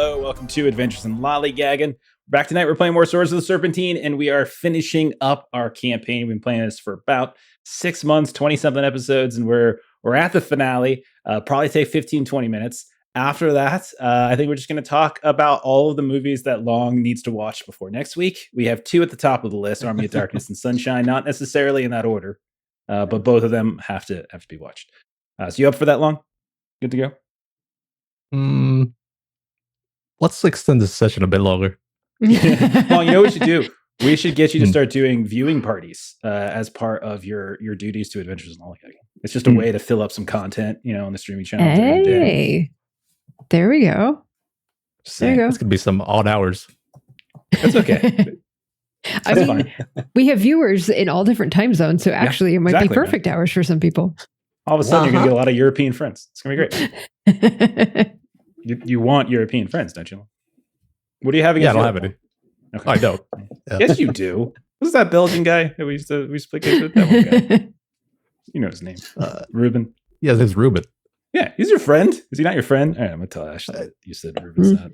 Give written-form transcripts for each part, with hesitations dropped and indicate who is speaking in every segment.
Speaker 1: Hello, welcome to Adventures in Lollygagging. Back tonight, we're playing more Swords of the Serpentine, and we are finishing up our campaign. We've been playing this for about 6 months, 20-something episodes, and we're at the finale. Probably take 15, 20 minutes. After that, I think we're just going to talk about all of the movies that Long needs to watch before next week. We have 2 at the top of the list, Army of Darkness and Sunshine, not necessarily in that order, but both of them have to be watched. So you up for that, Long? Good to go?
Speaker 2: Let's extend this session a bit longer.
Speaker 1: Well, you know what we should do? We should get you to start doing viewing parties as part of your duties to Adventures in Lollygagging. It's just a way to fill up some content, on the streaming channel.
Speaker 3: Hey, there we go. There you go.
Speaker 2: This could be some odd hours.
Speaker 1: That's okay.
Speaker 3: I mean, fine. We have viewers in all different time zones, so actually it might be perfect hours for some people.
Speaker 1: All of a sudden, you're going to get a lot of European friends. It's going to be great. You want European friends, don't you? What do you have against?
Speaker 2: I don't have any.
Speaker 1: Okay.
Speaker 2: I don't.
Speaker 1: Yes, you do. Who's that Belgian guy that we used to play games with? That one guy. You know his name. Ruben.
Speaker 2: Yeah, it's Ruben.
Speaker 1: Yeah, he's your friend. Is he not your friend? All right, I'm going to tell Ashley that you said Ruben's not.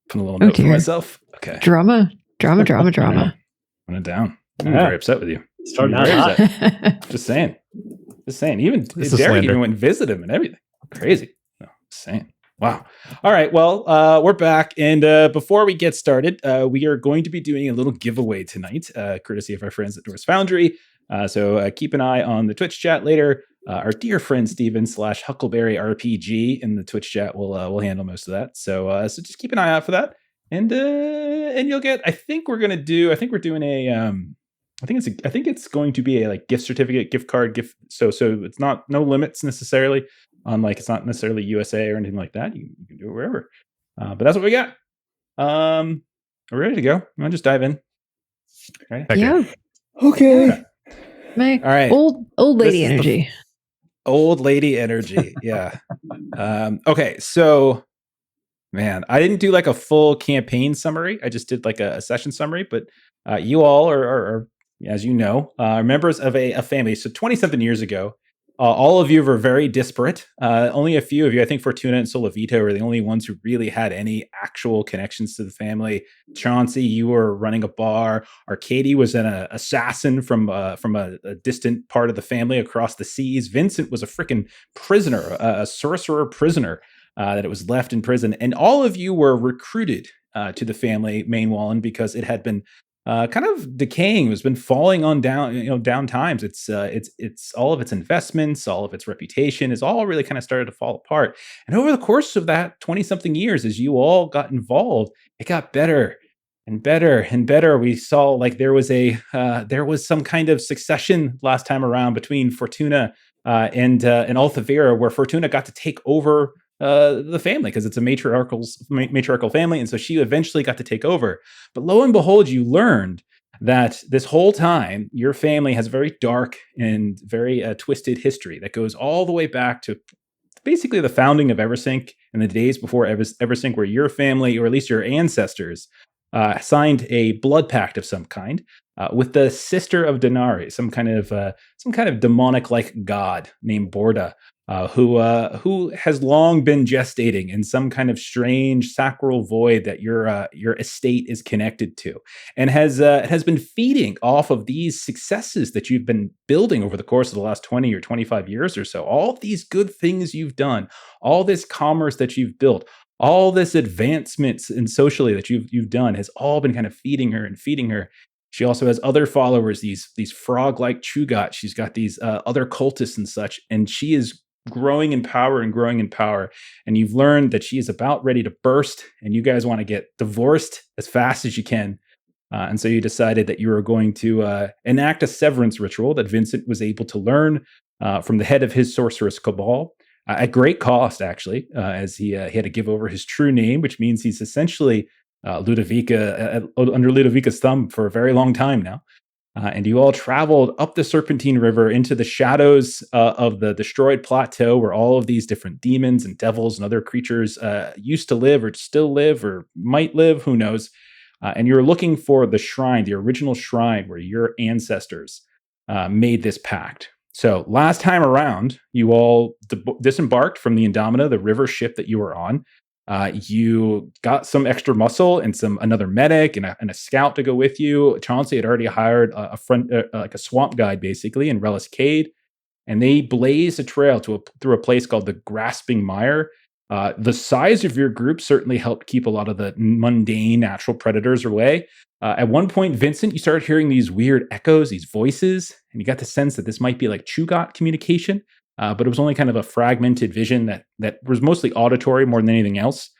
Speaker 1: Put a little note for myself. Okay.
Speaker 3: Drama.
Speaker 1: Put it down. I'm very upset with you.
Speaker 4: Starting out hot.
Speaker 1: Just saying. Even Derek even went and visited him and everything. Crazy. No, just saying. Wow. All right. Well, we're back. And before we get started, we are going to be doing a little giveaway tonight, courtesy of our friends at Norse Foundry. So keep an eye on the Twitch chat later. Our dear friend Steven /Huckleberry RPG in the Twitch chat will handle most of that. So just keep an eye out for that. And you'll get, I think we're doing a, I think it's going to be a like gift certificate, gift card, gift. So it's no limits necessarily. It's not necessarily USA or anything like that. You can do it wherever. But that's what we got. We're ready to go. I'll just dive in.
Speaker 3: Okay. Yeah.
Speaker 4: Okay.
Speaker 3: All right. Old lady energy.
Speaker 1: Old lady energy. Yeah. Okay. So, man, I didn't do like a full campaign summary. I just did like a session summary. But you all are, as you know, members of a family. So 20-something years ago, all of you were very disparate. Only a few of you, I think Fortuna and Solavito, were the only ones who really had any actual connections to the family. Chauncey, you were running a bar. Arkadiy was an assassin from a distant part of the family across the seas. Vincent was a freaking prisoner, a sorcerer prisoner that it was left in prison. And all of you were recruited to the family Main Wallen because it had been kind of decaying. It's been falling on down times. It's all of its investments, all of its reputation is all really kind of started to fall apart. And over the course of that 20-something years, as you all got involved, it got better and better and better. We saw like there was some kind of succession last time around between Fortuna and Althavira, where Fortuna got to take over the family because it's a matriarchal family, and so she eventually got to take over. But lo and behold, you learned that this whole time your family has a very dark and very twisted history that goes all the way back to basically the founding of Eversink and the days before Eversink, where your family, or at least your ancestors, signed a blood pact of some kind with the sister of Denari, some kind of demonic-like god named Borda. Who has long been gestating in some kind of strange sacral void that your estate is connected to, and has been feeding off of these successes that you've been building over the course of the last 20 or 25 years or so. All of these good things you've done, all this commerce that you've built, all this advancements and socially that you've done has all been kind of feeding her. She also has other followers, these frog-like Chugat. She's got these other cultists and such, and she is growing in power. And you've learned that she is about ready to burst, and you guys want to get divorced as fast as you can. And so you decided that you were going to enact a severance ritual that Vincent was able to learn from the head of his sorceress cabal at great cost, actually, as he had to give over his true name, which means he's essentially under Ludovica's thumb for a very long time now. And you all traveled up the Serpentine River into the shadows of the destroyed plateau where all of these different demons and devils and other creatures used to live or still live or might live, who knows. And you're looking for the shrine, the original shrine where your ancestors made this pact. So last time around, you all disembarked from the Indomita, the river ship that you were on. You got some extra muscle and another medic and a scout to go with you. Chauncey had already hired a friend, like a swamp guide, basically, in Relis Cade, and they blazed a trail through a place called the Grasping Mire. The size of your group certainly helped keep a lot of the mundane natural predators away. At one point, Vincent, you started hearing these weird echoes, these voices, and you got the sense that this might be like Chughat communication, but it was only kind of a fragmented vision that was mostly auditory more than anything else.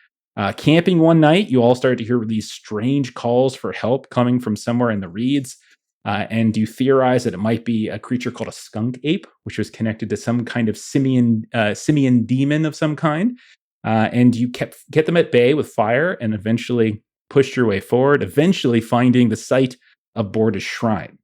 Speaker 1: Camping one night, you all started to hear these strange calls for help coming from somewhere in the reeds, and you theorize that it might be a creature called a skunk ape, which was connected to some kind of simian demon of some kind. And you get them at bay with fire and eventually pushed your way forward, eventually finding the site of Borda's shrine.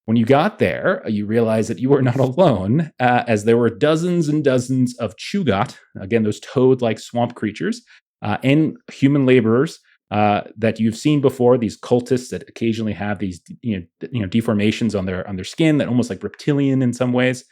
Speaker 1: When you got there, you realized that you were not alone, as there were dozens and dozens of Chughat, again, those toad-like swamp creatures, and human laborers that you've seen before, these cultists that occasionally have these deformations on their skin that almost like reptilian in some ways.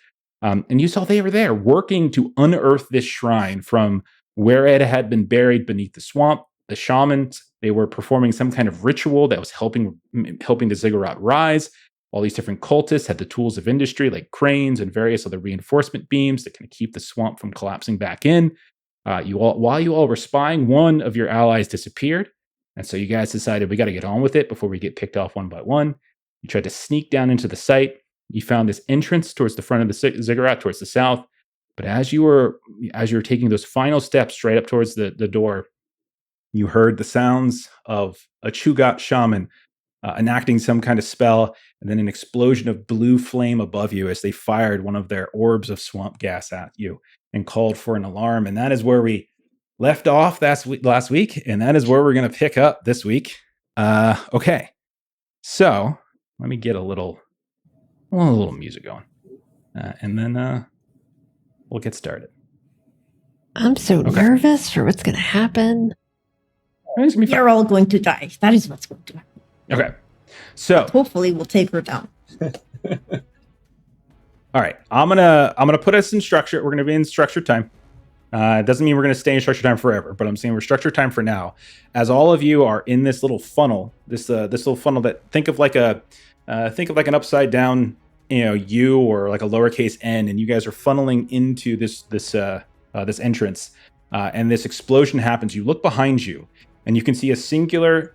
Speaker 1: And you saw they were there working to unearth this shrine from where it had been buried beneath the swamp. The shamans, they were performing some kind of ritual that was helping the ziggurat rise. All these different cultists had the tools of industry like cranes and various other reinforcement beams that kind of keep the swamp from collapsing back in. While you all were spying, one of your allies disappeared. And so you guys decided we got to get on with it before we get picked off one by one. You tried to sneak down into the site. You found this entrance towards the front of the ziggurat, towards the south. But as you were taking those final steps straight up towards the door, you heard the sounds of a Chughat shaman enacting some kind of spell, and then an explosion of blue flame above you as they fired one of their orbs of swamp gas at you and called for an alarm. And that is where we left off last week, and that is where we're going to pick up this week. Okay, so let me get a little music going, and then we'll get started.
Speaker 3: I'm so nervous for what's going to happen.
Speaker 5: You're all going to die. That is what's going to happen.
Speaker 1: Okay, so
Speaker 5: hopefully we'll take her down.
Speaker 1: All right, I'm gonna put us in structure. We're gonna be in structured time. It doesn't mean we're gonna stay in structured time forever, but I'm saying we're structured time for now. As all of you are in this little funnel, this little funnel that think of like an upside down, U or like a lowercase n, and you guys are funneling into this entrance, and this explosion happens. You look behind you, and you can see a singular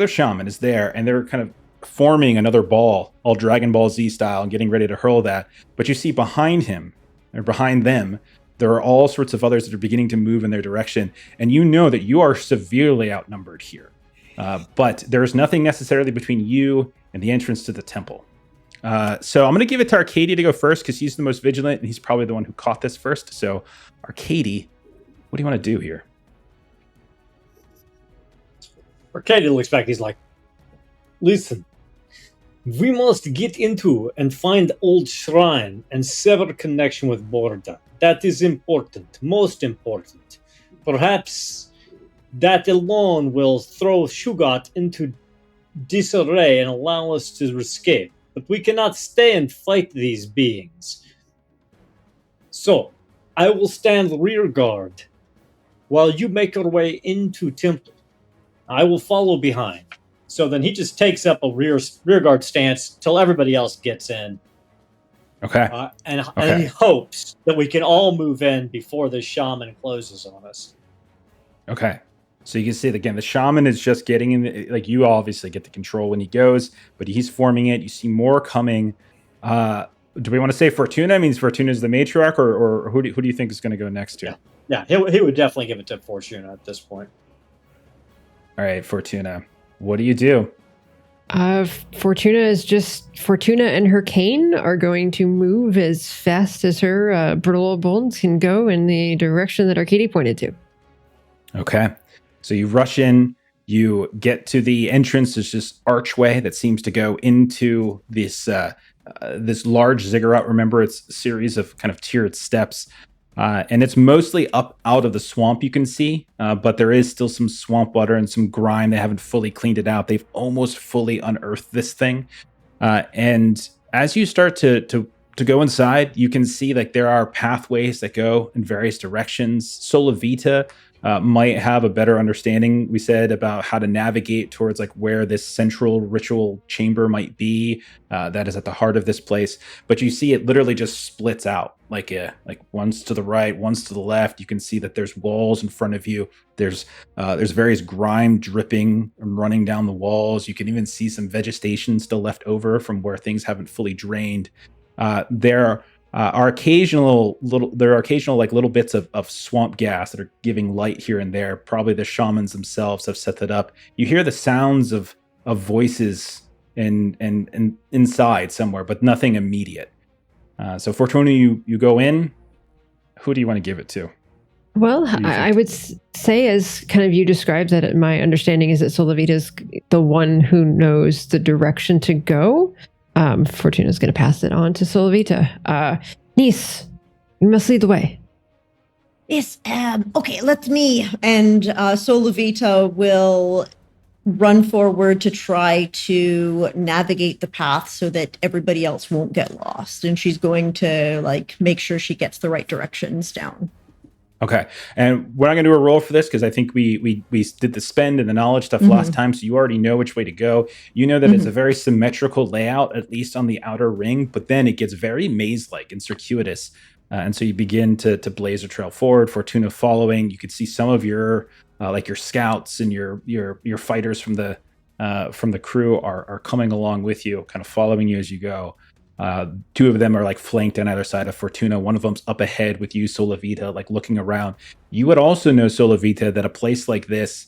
Speaker 1: shaman is there, and they're kind of forming another ball, all Dragon Ball Z style, and getting ready to hurl that. But you see behind him, or behind them, there are all sorts of others that are beginning to move in their direction, and you know that you are severely outnumbered here. But there's nothing necessarily between you and the entrance to the temple. So I'm going to give it to Arkadiy to go first, because he's the most vigilant, and he's probably the one who caught this first. So Arkadiy, what do you want to do here?
Speaker 4: Arkadiy looks back. He's like, listen, we must get into and find old shrine and sever connection with Borda. That is important, most important. Perhaps that alone will throw Chughat into disarray and allow us to escape. But we cannot stay and fight these beings. So, I will stand rear guard while you make your way into temple. I will follow behind. So then he just takes up a rear guard stance till everybody else gets in.
Speaker 1: Okay.
Speaker 4: And he hopes that we can all move in before the shaman closes on us.
Speaker 1: Okay. So you can see, again, the shaman is just getting in. Like, you obviously get the control when he goes, but he's forming it. You see more coming. Do we want to say Fortuna? I mean, Fortuna is the matriarch, or who do you think is going to go next to?
Speaker 4: Yeah, he would definitely give it to Fortuna at this point.
Speaker 1: All right, Fortuna. What do you do?
Speaker 3: Fortuna and her cane are going to move as fast as her brittle bones can go in the direction that Arkadiy pointed to. Okay.
Speaker 1: So you rush in, you get to the entrance. There's this archway that seems to go into this large ziggurat. Remember, it's a series of kind of tiered steps. And it's mostly up out of the swamp, you can see, but there is still some swamp water and some grime. They haven't fully cleaned it out. They've almost fully unearthed this thing. And as you start to go inside, you can see like there are pathways that go in various directions. Sola Vita might have a better understanding, we said, about how to navigate towards like where this central ritual chamber might be, that is at the heart of this place. But you see it literally just splits out, like one's to the right, one's to the left. You can see that there's walls in front of you. There's various grime dripping and running down the walls. You can even see some vegetation still left over from where things haven't fully drained. There are occasional like little bits of swamp gas that are giving light here and there. Probably the shamans themselves have set that up. You hear the sounds of voices and inside somewhere, but nothing immediate. So Fortuna, you go in. Who do you want to give it to?
Speaker 3: Well, I would say, as kind of you described that, my understanding is that Solavita's the one who knows the direction to go. Fortuna's going to pass it on to Solavita. Niece, you must lead the way.
Speaker 5: Yes, okay, let me. And Solavita will run forward to try to navigate the path so that everybody else won't get lost. And she's going to like make sure she gets the right directions down.
Speaker 1: Okay, and we're not going to do a roll for this because I think we did the spend and the knowledge stuff last time, so you already know which way to go. You know that it's a very symmetrical layout, at least on the outer ring, but then it gets very maze-like and circuitous, and so you begin to blaze a trail forward. Fortuna following. You could see some of your like your scouts and your fighters from the crew are coming along with you, kind of following you as you go. Two of them are like flanked on either side of Fortuna. One of them's up ahead with you, Solavita, like looking around. You would also know, Solavita, that a place like this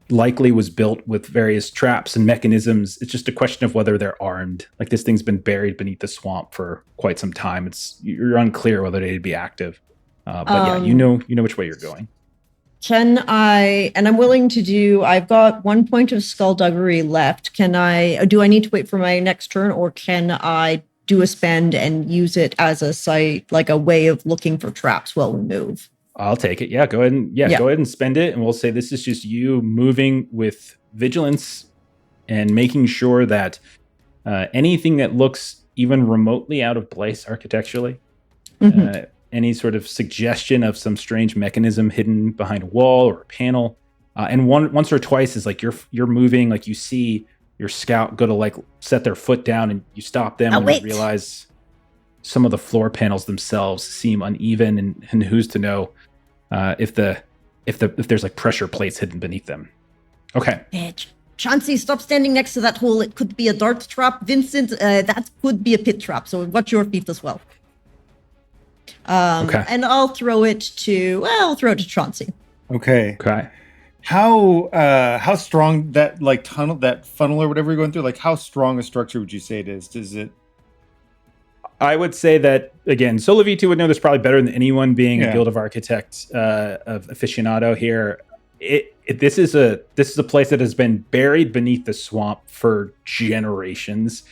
Speaker 1: likely was built with various traps and mechanisms. It's just a question of whether they're armed. Like this thing's been buried beneath the swamp for quite some time. You're unclear whether they'd be active. But yeah, you know which way you're going.
Speaker 5: And I'm willing to do, I've got 1 point of skullduggery left. Do I need to wait for my next turn, or can I do a spend and use it as a site, like a way of looking for traps while we move?
Speaker 1: I'll take it. Yeah, go ahead and spend it. And we'll say this is just you moving with vigilance and making sure that anything that looks even remotely out of place architecturally, any sort of suggestion of some strange mechanism hidden behind a wall or a panel, and once or twice is like you're moving, like you see your scout go to like set their foot down and you stop them and you realize some of the floor panels themselves seem uneven, and who's to know if there's like pressure plates hidden beneath them. Okay.
Speaker 5: Chauncey, stop standing next to that hole. It could be a dart trap. Vincent, that could be a pit trap. So watch your feet as well. Okay. And I'll throw it to Chauncey.
Speaker 6: Okay. How strong that like tunnel, that funnel or whatever you're going through, like how strong a structure would you say it is? Is it?
Speaker 1: I would say that, again, Solavita would know this probably better than anyone, being a Guild of Architects of aficionado here. This is a place that has been buried beneath the swamp for generations.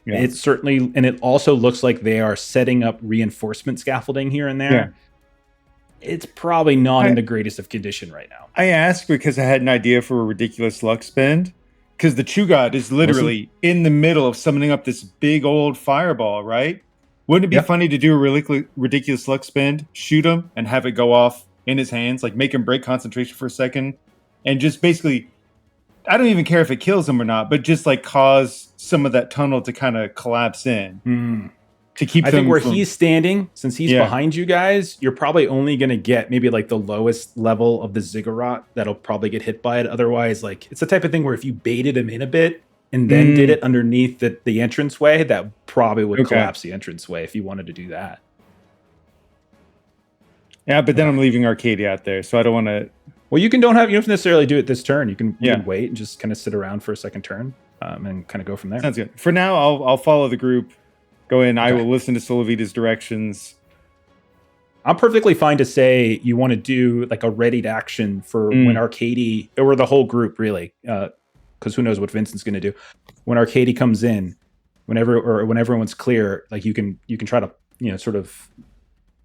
Speaker 1: Yeah. It also looks like they are setting up reinforcement scaffolding here and there. Yeah. It's probably not in the greatest of condition right now.
Speaker 6: I asked because I had an idea for a ridiculous luck spend. Because the Chew God is literally in the middle of summoning up this big old fireball, right? Wouldn't it be funny to do a really ridiculous luck spend, shoot him, and have it go off in his hands, like make him break concentration for a second, and just basically, I don't even care if it kills him or not, but just like cause some of that tunnel to kind of collapse in. To keep
Speaker 1: I think where he's standing, since he's behind you guys, you're probably only going to get maybe like the lowest level of the ziggurat that'll probably get hit by it. Otherwise, like it's the type of thing where if you baited him in a bit and then did it underneath the entranceway, that probably would collapse the entranceway if you wanted to do that.
Speaker 6: Yeah, but then I'm leaving Arkadiy out there, so I don't want to.
Speaker 1: Well, you don't have to necessarily do it this turn. You can wait and just kind of sit around for a second turn and kind of go from there.
Speaker 6: Sounds good. For now, I'll follow the group. Go in. I will listen to Solavita's directions.
Speaker 1: I'm perfectly fine to say you want to do like a readied action for when Arkadiy, or the whole group really, because who knows what Vincent's going to do when Arkadiy comes in, when everyone's clear. Like you can try to sort of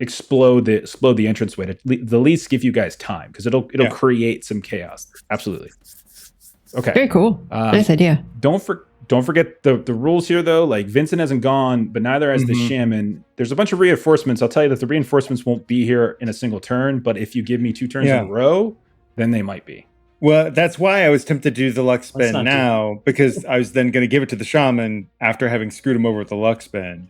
Speaker 1: explode the entranceway to the least give you guys time, because it'll create some chaos. Absolutely. Okay.
Speaker 3: Very cool. Nice idea.
Speaker 1: Don't forget the rules here, though. Like Vincent hasn't gone, but neither has the shaman. There's a bunch of reinforcements. I'll tell you that the reinforcements won't be here in a single turn, but if you give me 2 turns in a row, then they might be.
Speaker 6: Well, that's why I was tempted to do the luck
Speaker 4: Let's
Speaker 6: spend
Speaker 4: not do
Speaker 6: now, because I was then going to give it to the shaman after having screwed him over with the luck spend.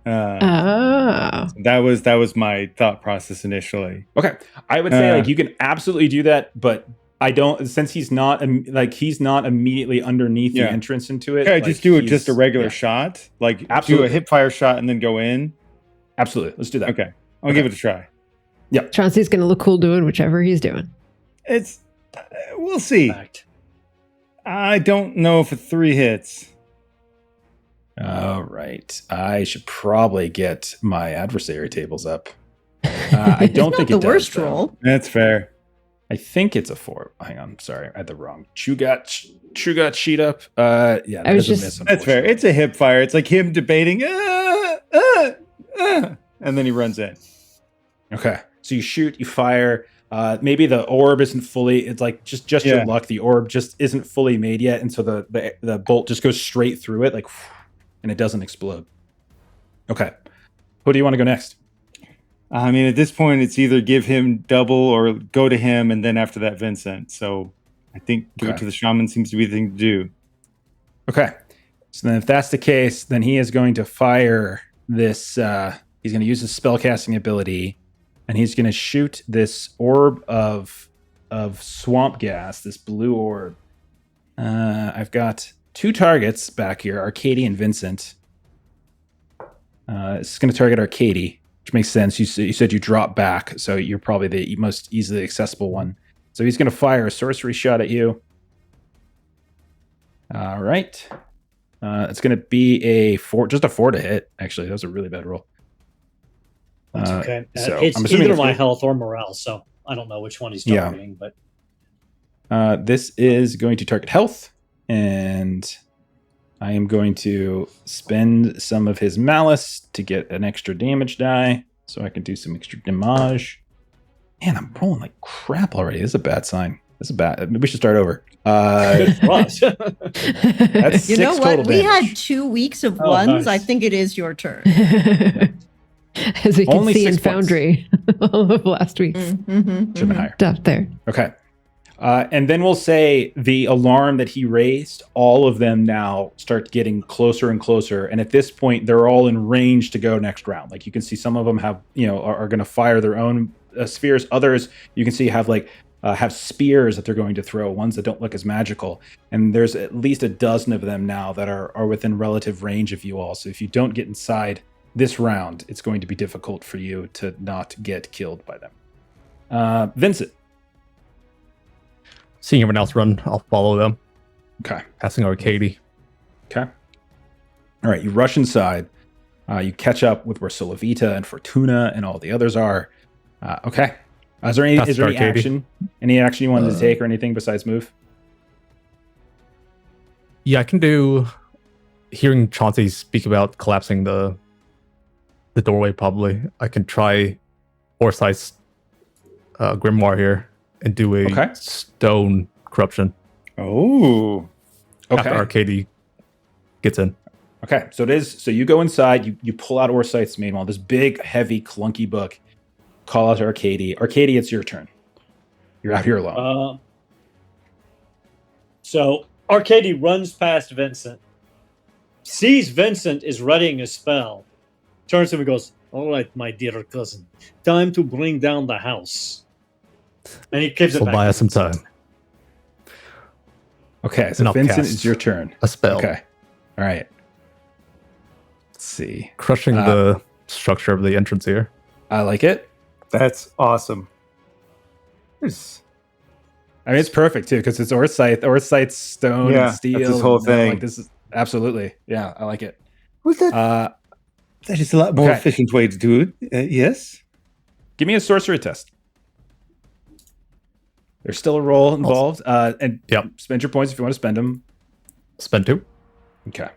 Speaker 3: Oh.
Speaker 6: That was my thought process initially.
Speaker 1: Okay, I would say like you can absolutely do that, but I don't, since he's not immediately underneath the entrance into it.
Speaker 6: Yeah,
Speaker 1: like,
Speaker 6: just do it just a regular shot, like
Speaker 1: Absolutely.
Speaker 6: do a hip fire shot and then go in.
Speaker 1: Absolutely, let's do that.
Speaker 6: Okay, I'll give it a try.
Speaker 3: Chauncey's going to look cool doing whichever he's doing.
Speaker 6: It's we'll see.
Speaker 4: Fact.
Speaker 6: I don't know if 3 hits.
Speaker 1: All right, I should probably get my adversary tables up. I don't
Speaker 5: It's
Speaker 1: think
Speaker 5: not
Speaker 1: it
Speaker 5: the worst
Speaker 1: does, though.
Speaker 5: roll.
Speaker 6: That's fair.
Speaker 1: I think it's a 4. Hang on, sorry, I had the wrong. True got sheet up. Yeah, that
Speaker 3: I was
Speaker 1: is a
Speaker 3: just-
Speaker 1: miss,
Speaker 6: That's fair. It's a hip fire. It's like him debating, and then he runs in.
Speaker 1: Okay, so you shoot, you fire. Maybe the orb isn't fully. It's like just your luck. The orb just isn't fully made yet, and so the bolt just goes straight through it, like, and it doesn't explode. Okay, who do you want to go next?
Speaker 6: I mean, at this point, it's either give him double or go to him, and then after that, Vincent. So I think give it to the shaman seems to be the thing to do.
Speaker 1: Okay, so then if that's the case, then he is going to fire this. He's going to use his spellcasting ability, and he's going to shoot this orb of swamp gas, this blue orb. I've got 2 targets back here, Arkadiy and Vincent. It's going to target Arkadiy, which makes sense. You said you drop back, so you're probably the most easily accessible one. So he's going to fire a sorcery shot at you. All right. It's going to be a 4, just a 4 to hit. Actually, that was a really bad roll.
Speaker 4: That's okay.
Speaker 1: So
Speaker 4: It's
Speaker 1: I'm assuming
Speaker 4: either
Speaker 1: it's
Speaker 4: my
Speaker 1: good.
Speaker 4: health or morale, so I don't know which one he's
Speaker 1: Yeah.
Speaker 4: targeting, but
Speaker 1: This is going to target health, and I am going to spend some of his malice to get an extra damage die, so I can do some extra damage. Man, I'm rolling like crap already. This is a bad sign. This is bad. Maybe we should start over.
Speaker 4: good for us.
Speaker 1: That's
Speaker 5: You
Speaker 1: 6
Speaker 5: know what?
Speaker 1: total
Speaker 5: We
Speaker 1: damage.
Speaker 5: had 2 weeks of
Speaker 4: Oh,
Speaker 5: ones.
Speaker 4: nice.
Speaker 5: I think it is your turn.
Speaker 3: As we can
Speaker 1: Only
Speaker 3: see in
Speaker 1: 6 points.
Speaker 3: Foundry all of last week's
Speaker 5: Mhm,
Speaker 1: Should have been
Speaker 5: mhm.
Speaker 1: higher.
Speaker 3: stuff there.
Speaker 1: Okay. And then we'll say the alarm that he raised, all of them now start getting closer and closer. And at this point, they're all in range to go next round. Like you can see some of them have, are going to fire their own spheres. Others you can see have have spears that they're going to throw, ones that don't look as magical. And there's at least a dozen of them now that are within relative range of you all. So if you don't get inside this round, it's going to be difficult for you to not get killed by them. Vincent.
Speaker 2: Seeing everyone else run, I'll follow them,
Speaker 1: Okay.
Speaker 2: passing Arkadiy.
Speaker 1: Okay. All right. You rush inside. You catch up with where Solovita and Fortuna and all the others are. Okay. Is there any
Speaker 2: Arkadiy.
Speaker 1: action? Any action you wanted to take or anything besides move?
Speaker 2: Yeah, I can do. Hearing Chauncey speak about collapsing the doorway, probably I can try Forsyth's grimoire here and do a
Speaker 1: Okay.
Speaker 6: stone corruption.
Speaker 1: Oh.
Speaker 2: after
Speaker 1: Okay.
Speaker 2: Arkadiy gets in.
Speaker 1: Okay. So it is. So you go inside. You pull out Orsyth's manual, this big, heavy, clunky book. Call out to Arkadiy. Arkadiy, it's your turn. You're out here alone.
Speaker 4: So Arkadiy runs past Vincent, sees Vincent is readying a spell, turns to him and goes, "All right, my dear cousin, time to bring down the house." And he gives it
Speaker 2: So
Speaker 4: back.
Speaker 2: buy us some time.
Speaker 1: Okay.
Speaker 2: and
Speaker 1: So
Speaker 2: I'll
Speaker 1: Vincent,
Speaker 2: cast
Speaker 1: it's your turn.
Speaker 2: A spell.
Speaker 1: Okay. All right. Let's see.
Speaker 2: Crushing the structure of the entrance here.
Speaker 1: I like it.
Speaker 6: That's awesome.
Speaker 1: I mean, it's perfect too because it's Orsyth's stone
Speaker 6: Yeah,
Speaker 1: and steel.
Speaker 6: that's his whole
Speaker 1: and,
Speaker 6: thing.
Speaker 1: Like this is absolutely, yeah, I like it.
Speaker 6: Was that? That is a lot more
Speaker 1: okay.
Speaker 6: efficient way to do it. Yes.
Speaker 1: Give me a sorcery test. There's still a roll involved, and
Speaker 2: Yep.
Speaker 1: spend your points if you want to spend them.
Speaker 2: Spend 2.
Speaker 1: Okay,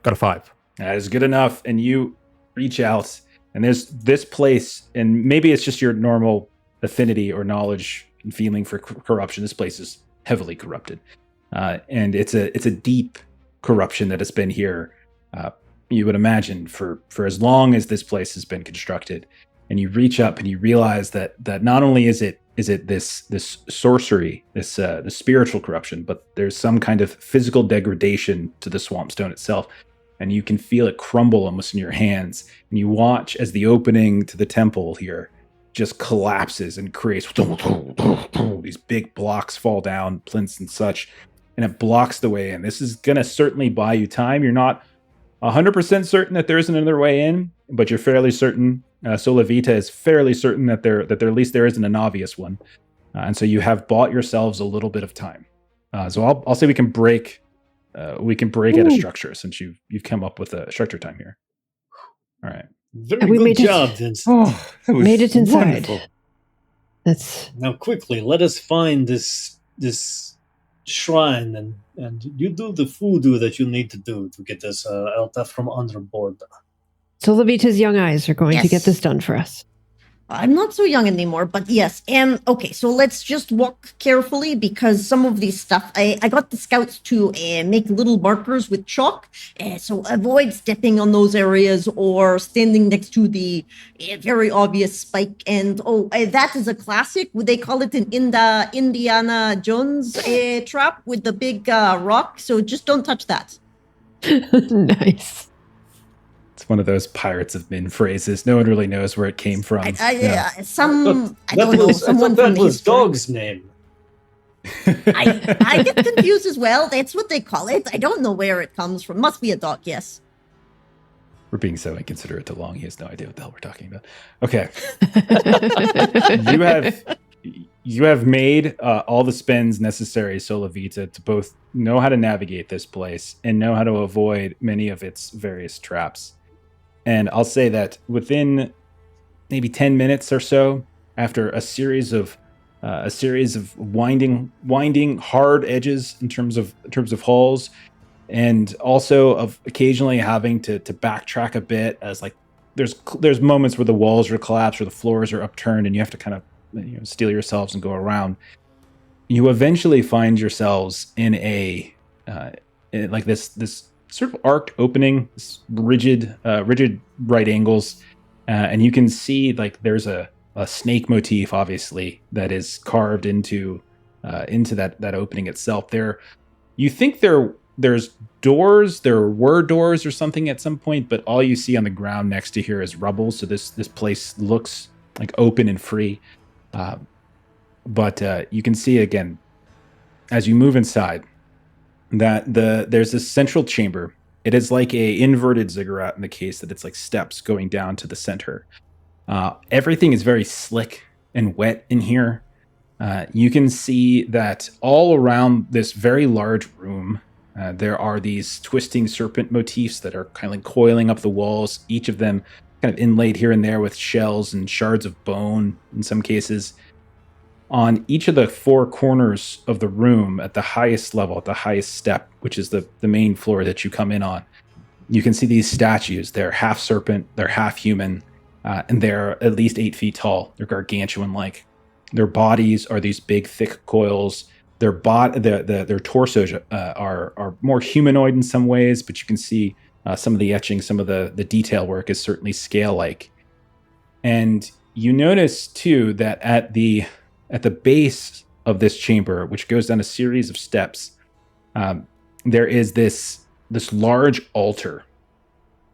Speaker 2: Got a 5.
Speaker 1: that is good enough. And you reach out, and there's this place, and maybe it's just your normal affinity or knowledge and feeling for corruption. This place is heavily corrupted, and it's a deep corruption that has been here. You would imagine for as long as this place has been constructed. And you reach up and you realize that not only is it is it this sorcery, this spiritual corruption, but there's some kind of physical degradation to the swamp stone itself, and you can feel it crumble almost in your hands. And you watch as the opening to the temple here just collapses and creates these big blocks fall down, plinths and such, and it blocks the way in. This is going to certainly buy you time. You're not 100% certain that there isn't another way in, but you're fairly certain. Solavita is fairly certain that there at least there isn't an obvious one, and so you have bought yourselves a little bit of time. So I'll say we can break at a structure since you've come up with a structure time here. All right.
Speaker 4: Very good job, Vincent.
Speaker 6: Oh, that was
Speaker 3: Made it inside.
Speaker 6: wonderful.
Speaker 3: That's
Speaker 4: Now quickly, let us find this shrine and you do the voodoo that you need to do to get this Elta from underboard.
Speaker 3: Solavita's young eyes are going to
Speaker 5: Yes.
Speaker 3: get this done for us.
Speaker 5: I'm not so young anymore, but yes. Okay, so let's just walk carefully because some of these stuff, I got the scouts to make little markers with chalk. So avoid stepping on those areas or standing next to the very obvious spike. And that is a classic. Would they call it an Indiana Jones trap with the big rock? So just don't touch that.
Speaker 3: Nice.
Speaker 1: It's one of those Pirates of Min phrases. No one really knows where it came from. Yeah.
Speaker 5: I don't know. Someone
Speaker 4: that
Speaker 5: from the
Speaker 4: was
Speaker 5: history.
Speaker 4: dog's name.
Speaker 5: I get confused as well. That's what they call it. I don't know where it comes from. Must be a dog, yes.
Speaker 1: We're being so inconsiderate to Long. He has no idea what the hell we're talking about. Okay. You have made all the spins necessary, Solavita, to both know how to navigate this place and know how to avoid many of its various traps. And I'll say that within maybe 10 minutes or so, after a series of winding hard edges in terms of holes, and also of occasionally having to backtrack a bit as like there's moments where the walls are collapsed or the floors are upturned and you have to kind of steel yourselves and go around. You eventually find yourselves in in like this sort of arced opening, this rigid right angles, and you can see like there's a snake motif, obviously, that is carved into that opening itself. You think there's doors, there were doors or something at some point, but all you see on the ground next to here is rubble. So this place looks like open and free. But you can see again, as you move inside, that there's this central chamber. It is like a inverted ziggurat in the case that it's like steps going down to the center. Everything is very slick and wet in here. You can see that all around this very large room, there are these twisting serpent motifs that are kind of like coiling up the walls, each of them kind of inlaid here and there with shells and shards of bone in some cases. On each of the four corners of the room at the highest level, at the highest step, which is the main floor that you come in on, you can see these statues. They're half serpent, they're half human, and they're at least 8 feet tall. They're gargantuan-like. Their bodies are these big, thick coils. Their torsos are more humanoid in some ways, but you can see some of the etching, some of the detail work is certainly scale-like. And you notice, too, that at the base of this chamber, which goes down a series of steps, there is this large altar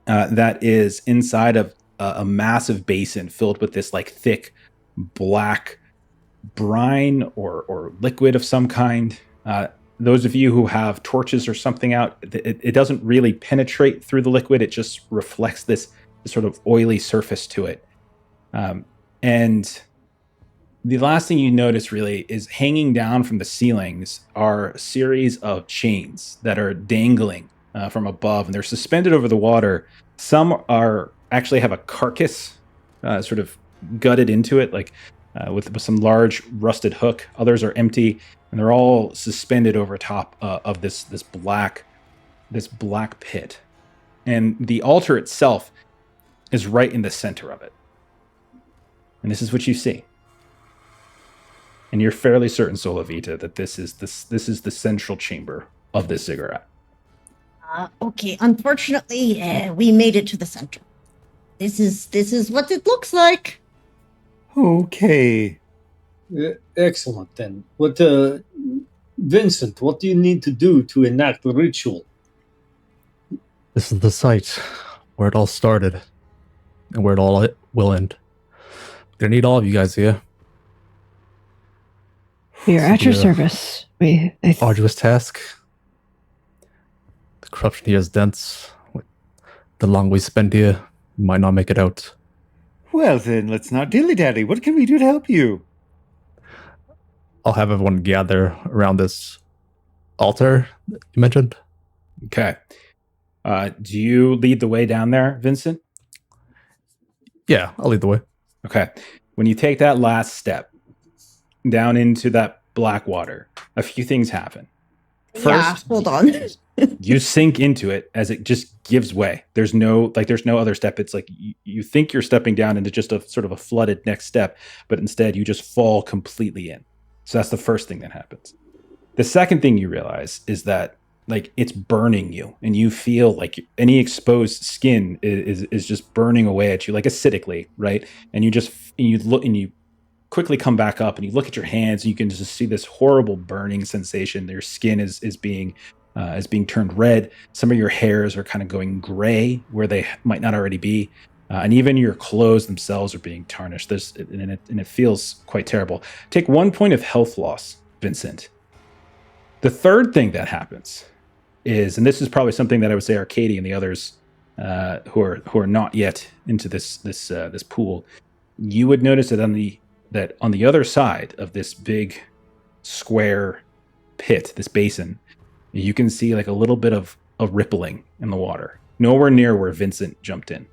Speaker 1: that is inside of a massive basin filled with this like thick black brine or liquid of some kind. Those of you who have torches or something out, it doesn't really penetrate through the liquid. It just reflects this sort of oily surface to it. And the last thing you notice really is hanging down from the ceilings are a series of chains that are dangling from above, and they're suspended over the water. Some actually have a carcass sort of gutted into it, like with some large rusted hook. Others are empty, and they're all suspended over top of this black pit. And the altar itself is right in the center of it. And this is what you see. And you're fairly certain, Solavita, that this is the central chamber of this ziggurat.
Speaker 5: Okay, unfortunately, we made it to the center. This is what it looks like.
Speaker 6: Okay.
Speaker 4: Excellent, then. Vincent, what do you need to do to enact the ritual?
Speaker 2: This is the site where it all started and where it all will end. Gonna need all of you guys here.
Speaker 3: We are at your
Speaker 2: Yeah.
Speaker 3: service.
Speaker 2: Arduous task. The corruption here is dense. The longer we spend here, we might not make it out.
Speaker 6: Well, then, let's not dilly-dally. What can we do to help you?
Speaker 2: I'll have everyone gather around this altar that you mentioned.
Speaker 1: Okay. Do you lead the way down there, Vincent?
Speaker 2: Yeah, I'll lead the way.
Speaker 1: Okay. When you take that last step down into that black water, a few things happen.
Speaker 5: Yeah,
Speaker 1: First,
Speaker 5: hold on.
Speaker 1: you sink into it as it just gives way. There's no other step. It's like you think you're stepping down into just a sort of a flooded next step, but instead you just fall completely in. So that's the first thing that happens. The second thing you realize is that like it's burning you, and you feel like any exposed skin is just burning away at you, like acidically, right? And you look and you quickly come back up, and you look at your hands, and you can just see this horrible burning sensation. Your skin is being turned red. Some of your hairs are kind of going gray where they might not already be. And even your clothes themselves are being tarnished. And it feels quite terrible. Take 1 point of health loss, Vincent. The third thing that happens is, and this is probably something that I would say Arkadiy and the others who are not yet into this pool, you would notice that on the other side of this big square pit, this basin, you can see like a little bit of a rippling in the water. Nowhere near where Vincent jumped in.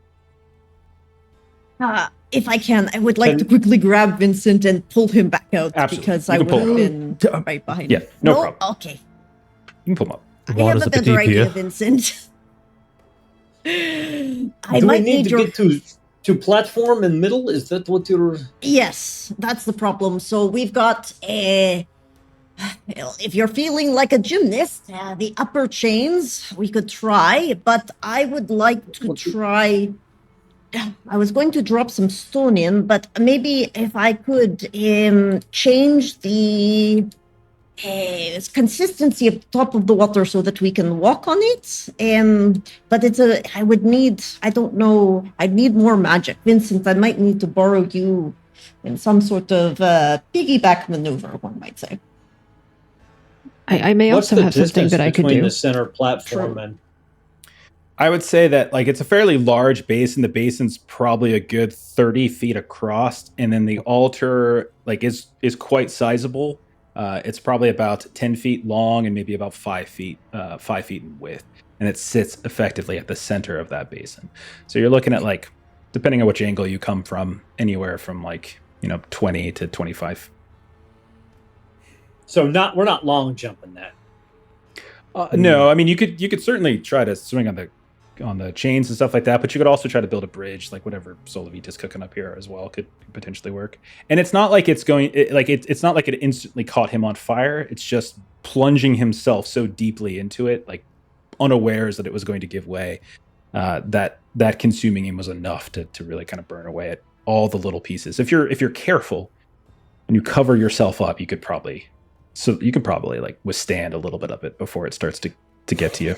Speaker 5: If I can, I would like to quickly grab Vincent and pull him back out.
Speaker 1: Absolutely.
Speaker 5: Because
Speaker 1: You
Speaker 5: I
Speaker 1: can
Speaker 5: would
Speaker 1: pull
Speaker 5: have
Speaker 1: him
Speaker 5: been right behind
Speaker 1: Yeah,
Speaker 5: him.
Speaker 1: no problem.
Speaker 5: Okay.
Speaker 1: You can pull him up.
Speaker 5: I have
Speaker 2: Water's
Speaker 5: a
Speaker 2: a bit
Speaker 5: better
Speaker 2: deep
Speaker 5: idea,
Speaker 2: here.
Speaker 5: Vincent. I
Speaker 4: Do we
Speaker 5: might
Speaker 4: need to
Speaker 5: your...
Speaker 4: get to platform and middle? Is that what you're...
Speaker 5: Yes, that's the problem. So we've got a... Well, if you're feeling like a gymnast, the upper chains we could try, but I would like to try... I was going to drop some stone in, but maybe if I could change the consistency of the top of the water so that we can walk on it. But I would need, I don't know, I'd need more magic. Vincent, I might need to borrow you in some sort of piggyback maneuver, one might say.
Speaker 3: I may
Speaker 4: What's
Speaker 3: also
Speaker 4: the
Speaker 3: have something
Speaker 4: distance
Speaker 3: that I could
Speaker 4: between
Speaker 3: do.
Speaker 4: the center platform
Speaker 5: True.
Speaker 4: and...
Speaker 1: I would say that like it's a fairly large basin. The basin's probably a good 30 feet across, and then the altar like is quite sizable. It's probably about 10 feet long and maybe about 5 feet in width, and it sits effectively at the center of that basin. So you're looking at like, depending on which angle you come from, anywhere from like 20 to 25.
Speaker 4: So we're not long jumping that.
Speaker 1: No, I mean you could certainly try to swing on the chains and stuff like that, but you could also try to build a bridge, like whatever Solovita's cooking up here as well could potentially work. And it's not like it's not like it instantly caught him on fire. It's just plunging himself so deeply into it, like unawares that it was going to give way. That consuming him was enough to really kind of burn away at all the little pieces. If you're careful and you cover yourself up, you could probably like withstand a little bit of it before it starts to get to you.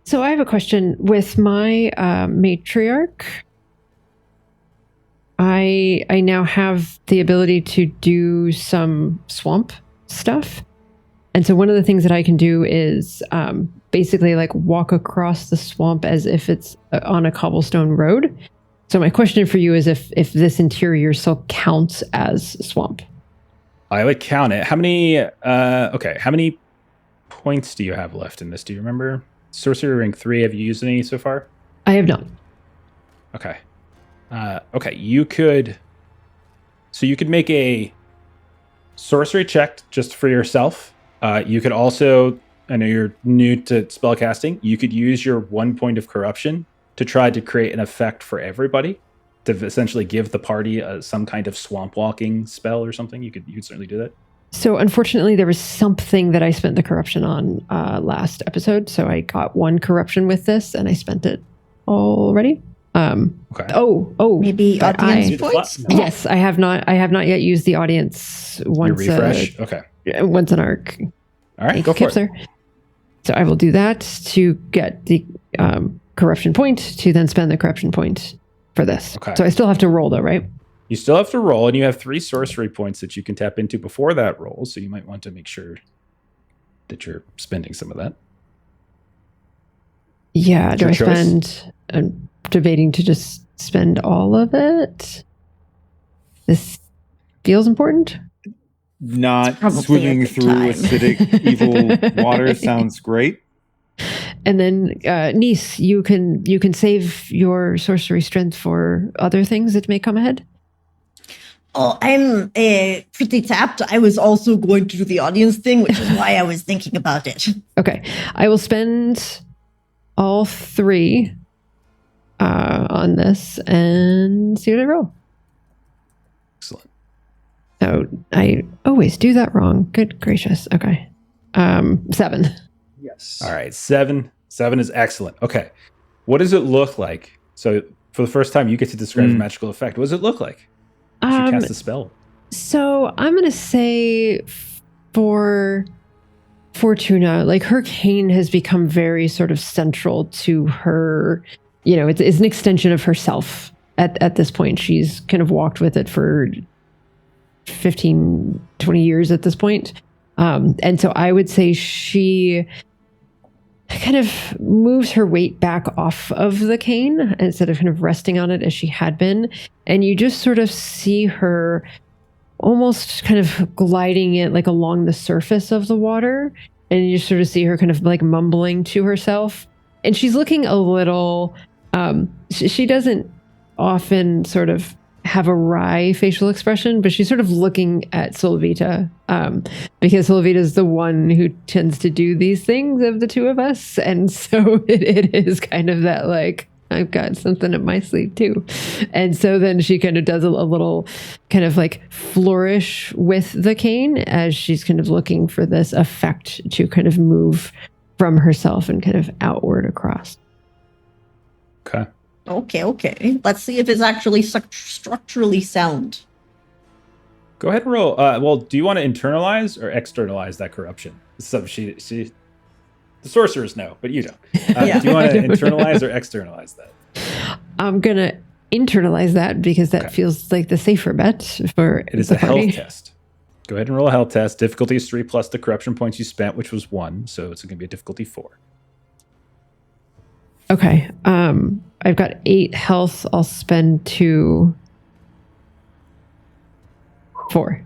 Speaker 3: So I have a question. With my Matriarch, I now have the ability to do some swamp stuff. And so one of the things that I can do is basically like walk across the swamp as if it's on a cobblestone road. So my question for you is if this interior still counts as swamp.
Speaker 1: I would count it. How many points do you have left in this? Do you remember? Sorcery Ring 3, have you used any so far?
Speaker 3: I have not.
Speaker 1: Okay. Okay, you could make a sorcery check just for yourself. You could also, I know you're new to spellcasting, you could use your 1 point of corruption to try to create an effect for everybody, to essentially give the party some kind of swamp walking spell or something. You could certainly do that.
Speaker 3: So unfortunately, there was something that I spent the corruption on last episode. So I got 1 corruption with this, and I spent it already.
Speaker 1: Okay.
Speaker 5: Maybe
Speaker 3: but
Speaker 5: audience
Speaker 4: I-
Speaker 5: points?
Speaker 4: No.
Speaker 3: Yes, I have not yet used the audience
Speaker 1: Your
Speaker 3: once
Speaker 1: refresh. Okay.
Speaker 3: once an arc.
Speaker 1: All right. Go for it.
Speaker 3: There. So I will do that to get the corruption point to then spend the corruption point for this.
Speaker 1: Okay.
Speaker 3: So I still have to roll though, right?
Speaker 1: You still have to roll, and you have 3 sorcery points that you can tap into before that roll. So you might want to make sure that you're spending some of that.
Speaker 3: Yeah. Do
Speaker 1: Your
Speaker 3: I
Speaker 1: choice.
Speaker 3: spend? I'm debating to just spend all of it. This feels important.
Speaker 6: Not
Speaker 5: Probably
Speaker 6: swimming
Speaker 5: a good
Speaker 6: through
Speaker 5: time.
Speaker 6: acidic, evil water sounds great.
Speaker 3: And then, Nice, you can save your sorcery strength for other things that may come ahead.
Speaker 5: Oh, I'm pretty tapped. I was also going to do the audience thing, which is why I was thinking about it.
Speaker 3: Okay, I will spend all 3 on this and see what I roll.
Speaker 1: Excellent.
Speaker 3: So I always do that wrong. Good gracious. Okay, 7.
Speaker 4: Yes.
Speaker 1: All right. 7. 7 is excellent. Okay. What does it look like? So for the first time, you get to describe the magical effect. What does it look like? If you cast the spell.
Speaker 3: So I'm gonna say for Fortuna, like her cane has become very sort of central to her. You know, it's an extension of herself at this point. She's kind of walked with it for 15, 20 years at this point. And so I would say she kind of moves her weight back off of the cane instead of kind of resting on it as she had been. And you just sort of see her almost kind of gliding it like along the surface of the water. And you sort of see her kind of like mumbling to herself. And she's looking a little, she doesn't often sort of have a wry facial expression, but she's sort of looking at Solovita because Solovita is the one who tends to do these things of the two of us. And so it is kind of that like, I've got something up my sleeve too. And so then she kind of does a little kind of like flourish with the cane as she's kind of looking for this effect to kind of move from herself and kind of outward across.
Speaker 1: Okay.
Speaker 5: Okay. Let's see if it's actually structurally sound.
Speaker 1: Go ahead and roll. Well, do you want to internalize or externalize that corruption? So she the sorcerers know, but you don't.
Speaker 5: Yeah.
Speaker 1: Do you want to internalize or externalize that?
Speaker 3: I'm going to internalize that because that feels like the safer bet for
Speaker 1: It is
Speaker 3: the
Speaker 1: a health
Speaker 3: party.
Speaker 1: test. Go ahead and roll a health test. Difficulty is 3 plus the corruption points you spent, which was 1. So it's going to be a difficulty 4.
Speaker 3: Okay. I've got 8 health. I'll spend 2. 4.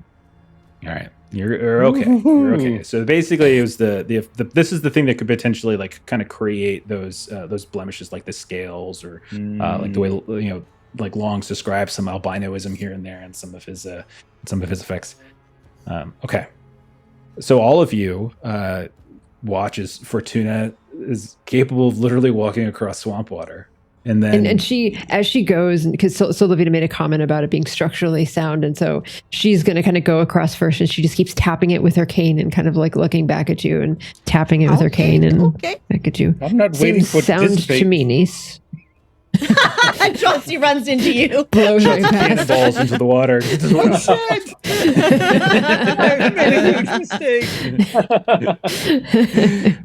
Speaker 1: All right. You're okay. You're okay. So basically, it was the this is the thing that could potentially like kind of create those blemishes, like the scales, or like the way like Long's described some albinoism here and there, and some of his effects. Okay. So all of you watch as Fortuna is capable of literally walking across swamp water. And then,
Speaker 3: and she, as she goes, because Solovita made a comment about it being structurally sound, and so she's going to kind of go across first, and she just keeps tapping it with her cane and kind of like looking back at you and tapping it with her cane and back at you.
Speaker 6: I'm not waiting
Speaker 3: Seems
Speaker 6: for
Speaker 3: sound
Speaker 6: participate.
Speaker 3: to me, niece.
Speaker 5: Chauncey runs into you.
Speaker 3: Blows right past.
Speaker 1: cannonballs into the water.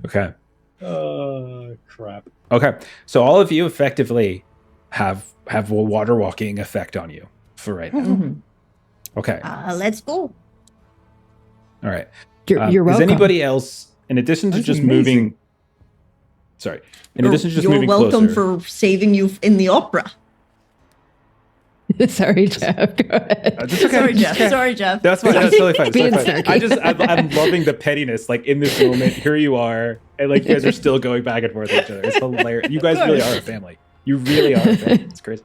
Speaker 1: Okay.
Speaker 4: Oh, crap.
Speaker 1: Okay. So all of you effectively have a water walking effect on you for right now.
Speaker 5: Mhm.
Speaker 1: Okay.
Speaker 5: Let's go.
Speaker 1: All right.
Speaker 3: You're welcome.
Speaker 1: Is anybody else, in addition to
Speaker 6: That's
Speaker 1: just
Speaker 6: amazing.
Speaker 1: moving? Sorry. In addition to just
Speaker 5: You're
Speaker 1: moving
Speaker 5: welcome
Speaker 1: closer.
Speaker 5: for saving you in the opera.
Speaker 3: Sorry, Jeff. Go ahead.
Speaker 1: That's okay.
Speaker 5: Sorry, Jeff.
Speaker 1: Okay.
Speaker 5: Sorry, Jeff.
Speaker 1: That's fine. That's totally fine. It's
Speaker 3: Being
Speaker 1: totally fine.
Speaker 3: snarky.
Speaker 1: I'm loving the pettiness. Like in this moment, here you are, and like you guys are still going back and forth with each other. It's hilarious. You guys really are a family. You really are a family. It's crazy.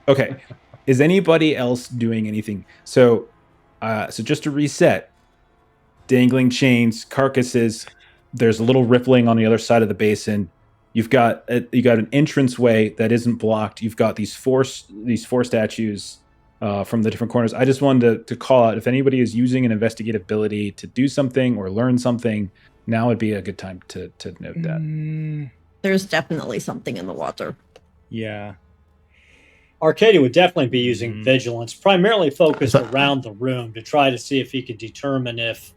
Speaker 1: Okay. Is anybody else doing anything? So just to reset, dangling chains, carcasses. There's a little rippling on the other side of the basin. You got an entranceway that isn't blocked. You've got these four statues from the different corners. I just wanted to call out if anybody is using an investigative ability to do something or learn something. Now would be a good time to note that.
Speaker 5: There's definitely something in the water.
Speaker 6: Yeah.
Speaker 4: Arkadiy would definitely be using vigilance, primarily focused around the room to try to see if he could determine if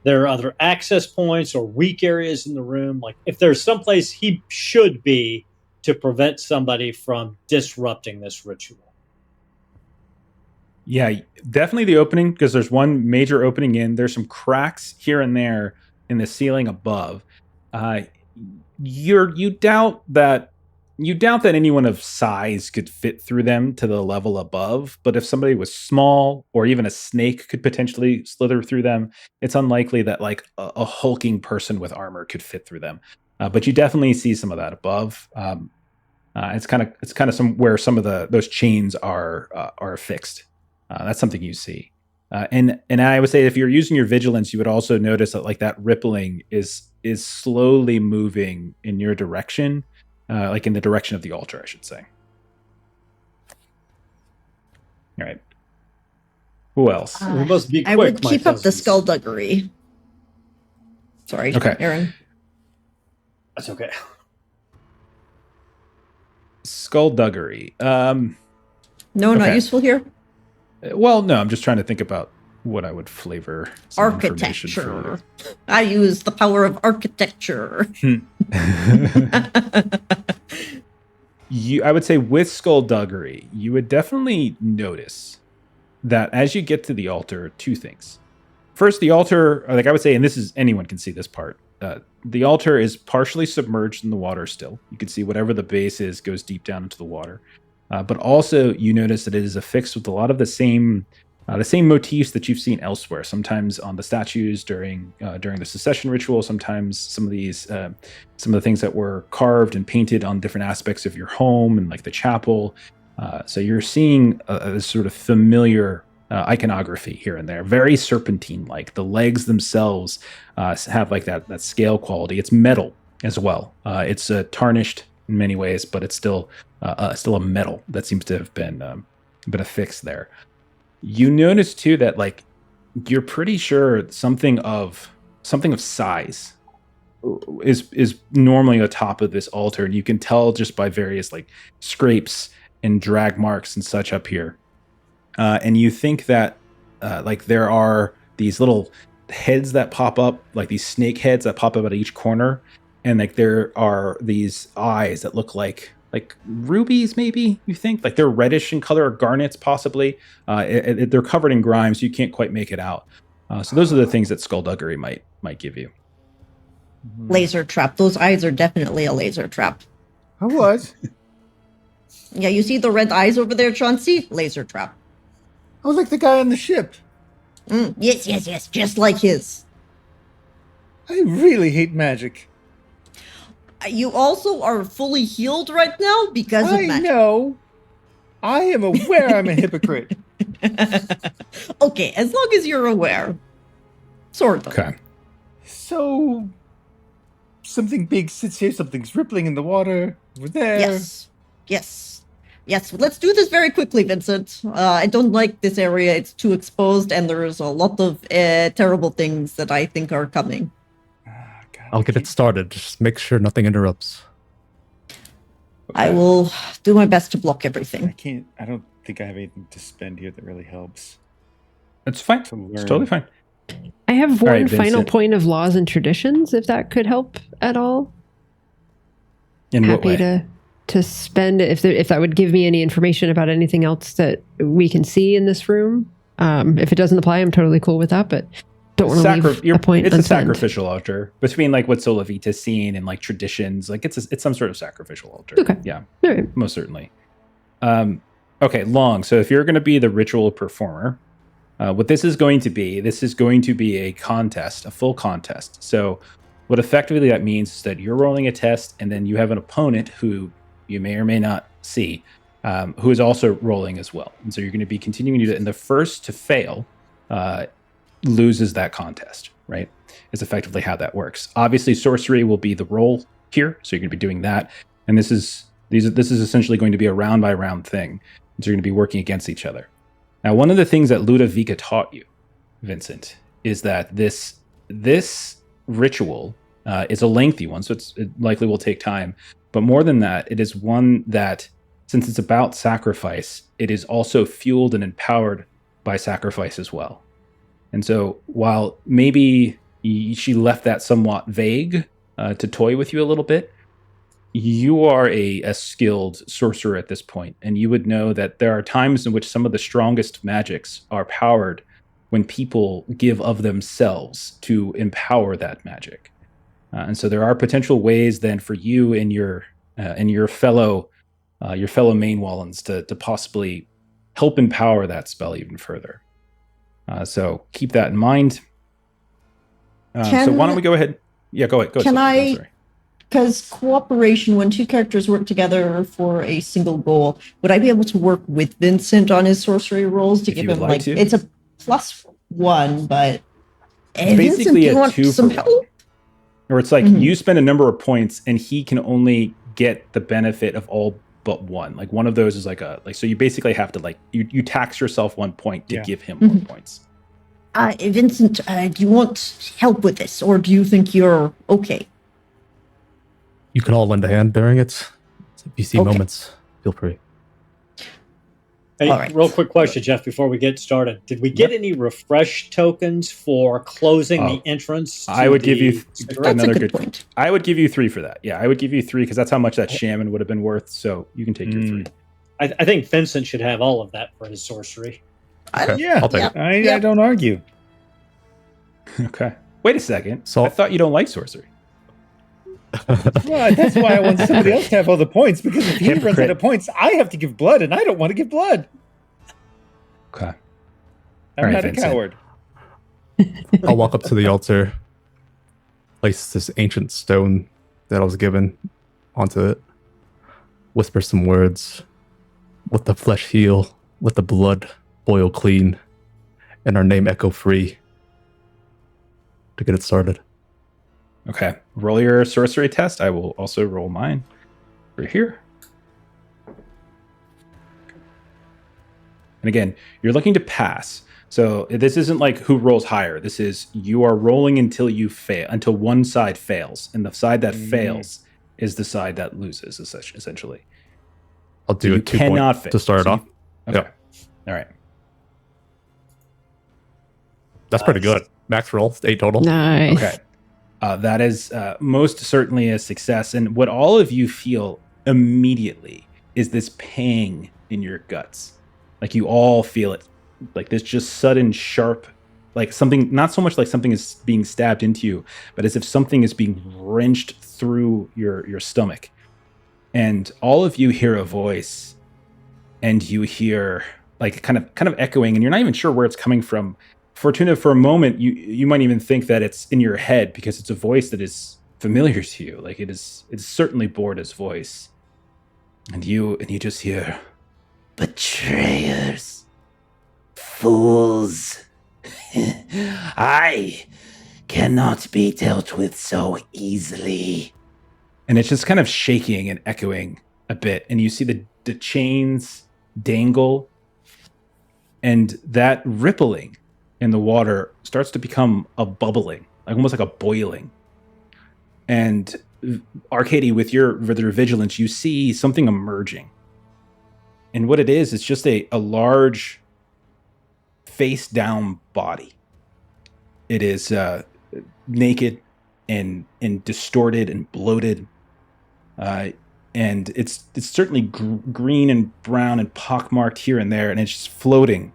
Speaker 4: there are other access points or weak areas in the room. Like if there's someplace he should be to prevent somebody from disrupting this ritual.
Speaker 1: Yeah, definitely the opening, because there's one major opening in. There's some cracks here and there in the ceiling above. You doubt that anyone of size could fit through them to the level above. But if somebody was small, or even a snake could potentially slither through them, it's unlikely that like a hulking person with armor could fit through them. But you definitely see some of that above. It's kind of somewhere some of those chains are fixed. That's something you see. And I would say if you're using your vigilance, you would also notice that like that rippling is slowly moving in your direction, like in the direction of the altar, I should say. All right. Who else?
Speaker 4: We must be quick.
Speaker 5: I would
Speaker 4: my
Speaker 5: keep up the
Speaker 4: cousins.
Speaker 5: skullduggery. Sorry,
Speaker 1: Okay.
Speaker 5: Aaron.
Speaker 4: That's okay.
Speaker 1: Skullduggery.
Speaker 5: No, not
Speaker 1: Okay.
Speaker 5: useful here.
Speaker 1: Well, no, I'm just trying to think about what I would flavor some information
Speaker 5: Architecture.
Speaker 1: for.
Speaker 5: I use the power of architecture.
Speaker 1: I would say with skullduggery, you would definitely notice that as you get to the altar, two things. First, the altar, like I would say, and this is anyone can see this part. The altar is partially submerged in the water still. You can see whatever the base is goes deep down into the water. But also, you notice that it is affixed with a lot of the same motifs that you've seen elsewhere. Sometimes on the statues during the secession ritual. Sometimes some of the things that were carved and painted on different aspects of your home and like the chapel. So you're seeing a sort of familiar iconography here and there, very serpentine-like. The legs themselves have like that scale quality. It's metal as well. It's tarnished in many ways, but it's still a metal that seems to have been affixed there. You notice too that like you're pretty sure something of size is normally on top of this altar, and you can tell just by various like scrapes and drag marks and such up here. And you think that like there are these little heads that pop up, like these snake heads that pop up at each corner, and like there are these eyes that look like rubies, maybe, you think? Like they're reddish in color, or garnets possibly. They're covered in grime, so you can't quite make it out. So those are the things that skullduggery might give you.
Speaker 5: Laser trap. Those eyes are definitely a laser trap.
Speaker 6: What?
Speaker 5: Yeah, you see the red eyes over there, Chauncey? Laser trap.
Speaker 6: I was like the guy on the ship.
Speaker 5: Yes. Just like his.
Speaker 6: I really hate magic.
Speaker 5: You also are fully healed right now because of
Speaker 6: I
Speaker 5: magic.
Speaker 6: know. I am aware I'm a hypocrite.
Speaker 5: Okay, as long as you're aware. Sort of.
Speaker 1: Okay.
Speaker 6: So, something big sits here, something's rippling in the water over there.
Speaker 5: Yes. Let's do this very quickly, Vincent. I don't like this area. It's too exposed, and there's a lot of terrible things that I think are coming.
Speaker 6: God,
Speaker 2: I'll get it started. Just make sure nothing interrupts.
Speaker 5: I will do my best to block everything.
Speaker 6: I don't think I have anything to spend here that really helps.
Speaker 1: That's fine.
Speaker 6: To
Speaker 1: It's
Speaker 6: learn.
Speaker 1: totally fine.
Speaker 3: I have
Speaker 1: All
Speaker 3: one
Speaker 1: right,
Speaker 3: final
Speaker 1: Vincent.
Speaker 3: point of laws and traditions, if that could help at all.
Speaker 1: In what
Speaker 3: Happy
Speaker 1: way?
Speaker 3: to spend if that would give me any information about anything else that we can see in this room. If it doesn't apply, I'm totally cool with that, but don't want to leave a point
Speaker 1: It's a
Speaker 3: unspent.
Speaker 1: sacrificial altar between like what Solavita's seen and like traditions. Like it's some sort of sacrificial altar.
Speaker 3: Okay.
Speaker 1: Yeah,
Speaker 3: All right.
Speaker 1: most certainly. Okay, Long. So if you're going to be the ritual performer, what this is going to be a contest, a full contest. So what effectively that means is that you're rolling a test, and then you have an opponent who you may or may not see, who is also rolling as well. And so you're going to be continuing to do that. And the first to fail loses that contest, right? Is effectively how that works. Obviously, sorcery will be the role here, so you're going to be doing that. And this is essentially going to be a round by round thing. So you're going to be working against each other. Now, one of the things that Ludovica taught you, Vincent, is that this ritual is a lengthy one, so it likely will take time. But more than that, it is one that since it's about sacrifice, it is also fueled and empowered by sacrifice as well. And so while maybe she left that somewhat vague to toy with you a little bit, you are a skilled sorcerer at this point, and you would know that there are times in which some of the strongest magics are powered when people give of themselves to empower that magic. And so there are potential ways then for you and your fellow Mainwallens to possibly help empower that spell even further. So keep that in mind. So why don't we go ahead? Yeah, go ahead.
Speaker 5: Can I? Because cooperation, when two characters work together for a single goal, would I be able to work with Vincent on his sorcery rolls to give him it's a +1, but
Speaker 1: it's basically
Speaker 5: Vincent,
Speaker 1: a 2 for 1. Or it's like you spend a number of points and he can only get the benefit of all but one. Like one of those is so you basically have to you tax yourself 1 point to give him more points.
Speaker 5: Vincent, do you want help with this, or do you think you're okay?
Speaker 2: You can all lend a hand during it. If you see moments, feel free.
Speaker 4: Hey,
Speaker 5: right.
Speaker 4: Real quick question, Jeff, before we get started. Did we get any refresh tokens for closing the entrance?
Speaker 1: I would give you another good
Speaker 5: point.
Speaker 1: I would give you 3 for that. Yeah, I would give you 3 because that's how much that shaman would have been worth. So you can take your 3.
Speaker 4: I think Vincent should have all of that for his sorcery.
Speaker 6: Yeah,
Speaker 2: I'll take it.
Speaker 6: I don't argue.
Speaker 1: Okay. Wait a second.
Speaker 2: So
Speaker 1: I thought you don't like sorcery.
Speaker 6: Well, that's why I want somebody else to have all the points, because if he runs out of points, I have to give blood, and I don't want to give blood.
Speaker 1: Okay.
Speaker 6: I'm not a coward.
Speaker 2: I'll walk up to the altar, place this ancient stone that I was given onto it, whisper some words, let the flesh heal, let the blood boil clean, and our name echo free to get it started.
Speaker 1: Okay. Roll your sorcery test. I will also roll mine. Right here. And again, you're looking to pass. So this isn't like who rolls higher. This is you are rolling until you fail, until one side fails. And the side that fails is the side that loses, essentially.
Speaker 2: I'll do a 2 point to start it off.
Speaker 1: Okay. Yep. All right.
Speaker 2: That's pretty good. Max roll, 8 total.
Speaker 3: Nice.
Speaker 1: Okay. That is most certainly a success. And what all of you feel immediately is this pang in your guts. Like you all feel it. Like this just sudden sharp, like something, not so much like something is being stabbed into you, but as if something is being wrenched through your stomach. And all of you hear a voice, and you hear like kind of echoing, and you're not even sure where it's coming from. Fortuna, for a moment, you might even think that it's in your head because it's a voice that is familiar to you. Like it's certainly Borda's voice. And you just hear, betrayers, fools. I cannot be dealt with so easily. And it's just kind of shaking and echoing a bit. And you see the chains dangle, and that rippling in the water starts to become a bubbling, like almost like a boiling. And Arkadiy, with your vigilance, you see something emerging. And what it is, it's just a large face-down body. It is naked and distorted and bloated. And it's certainly green and brown and pockmarked here and there, and it's just floating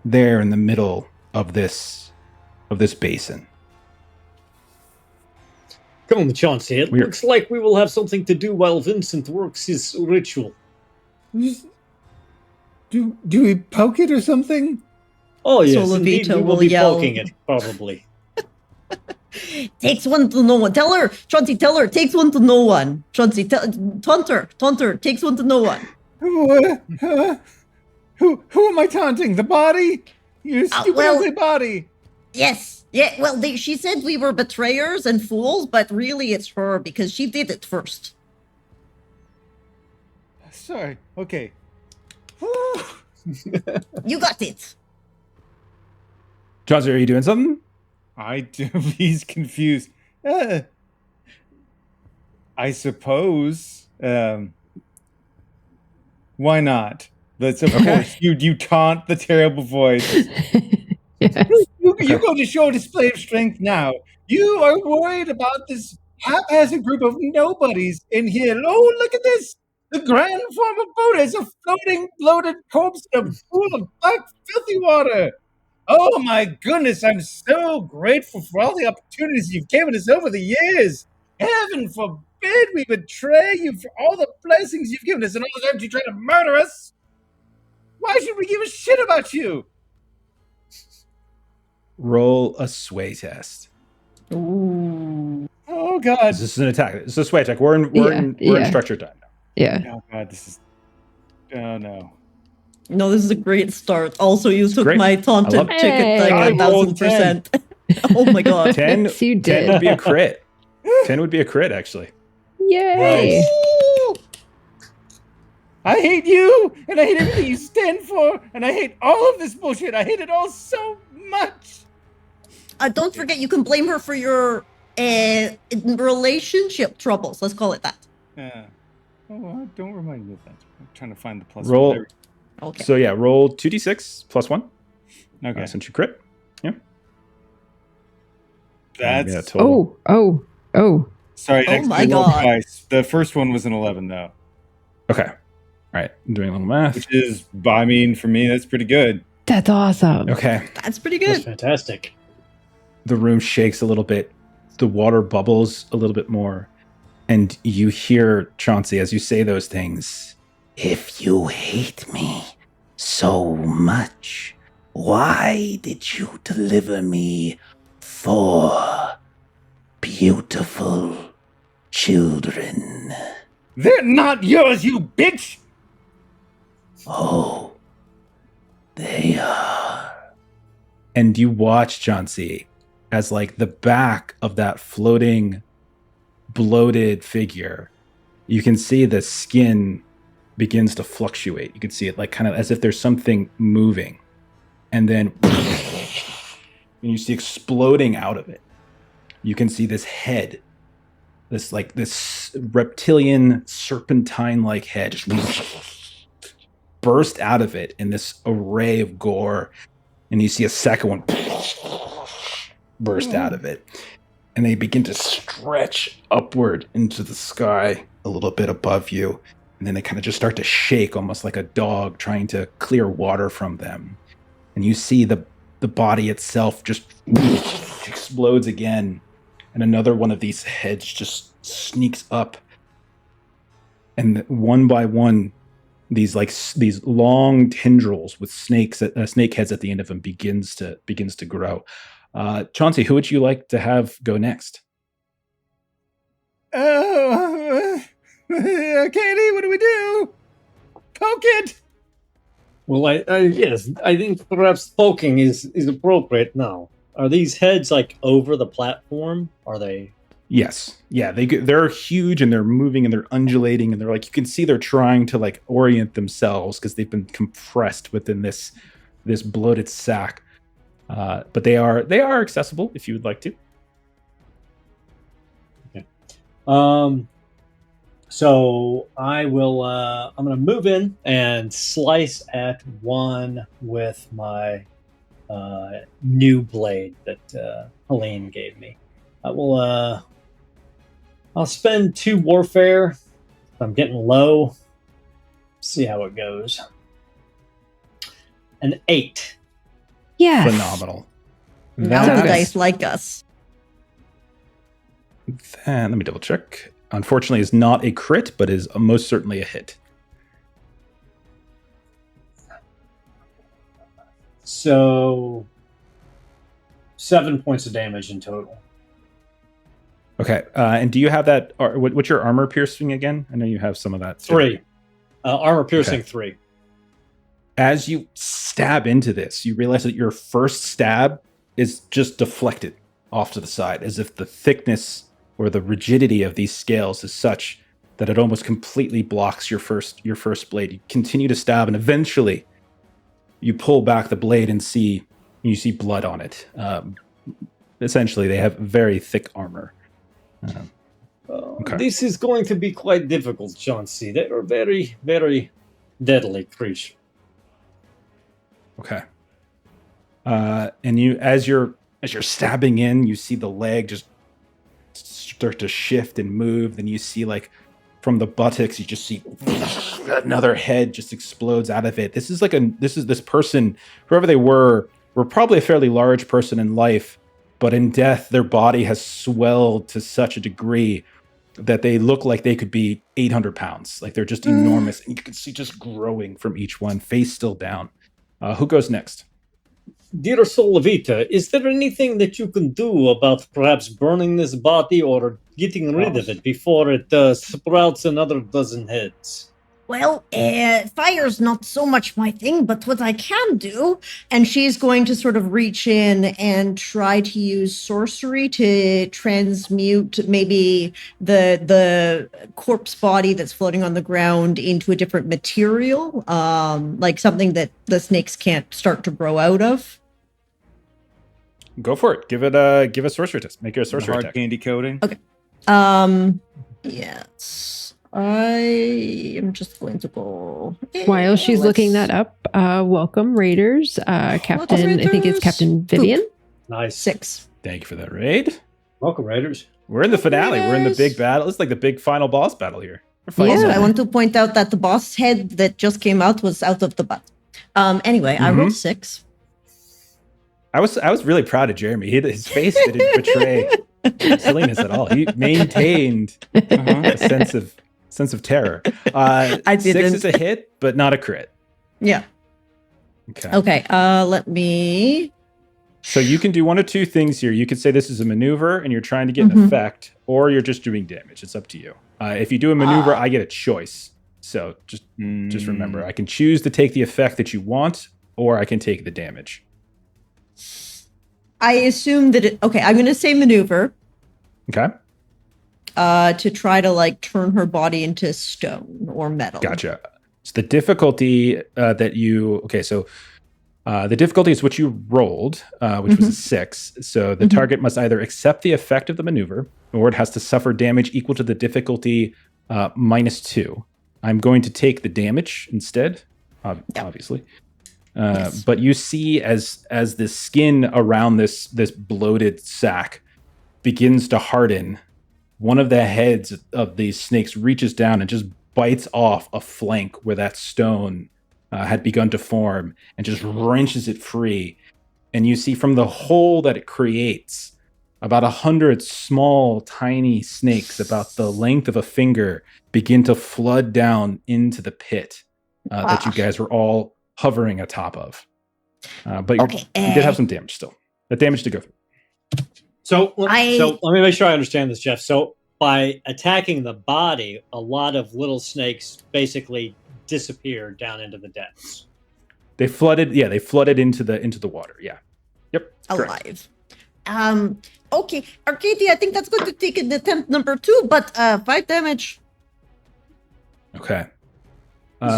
Speaker 1: there in the middle of this basin.
Speaker 4: Come on, Chauncey. It looks like we will have something to do while Vincent works his ritual.
Speaker 6: Do we poke it or something?
Speaker 4: Oh yes,
Speaker 5: So
Speaker 4: indeed, we will be poking it, probably.
Speaker 5: Takes one to know one. Tell her, Chauncey, takes one to know one. Chauncey, taunter, takes one to know one.
Speaker 6: Who am I taunting? The body? You stupid ugly body.
Speaker 5: Yes. Yeah, well, she said we were betrayers and fools, but really it's her because she did it first.
Speaker 6: Sorry. Okay.
Speaker 5: You got it.
Speaker 1: Chauncey, are you doing something?
Speaker 6: I do. He's confused. I suppose. Why not? That's of course you taunt the terrible voice.
Speaker 3: Yes.
Speaker 6: You go to show a display of strength now. You are worried about this haphazard group of nobodies in here. Oh, look at this! The grand form of Buddha is a floating, bloated corpse in a pool of black, filthy water. Oh my goodness, I'm so grateful for all the opportunities you've given us over the years. Heaven forbid we betray you for all the blessings you've given us and all the times you try to murder us. Why should we give a shit about you?
Speaker 1: Roll a sway test.
Speaker 5: Ooh.
Speaker 6: Oh God.
Speaker 1: This is an attack. This is a sway attack. We're in structured time now.
Speaker 3: Yeah.
Speaker 6: Oh God, this is. Oh no.
Speaker 5: No, this is a great start. Also, you took
Speaker 1: great.
Speaker 5: my taunted
Speaker 1: love
Speaker 5: chick at
Speaker 3: it.
Speaker 5: like
Speaker 6: I rolled
Speaker 5: 1,000%. Oh my God.
Speaker 1: 10,
Speaker 3: Yes, you
Speaker 1: 10
Speaker 3: did.
Speaker 1: would be a crit. 10 would be a crit, actually.
Speaker 3: Yay.
Speaker 5: Ooh.
Speaker 6: I hate you, and I hate everything you stand for, and I hate all of this bullshit. I hate it all so much.
Speaker 5: Don't forget, you can blame her for your relationship troubles. Let's call it that.
Speaker 6: Oh, don't remind me of that. I'm trying to find the plus.
Speaker 1: Roll.
Speaker 6: One.
Speaker 5: Okay.
Speaker 1: So yeah, roll 2d6 plus 1.
Speaker 6: Okay.
Speaker 1: Since you crit. Yeah.
Speaker 6: That's
Speaker 1: yeah, total.
Speaker 3: Oh.
Speaker 6: sorry.
Speaker 5: Oh
Speaker 6: Next
Speaker 5: my
Speaker 6: I rolled
Speaker 5: God.
Speaker 6: twice. The first one was an 11 though,
Speaker 1: Okay. All right. I'm doing a little math.
Speaker 6: which is, I mean, for me that's pretty good.
Speaker 3: That's awesome.
Speaker 1: Okay.
Speaker 5: That's pretty
Speaker 4: That's
Speaker 5: good.
Speaker 4: fantastic.
Speaker 1: The room shakes a little bit. The water bubbles a little bit more. And you hear Chauncey as you say those things. If you hate me so much, why did you deliver me 4 beautiful children?
Speaker 6: They're not yours, you bitch.
Speaker 1: Oh, they are. And you watch, Chauncey, as like the back of that floating, bloated figure, you can see the skin begins to fluctuate. You can see it like kind of as if there's something moving. And then and you see exploding out of it. You can see this head, this reptilian serpentine-like head just burst out of it in this array of gore. And you see a second one burst out of it. And they begin to stretch upward into the sky a little bit above you. And then they kind of just start to shake, almost like a dog trying to clear water from them. And you see the body itself just explodes again. And another one of these heads just sneaks up. And one by one, these long tendrils with snake heads at the end of them begins to grow. Chauncey, who would you like to have go next?
Speaker 6: Oh, Arkadiy, what do we do? Poke it.
Speaker 4: Well, yes, I think perhaps poking is appropriate now. Are these heads like over the platform? Are they?
Speaker 1: Yes. Yeah, they're huge and they're moving and they're undulating and they're like, you can see they're trying to like orient themselves because they've been compressed within this bloated sack. But they are accessible if you would like to.
Speaker 4: Okay. So I will. I'm going to move in and slice at one with my new blade that Helene gave me. I will. I'll spend 2 warfare. I'm getting low. See how it goes. An 8.
Speaker 3: Yes.
Speaker 1: Phenomenal.
Speaker 5: Now
Speaker 3: So
Speaker 5: the
Speaker 3: good.
Speaker 5: dice like us.
Speaker 1: Then, let me double check. Unfortunately, is not a crit, but is most certainly a hit.
Speaker 4: So 7 points of damage in total.
Speaker 1: Okay. And do you have that? What's your armor piercing again? I know you have some of that. too.
Speaker 4: 3. Armor piercing
Speaker 1: Okay.
Speaker 4: 3.
Speaker 1: As you stab into this, you realize that your first stab is just deflected off to the side, as if the thickness or the rigidity of these scales is such that it almost completely blocks your first blade. You continue to stab, and eventually you pull back the blade and you see blood on it. Essentially, they have very thick armor. Okay.
Speaker 4: This is going to be quite difficult, Chauncey. They are very, very deadly creature.
Speaker 1: Okay. And you, as you're stabbing in, you see the leg just start to shift and move. Then you see, like, from the buttocks, you just see another head just explodes out of it. This person, whoever they were probably a fairly large person in life, but in death, their body has swelled to such a degree that they look like they could be 800 pounds. Like, they're just enormous, and you can see just growing from each one, face still down. Who goes next?
Speaker 4: Dear Solovita, is there anything that you can do about perhaps burning this body or getting rid of it before it sprouts another dozen heads?
Speaker 5: Well, fire's not so much my thing, but what I can do, and she's going to sort of reach in and try to use sorcery to transmute maybe the corpse body that's floating on the ground into a different material, like something that the snakes can't start to grow out of.
Speaker 1: Go for it. Give a sorcery test. Make it a sorcery
Speaker 6: Hard
Speaker 1: attack.
Speaker 6: candy coating.
Speaker 5: Okay. Yes. I am just going to go.
Speaker 3: While she's looking that up, welcome Raiders. Captain, I think it's Captain Vivian.
Speaker 4: Nice.
Speaker 5: 6.
Speaker 1: Thank you for that raid.
Speaker 4: Welcome, Raiders.
Speaker 1: We're in the finale. We're in the big battle. It's like the big final boss battle here.
Speaker 5: Also, I want to point out that the boss head that just came out was out of the butt. Anyway, I rolled 6.
Speaker 1: I was really proud of Jeremy. His face didn't betray silliness at all. He maintained a sense of terror.
Speaker 5: I didn't.
Speaker 1: 6 is a hit, but not a crit.
Speaker 5: Yeah. Okay. Let me.
Speaker 1: So you can do one of two things here. You could say this is a maneuver and you're trying to get an effect, or you're just doing damage. It's up to you. If you do a maneuver, I get a choice. So just remember, I can choose to take the effect that you want, or I can take the damage.
Speaker 5: I assume that okay, I'm going to say maneuver.
Speaker 1: Okay.
Speaker 5: To try to like turn her body into stone or metal.
Speaker 1: Gotcha. So the difficulty the difficulty is what you rolled, which was a 6. So the target must either accept the effect of the maneuver, or it has to suffer damage equal to the difficulty -2. I'm going to take the damage instead, obviously. Yes. But you see as the skin around this bloated sack begins to harden, one of the heads of these snakes reaches down and just bites off a flank where that stone had begun to form and just wrenches it free. And you see from the hole that it creates, about 100 small, tiny snakes about the length of a finger begin to flood down into the pit that you guys were all hovering atop of. But you did have some damage still. The damage to go through.
Speaker 4: So let me make sure I understand this, Jeff. So by attacking the body, a lot of little snakes basically disappear down into the depths.
Speaker 1: They flooded into the water. Yeah. Yep.
Speaker 5: Alive. Okay, Arkadiy, I think that's going to take an attempt number 2, but 5 damage.
Speaker 1: Okay.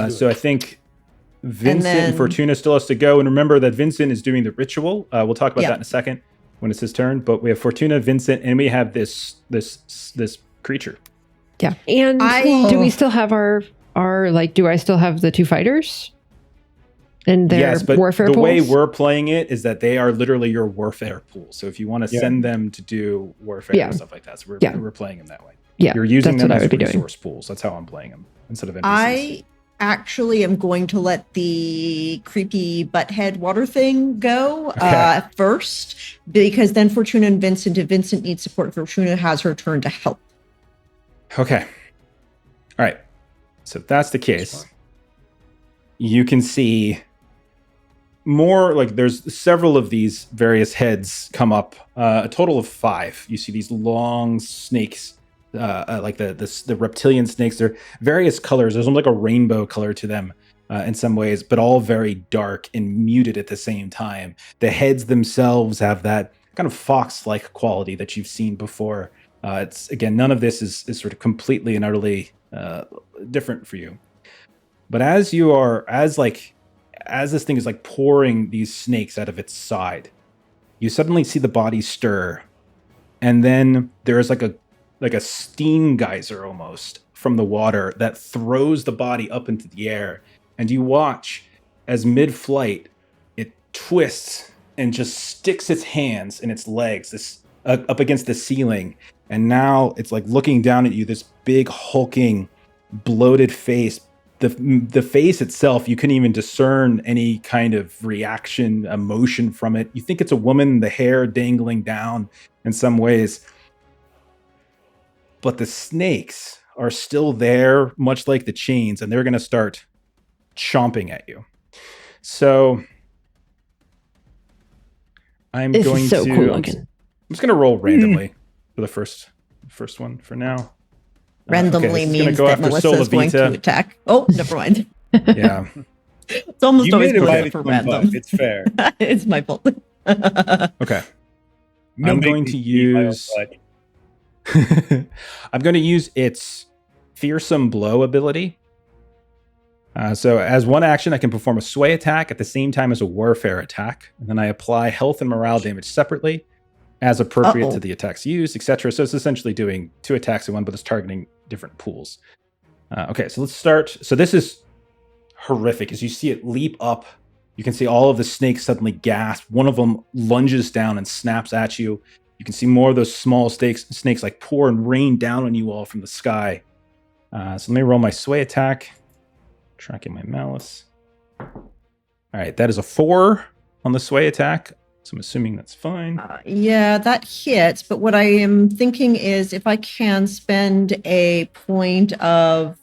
Speaker 1: So I think Vincent and Fortuna still has to go, and remember that Vincent is doing the ritual. We'll talk about that in a second when it's his turn. But we have Fortuna, Vincent, and we have this creature.
Speaker 3: Yeah. And do we still have our do I still have the 2 fighters? And their warfare pools?
Speaker 1: The way we're playing it is that they are literally your warfare pool. So if you want to send them to do warfare and stuff like that, so we're playing them that way.
Speaker 3: Yeah,
Speaker 1: you're using them as
Speaker 3: doing.
Speaker 1: resource pools. That's how I'm playing them instead of NPCs.
Speaker 5: I actually am going to let the creepy butthead water thing go first, because then Fortuna and Vincent, if Vincent needs support, Fortuna has her turn to help.
Speaker 1: Okay. All right. So if that's the case, you can see more, like there's several of these various heads come up, a total of 5. You see these long snakes, like the reptilian snakes. They're various colors. There's almost like a rainbow color to them in some ways, but all very dark and muted at the same time. The heads themselves have that kind of fox-like quality that you've seen before. It's again, none of this is sort of completely and utterly different for you. But as this thing is like pouring these snakes out of its side, you suddenly see the body stir, and then there is like a steam geyser almost from the water that throws the body up into the air, and you watch as mid-flight it twists and just sticks its hands and its legs up against the ceiling, and now it's like looking down at you, this big hulking bloated face. The face itself, you couldn't even discern any kind of reaction, emotion from it. You think it's a woman, the hair dangling down in some ways, but the snakes are still there, much like the chains, and they're going to start chomping at you. So I'm
Speaker 3: This
Speaker 1: going
Speaker 3: is so
Speaker 1: to
Speaker 3: cool looking.
Speaker 1: I'm just going to roll randomly for the first one for now.
Speaker 5: Randomly
Speaker 1: this is gonna
Speaker 5: means
Speaker 1: go
Speaker 5: that
Speaker 1: after
Speaker 5: Melissa is going to
Speaker 1: Solavita.
Speaker 5: attack. Oh, never mind.
Speaker 1: Yeah.
Speaker 5: It's almost
Speaker 6: You
Speaker 5: always
Speaker 6: made it
Speaker 5: put
Speaker 6: right
Speaker 5: it for
Speaker 6: at one
Speaker 5: random.
Speaker 6: butt. It's fair.
Speaker 5: It's my fault.
Speaker 1: Okay.
Speaker 6: No
Speaker 1: I'm going
Speaker 6: make
Speaker 1: to
Speaker 6: me eat my own
Speaker 1: use
Speaker 6: butt.
Speaker 1: I'm going to use its fearsome blow ability. So as one action, I can perform a sway attack at the same time as a warfare attack, and then I apply health and morale damage separately, as appropriate to the attacks used, etc. So it's essentially doing 2 attacks in one, but it's targeting different pools. Okay, so let's start. So this is horrific. As you see it leap up, you can see all of the snakes suddenly gasp. One of them lunges down and snaps at you. You can see more of those small snakes like pour and rain down on you all from the sky. So let me roll my sway attack. Tracking my malice. All right, that is a 4 on the sway attack. So I'm assuming that's fine.
Speaker 5: Yeah, that hits. But what I am thinking is if I can spend a point of,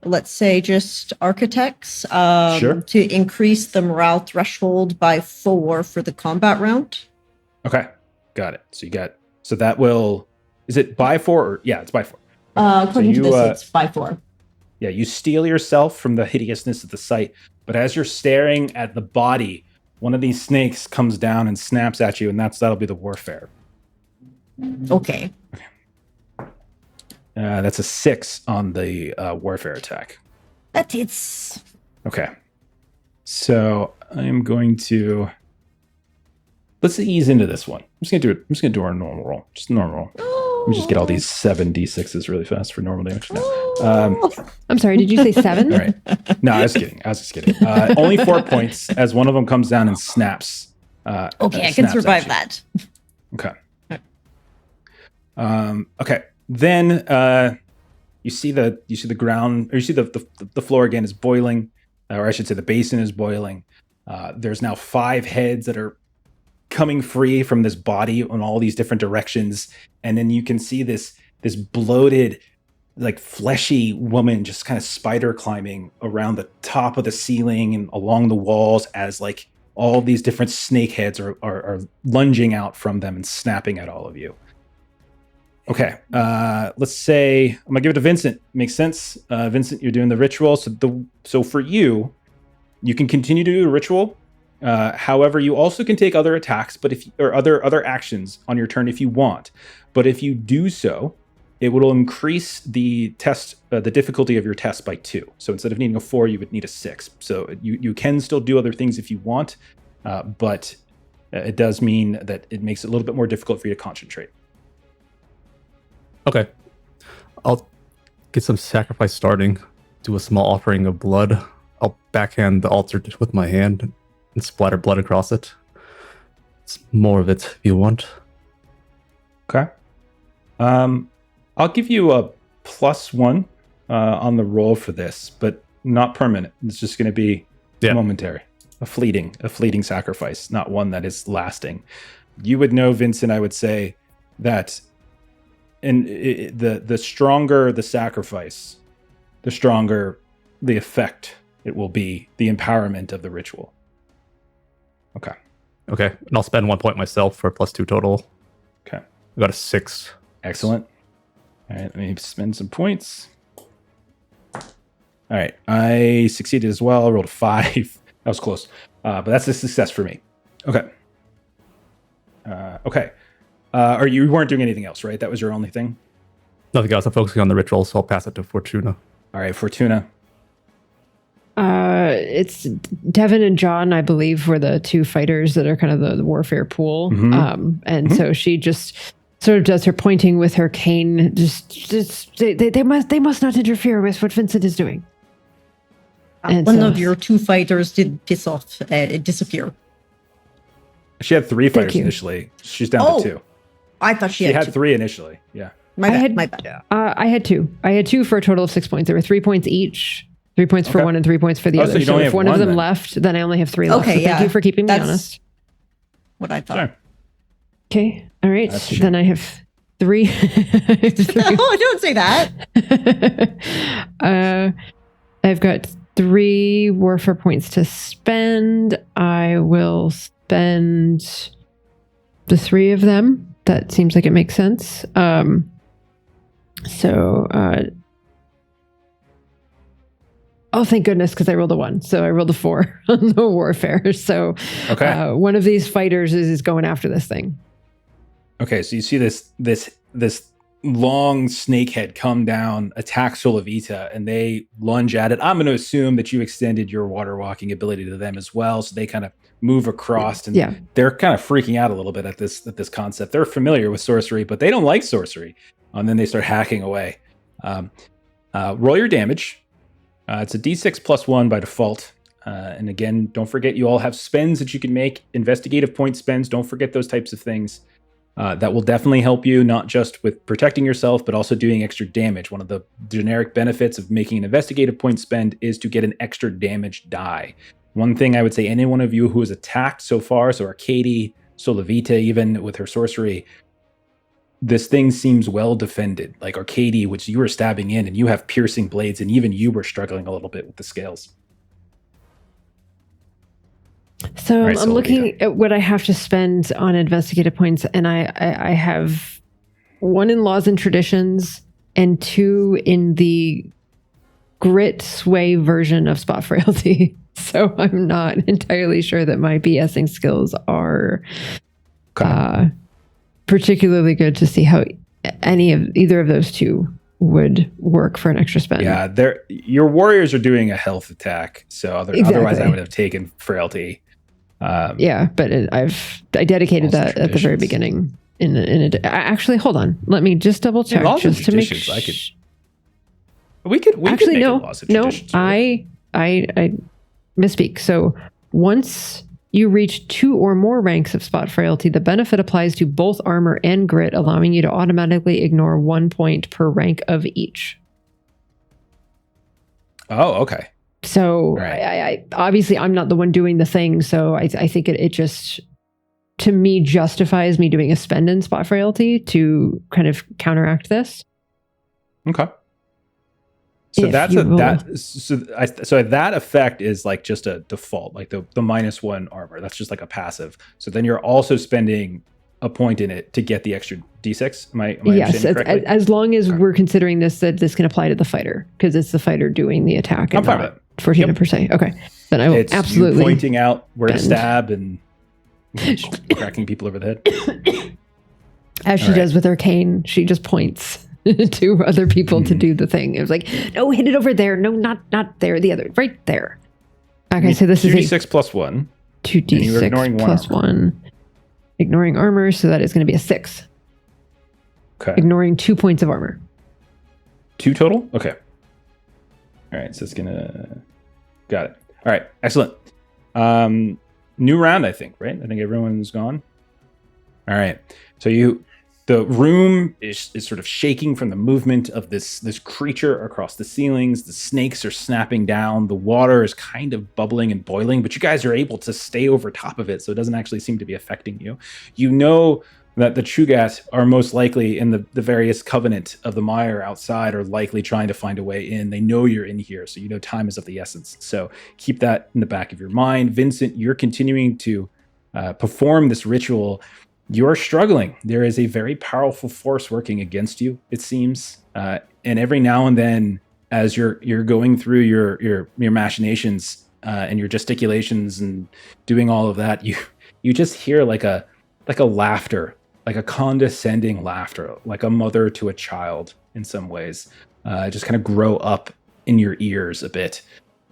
Speaker 5: let's say, just architects
Speaker 1: Sure.
Speaker 5: to increase the morale threshold by 4 for the combat round.
Speaker 1: Okay, got it. So that will, is it by 4 or, yeah, it's by 4.
Speaker 5: According
Speaker 1: So
Speaker 5: to
Speaker 1: you,
Speaker 5: this, it's by 4.
Speaker 1: Yeah, you steel yourself from the hideousness of the sight, but as you're staring at the body, one of these snakes comes down and snaps at you, and that'll be the warfare.
Speaker 5: Okay.
Speaker 1: That's a 6 on the warfare attack.
Speaker 5: That hits.
Speaker 1: Okay. So I'm going to, let's ease into this one. I'm just gonna do our normal roll. Just normal roll. Let me just get all these 7d6s really fast for normal damage now.
Speaker 3: I'm sorry, did you say 7?
Speaker 1: All right. No, I was just kidding. Only 4 points as one of them comes down and snaps.
Speaker 5: Okay, I can survive that.
Speaker 1: Okay. Okay. Then you see the ground, or you see the floor again is boiling, or I should say the basin is boiling. There's now 5 heads that are coming free from this body in all these different directions, and then you can see this bloated, like fleshy woman just kind of spider climbing around the top of the ceiling and along the walls as like all these different snake heads are lunging out from them and snapping at all of you. Okay, let's say I'm gonna give it to Vincent. Makes sense. Vincent, you're doing the ritual. So for you can continue to do the ritual. However, you also can take other attacks, or other actions on your turn if you want. But if you do so, it will increase the test, the difficulty of your test by 2. So instead of needing a 4, you would need a 6. So you can still do other things if you want, but it does mean that it makes it a little bit more difficult for you to concentrate.
Speaker 2: Okay. I'll get some sacrifice starting, do a small offering of blood. I'll backhand the altar with my hand and splatter blood across it. It's more of it if you want.
Speaker 1: Okay. I'll give you a +1 on the roll for this, but not permanent. It's just going to be momentary, a fleeting sacrifice, not one that is lasting. You would know, Vincent, I would say that the stronger the sacrifice, the stronger the effect it will be, the empowerment of the ritual. Okay.
Speaker 2: Okay. And I'll spend 1 point myself for +2 total.
Speaker 1: Okay.
Speaker 2: I got a 6.
Speaker 1: Excellent. All right, let me spend some points. All right, I succeeded as well. I rolled a 5. That was close, but that's a success for me. Okay. Okay. You weren't doing anything else, right? That was your only thing?
Speaker 2: Nothing else. I'm focusing on the ritual, so I'll pass it to Fortuna.
Speaker 1: All right, Fortuna.
Speaker 3: It's Devin and John, I believe, were the 2 fighters that are kind of the warfare pool.
Speaker 1: Mm-hmm.
Speaker 3: So she just sort of does her pointing with her cane. Just they must not interfere with what Vincent is doing. And
Speaker 5: One
Speaker 3: so-
Speaker 5: of your 2 fighters did piss off disappear.
Speaker 1: She had 3 fighters
Speaker 3: you.
Speaker 1: initially. She's down
Speaker 5: Oh,
Speaker 1: to 2.
Speaker 5: I thought
Speaker 1: She
Speaker 5: she
Speaker 1: had
Speaker 5: had
Speaker 1: 3 initially. Yeah.
Speaker 5: My bad.
Speaker 3: I had 2. I had 2 for a total of 6 points. There were 3 points each. 3 points for
Speaker 1: Okay.
Speaker 3: one and 3 points for the
Speaker 1: Oh, so
Speaker 3: other.
Speaker 1: you
Speaker 3: So
Speaker 1: only
Speaker 3: if
Speaker 1: have
Speaker 3: one of
Speaker 1: one
Speaker 3: them
Speaker 1: then.
Speaker 3: left, then I only have 3 left.
Speaker 5: Okay,
Speaker 3: So thank
Speaker 5: yeah.
Speaker 3: you for keeping me
Speaker 5: That's
Speaker 3: honest.
Speaker 5: what I thought.
Speaker 1: Sorry.
Speaker 3: Okay. All right.
Speaker 1: That's a
Speaker 3: Then I have 3.
Speaker 5: Oh, don't say that.
Speaker 3: I've got 3 warfare points to spend. I will spend the 3 of them. That seems like it makes sense. Oh, thank goodness, because I rolled a 1. So I rolled a 4 on the warfare. So
Speaker 1: Okay.
Speaker 3: one of these fighters is going after this thing.
Speaker 1: Okay, so you see this long snake head come down, attack Solovita, and they lunge at it. I'm going to assume that you extended your water walking ability to them as well, so they kind of move across, and
Speaker 3: Yeah.
Speaker 1: they're kind of freaking out a little bit at this concept. They're familiar with sorcery, but they don't like sorcery. And then they start hacking away. Roll your damage. It's a d6 plus 1 by default. And again, don't forget you all have spends that you can make, investigative point spends. Don't forget those types of things. That will definitely help you, not just with protecting yourself, but also doing extra damage. One of the generic benefits of making an investigative point spend is to get an extra damage die. One thing I would say, any one of you who has attacked so far, so Arkadiy, Solovita, even with her sorcery, this thing seems well defended. Like Arkadiy, which you were stabbing in, and you have piercing blades, and even you were struggling a little bit with the scales.
Speaker 3: So
Speaker 1: All right,
Speaker 3: I'm
Speaker 1: so
Speaker 3: looking at what I have to spend on investigative points, and I have 1 in laws and traditions and 2 in the grit sway version of spot frailty. So I'm not entirely sure that my BSing skills are particularly good to see how either of those 2 would work for an extra spend.
Speaker 1: Yeah, your warriors are doing a health attack, so otherwise I
Speaker 3: Exactly.
Speaker 1: would have taken frailty.
Speaker 3: Yeah, but I dedicated
Speaker 1: Also
Speaker 3: that at the very
Speaker 1: traditions.
Speaker 3: beginning. Actually, hold on. Let me just double check
Speaker 1: laws and
Speaker 3: just to make
Speaker 1: traditions, I could-
Speaker 3: sh-
Speaker 1: We could
Speaker 3: Actually,
Speaker 1: make
Speaker 3: no,
Speaker 1: a laws of
Speaker 3: no.
Speaker 1: traditions.
Speaker 3: I misspeak. So once you reach 2 or more ranks of spot frailty, the benefit applies to both armor and grit, allowing you to automatically ignore 1 point per rank of each.
Speaker 1: Oh, okay.
Speaker 3: So
Speaker 1: Right.
Speaker 3: I obviously I'm not the one doing the thing. So I think it just, to me, justifies me doing a spend in spot frailty to kind of counteract this.
Speaker 1: Okay. So
Speaker 3: If
Speaker 1: that's
Speaker 3: you
Speaker 1: a
Speaker 3: will.
Speaker 1: that so that effect is like just a default, like the -1 armor. That's just like a passive. So then you're also spending a point in it to get the extra d6. Am I
Speaker 3: Yes,
Speaker 1: understanding correctly?
Speaker 3: as long as
Speaker 1: Okay.
Speaker 3: we're considering that this can apply to the fighter, because it's the fighter doing the attack.
Speaker 1: I'm
Speaker 3: And
Speaker 1: fine with
Speaker 3: not
Speaker 1: it.
Speaker 3: Fortuna
Speaker 1: Yep.
Speaker 3: per se. Okay, then I will
Speaker 1: It's
Speaker 3: absolutely.
Speaker 1: you pointing out where to
Speaker 3: bend.
Speaker 1: stab and cracking people over the head.
Speaker 3: As she
Speaker 1: All right.
Speaker 3: does with her cane, she just points to other people to
Speaker 1: Mhm.
Speaker 3: do the thing. It was like, no, hit it over there. No, not there. The other, right there. Okay, so this is a
Speaker 1: 2d6 plus 1. and you were
Speaker 3: 2d6
Speaker 1: ignoring one
Speaker 3: plus 1. Ignoring armor, so that is going to be a 6.
Speaker 1: Okay.
Speaker 3: Ignoring 2 points of armor.
Speaker 1: 2 total? Okay. All right, so it's gonna got it. All right, excellent. New round, I think, right? I think everyone's gone. All right. So the room is sort of shaking from the movement of this creature across the ceilings. The snakes are snapping down. The water is kind of bubbling and boiling, but you guys are able to stay over top of it, so it doesn't actually seem to be affecting you. You know that the Chugat are most likely in the various covenant of the mire outside, are likely trying to find a way in. They know you're in here, so you know time is of the essence. So keep that in the back of your mind. Vincent, you're continuing to perform this ritual. You're struggling. There is a very powerful force working against you, it seems. And every now and then, as you're going through your machinations and your gesticulations and doing all of that, you just hear like a laughter, like a condescending laughter, like a mother to a child in some ways, just kind of grow up in your ears a bit,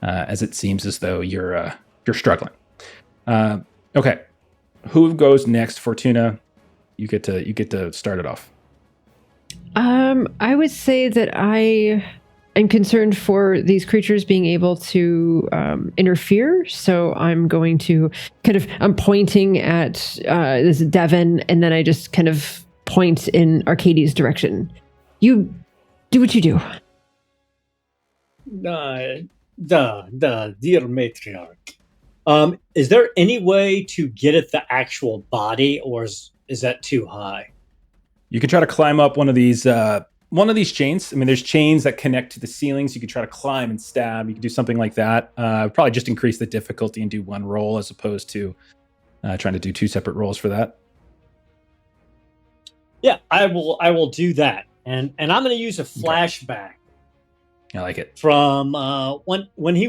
Speaker 1: as it seems as though you're struggling. Okay, who goes next? Fortuna, you get to start it off.
Speaker 3: I would say that I I'm concerned for these creatures being able to interfere. So I'm going to I'm pointing at this Devon, and then I just kind of point in Arkadiy's direction. You do what you do.
Speaker 4: Dear Matriarch. Is there any way to get at the actual body, or is that too high?
Speaker 1: You could try to climb up one of these chains. I mean, there's chains that connect to the ceilings. You could try to climb and stab. You could do something like that. Probably just increase the difficulty and do one roll as opposed to trying to do 2 separate rolls for that.
Speaker 4: Yeah, I will do that. And I'm going to use a flashback.
Speaker 1: I like it.
Speaker 4: From when he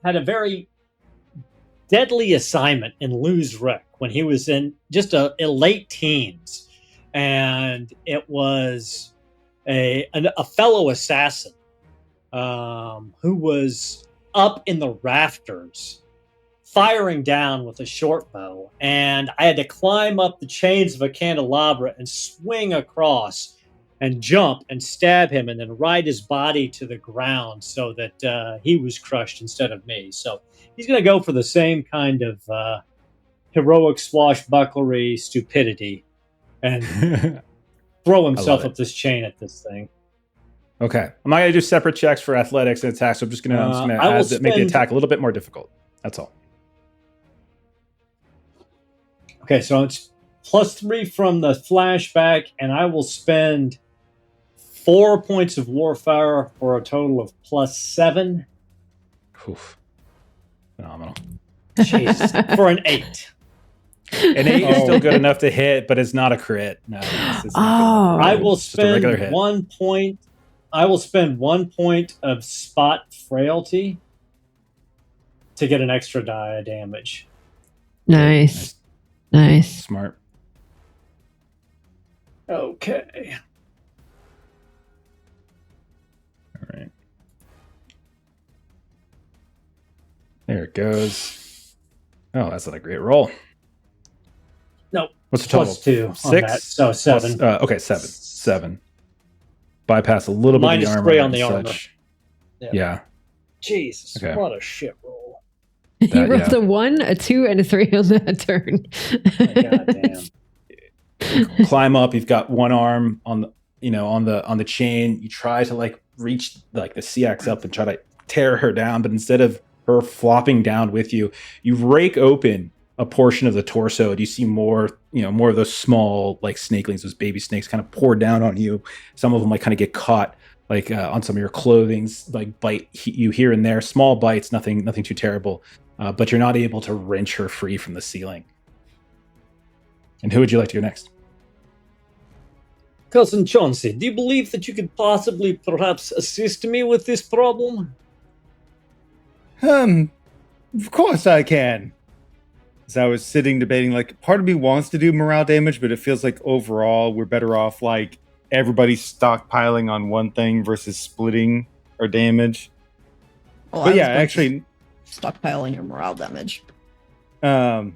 Speaker 4: had a very deadly assignment in Lou's Wreck, when he was in just a late teens, and it was a fellow assassin who was up in the rafters firing down with a short bow, and I had to climb up the chains of a candelabra and swing across and jump and stab him and then ride his body to the ground so that he was crushed instead of me. So he's going to go for the same kind of heroic swashbucklery stupidity and throw himself up this chain at this thing.
Speaker 1: Okay. I'm not going to do separate checks for athletics and attacks. So I'm just going to make the attack a little bit more difficult. That's all.
Speaker 4: Okay, so it's +3 from the flashback, and I will spend 4 points of warfare for a total of +7.
Speaker 1: Oof. Phenomenal.
Speaker 4: Jesus. For an 8.
Speaker 1: An 8 is still good enough to hit, but it's not a crit. No, it's not
Speaker 4: I will spend 1 point. I will spend 1 point of spot frailty to get an extra die of damage.
Speaker 3: Nice.
Speaker 1: Smart.
Speaker 4: Okay.
Speaker 1: All right. There it goes. Oh, that's not a great roll.
Speaker 4: No.
Speaker 1: What's the total?
Speaker 4: +2.
Speaker 1: 6.
Speaker 4: On that, so 7.
Speaker 1: Okay, 7. 7. Bypass a little bit of the armor.
Speaker 4: -3 on the armor.
Speaker 1: Yeah.
Speaker 4: Jesus,
Speaker 1: Okay.
Speaker 4: what a shit roll.
Speaker 3: You rolled a 1, a 2, and a 3 on that turn.
Speaker 4: God damn.
Speaker 1: Climb up. You've got one arm on the chain. You try to reach the CX up and try to tear her down, but instead of her flopping down with you, you rake open a portion of the torso, and you see more of those small snakelings, those baby snakes, kind of pour down on you. Some of them kind of get caught on some of your clothing, bite you here and there. Small bites, nothing too terrible. But you're not able to wrench her free from the ceiling. And who would you like to go next?
Speaker 4: Cousin Chauncey, do you believe that you could possibly perhaps assist me with this problem?
Speaker 6: Of course I can. As I was sitting debating, part of me wants to do morale damage, but it feels like overall we're better off everybody stockpiling on one thing versus splitting our damage.
Speaker 5: Well,
Speaker 6: but yeah, actually,
Speaker 5: stockpiling your morale damage.
Speaker 6: No,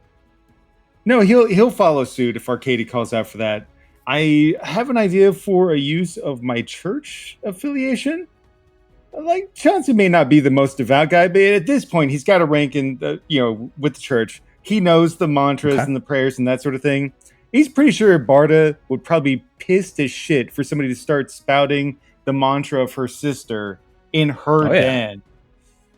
Speaker 6: he'll follow suit if Arkadiy calls out for that. I have an idea for a use of my church affiliation. Chauncey may not be the most devout guy, but at this point, he's got a rank in with the church. He knows the mantras and the prayers and that sort of thing. He's pretty sure Barda would probably be pissed as shit for somebody to start spouting the mantra of her sister in her den.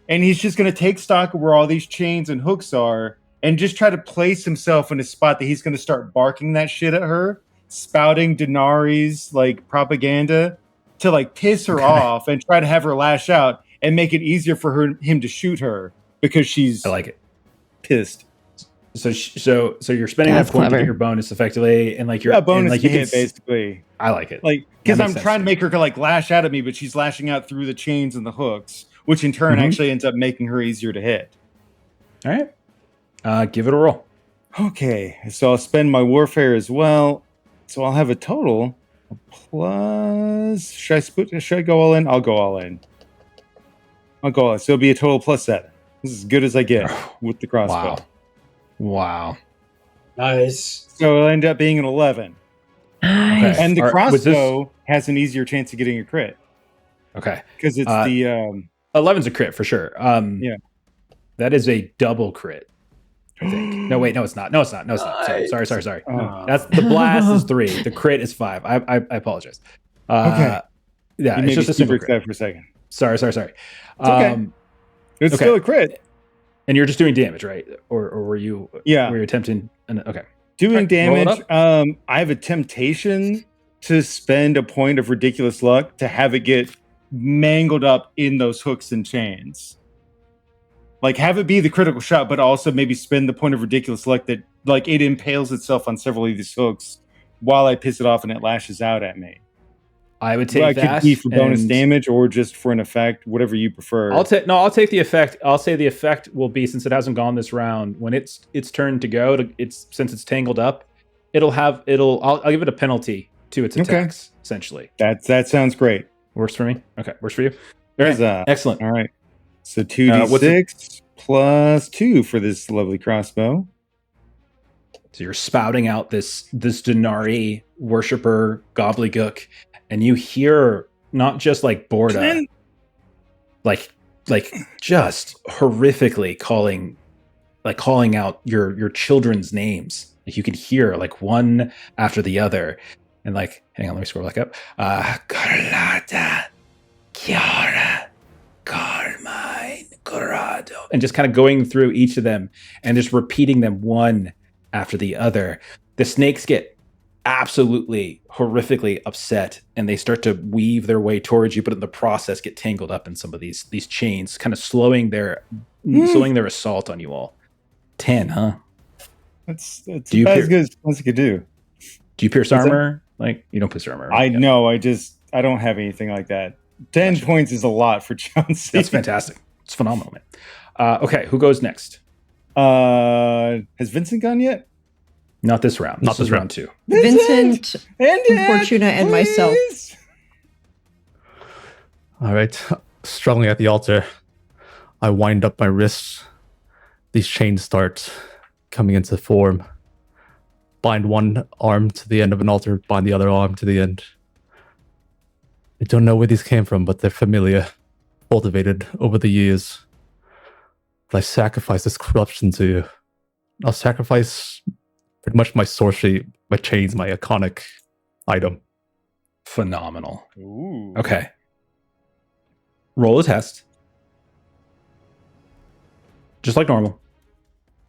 Speaker 6: And he's just going to take stock of where all these chains and hooks are and just try to place himself in a spot that he's going to start barking that shit at her, spouting Denari's propaganda to piss her off and try to have her lash out and make it easier for him to shoot her because she's pissed.
Speaker 1: So you're spending that point to get your bonus effectively, and your
Speaker 6: bonus hit basically.
Speaker 1: I like it,
Speaker 6: because I'm trying to make her lash out at me, but she's lashing out through the chains and the hooks, which in turn actually ends up making her easier to hit.
Speaker 1: All right, give it a roll.
Speaker 6: Okay, so I'll spend my warfare as well, so I'll have a total of plus. Should I go all in? I'll go all in. So it'll be a total of +7. This is as good as I get with the crossbow.
Speaker 1: Wow.
Speaker 4: Nice.
Speaker 6: So it'll end up being an 11.
Speaker 3: Nice.
Speaker 6: And the crossbow has an easier chance of getting a crit.
Speaker 1: Okay.
Speaker 6: Because it's the
Speaker 1: 11's a crit for sure.
Speaker 6: Yeah.
Speaker 1: That is a double crit. I think. No, wait, no, it's not. No, it's not. Sorry. That's the blast is 3. The crit is 5. I apologize.
Speaker 6: Okay.
Speaker 1: Yeah,
Speaker 6: you
Speaker 1: it's
Speaker 6: made
Speaker 1: just
Speaker 6: me
Speaker 1: a single
Speaker 6: super
Speaker 1: crit.
Speaker 6: excited for a second.
Speaker 1: Sorry.
Speaker 6: It's okay. It's
Speaker 1: okay.
Speaker 6: still a crit.
Speaker 1: And you're just doing damage, right? Or were you?
Speaker 6: Yeah.
Speaker 1: Were you attempting? Okay.
Speaker 6: Doing
Speaker 1: Roll it
Speaker 6: damage.
Speaker 1: up.
Speaker 6: I have a temptation to spend a point of ridiculous luck to have it get mangled up in those hooks and chains. Like have it be the critical shot, but also maybe spend the point of ridiculous luck that like it impales itself on several of these hooks while I piss it off and it lashes out at me.
Speaker 1: I would take that.
Speaker 6: Could be for bonus damage or just for an effect, whatever you prefer.
Speaker 1: I'll take the effect. I'll say the effect will be, since it hasn't gone this round, when it's turn to go, since it's tangled up, I'll give it a penalty to its attacks, essentially.
Speaker 6: That sounds great.
Speaker 1: Works for me. Okay, works for you. Excellent.
Speaker 6: All right. So 2d6 plus 2 for this lovely crossbow.
Speaker 1: So you're spouting out this Denari worshiper gobbledygook, and you hear not just like Borda, like just horrifically calling out your children's names. Like you can hear like one after the other, and like, hang on, let me scroll back up. Carlotta, Chiara, Carmine, Corrado, and just kind of going through each of them and just repeating them one after the other. The snakes get absolutely horrifically upset, and they start to weave their way towards you, but in the process get tangled up in some of these chains, kind of slowing their assault on you all. 10, huh?
Speaker 6: That's about as good as it could do.
Speaker 1: Do you pierce armor? Like, you don't pierce armor, right?
Speaker 6: No, I don't have anything like that. 10 points is a lot for Chauncey.
Speaker 1: That's fantastic. It's phenomenal, man. Okay, who goes next?
Speaker 6: Has Vincent gone yet?
Speaker 1: Not this round.
Speaker 2: Not this round.
Speaker 1: 2.
Speaker 5: Vincent,
Speaker 6: and
Speaker 5: Fortuna, and myself.
Speaker 2: All right. Struggling at the altar, I wind up my wrists. These chains start coming into form. Bind one arm to the end of an altar, bind the other arm to the end. I don't know where these came from, but they're familiar, cultivated over the years. But I sacrifice this corruption to you. I'll sacrifice pretty much my sorcery, my chains, my iconic item.
Speaker 1: Phenomenal.
Speaker 6: Ooh.
Speaker 1: Okay. Roll a test. Just like normal.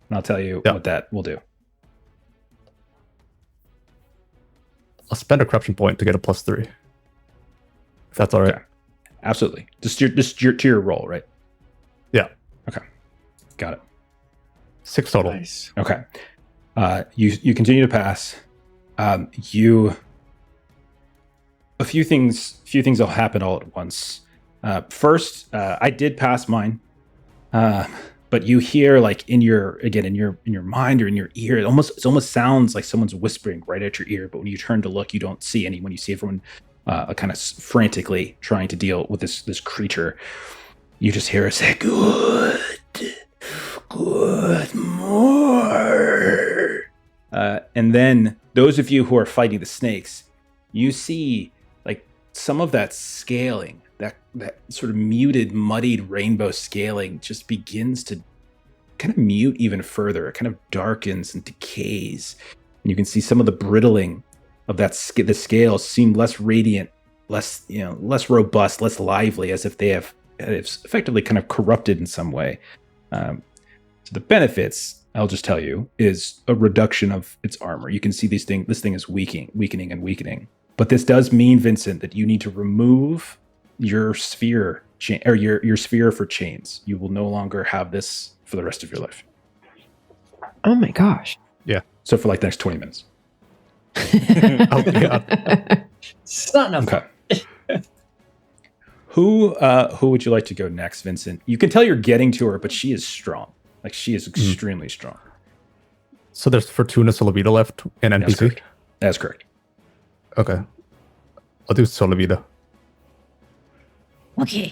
Speaker 1: And I'll tell you what that will do.
Speaker 2: I'll spend a corruption point to get a +3. If that's all right.
Speaker 1: Okay. Absolutely. Just to your roll, right?
Speaker 2: Yeah.
Speaker 1: Okay. Got it.
Speaker 2: 6 total.
Speaker 6: Nice.
Speaker 1: Okay. You continue to pass. A few things will happen all at once. First, I did pass mine. But you hear like in your mind or in your ear, it almost sounds like someone's whispering right at your ear. But when you turn to look, you don't see anyone. You see everyone kind of frantically trying to deal with this creature. You just hear her say, "Good more." And then those of you who are fighting the snakes, you see like some of that scaling. That sort of muted, muddied rainbow scaling just begins to kind of mute even further. It kind of darkens and decays. And you can see some of the brittling of the scales seem less radiant, less robust, less lively, as if it's effectively kind of corrupted in some way. So the benefits, I'll just tell you, is a reduction of its armor. You can see this thing is weakening. But this does mean, Vincent, that you need to remove your sphere or your sphere for chains. You will no longer have this for the rest of your life.
Speaker 3: Oh my gosh.
Speaker 2: Yeah.
Speaker 1: So for like the next 20 minutes.
Speaker 2: Oh, God.
Speaker 4: Son of
Speaker 1: Okay. Who would you like to go next, Vincent? You can tell you're getting to her, but she is strong. Like she is extremely strong.
Speaker 2: So there's Fortuna Solovita left in NPC?
Speaker 1: That's correct.
Speaker 2: Okay. I'll do Solovita.
Speaker 5: Okay.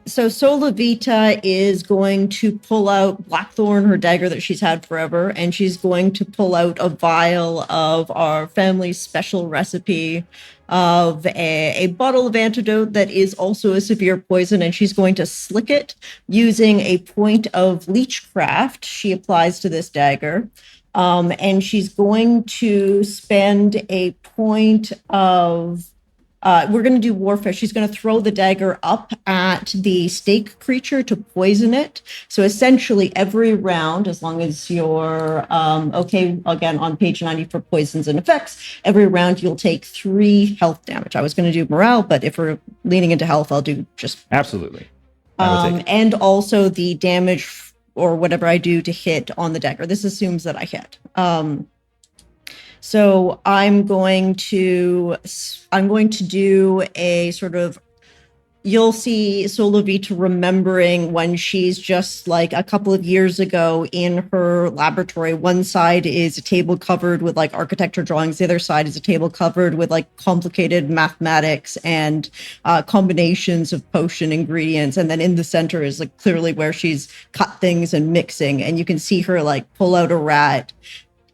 Speaker 5: So Solavita is going to pull out Blackthorn, her dagger that she's had forever, and she's going to pull out a vial of our family's special recipe of a bottle of antidote that is also a severe poison, and she's going to slick it using a point of leechcraft she applies to this dagger. And she's going to spend a point of we're going to do warfare. She's going to throw the dagger up at the stake creature to poison it. So essentially every round, as long as you're okay, again, on page 90 for poisons and effects, every round you'll take 3 health damage. I was going to do morale, but if we're leaning into health, I'll do just...
Speaker 1: Absolutely.
Speaker 5: And also the damage or whatever I do to hit on the dagger. This assumes that I hit. So I'm going to do a sort of, you'll see Solovita remembering when she's just like a couple of years ago in her laboratory. One side is a table covered with like architecture drawings. The other side is a table covered with like complicated mathematics and combinations of potion ingredients. And then in the center is like clearly where she's cut things and mixing. And you can see her like pull out a rat,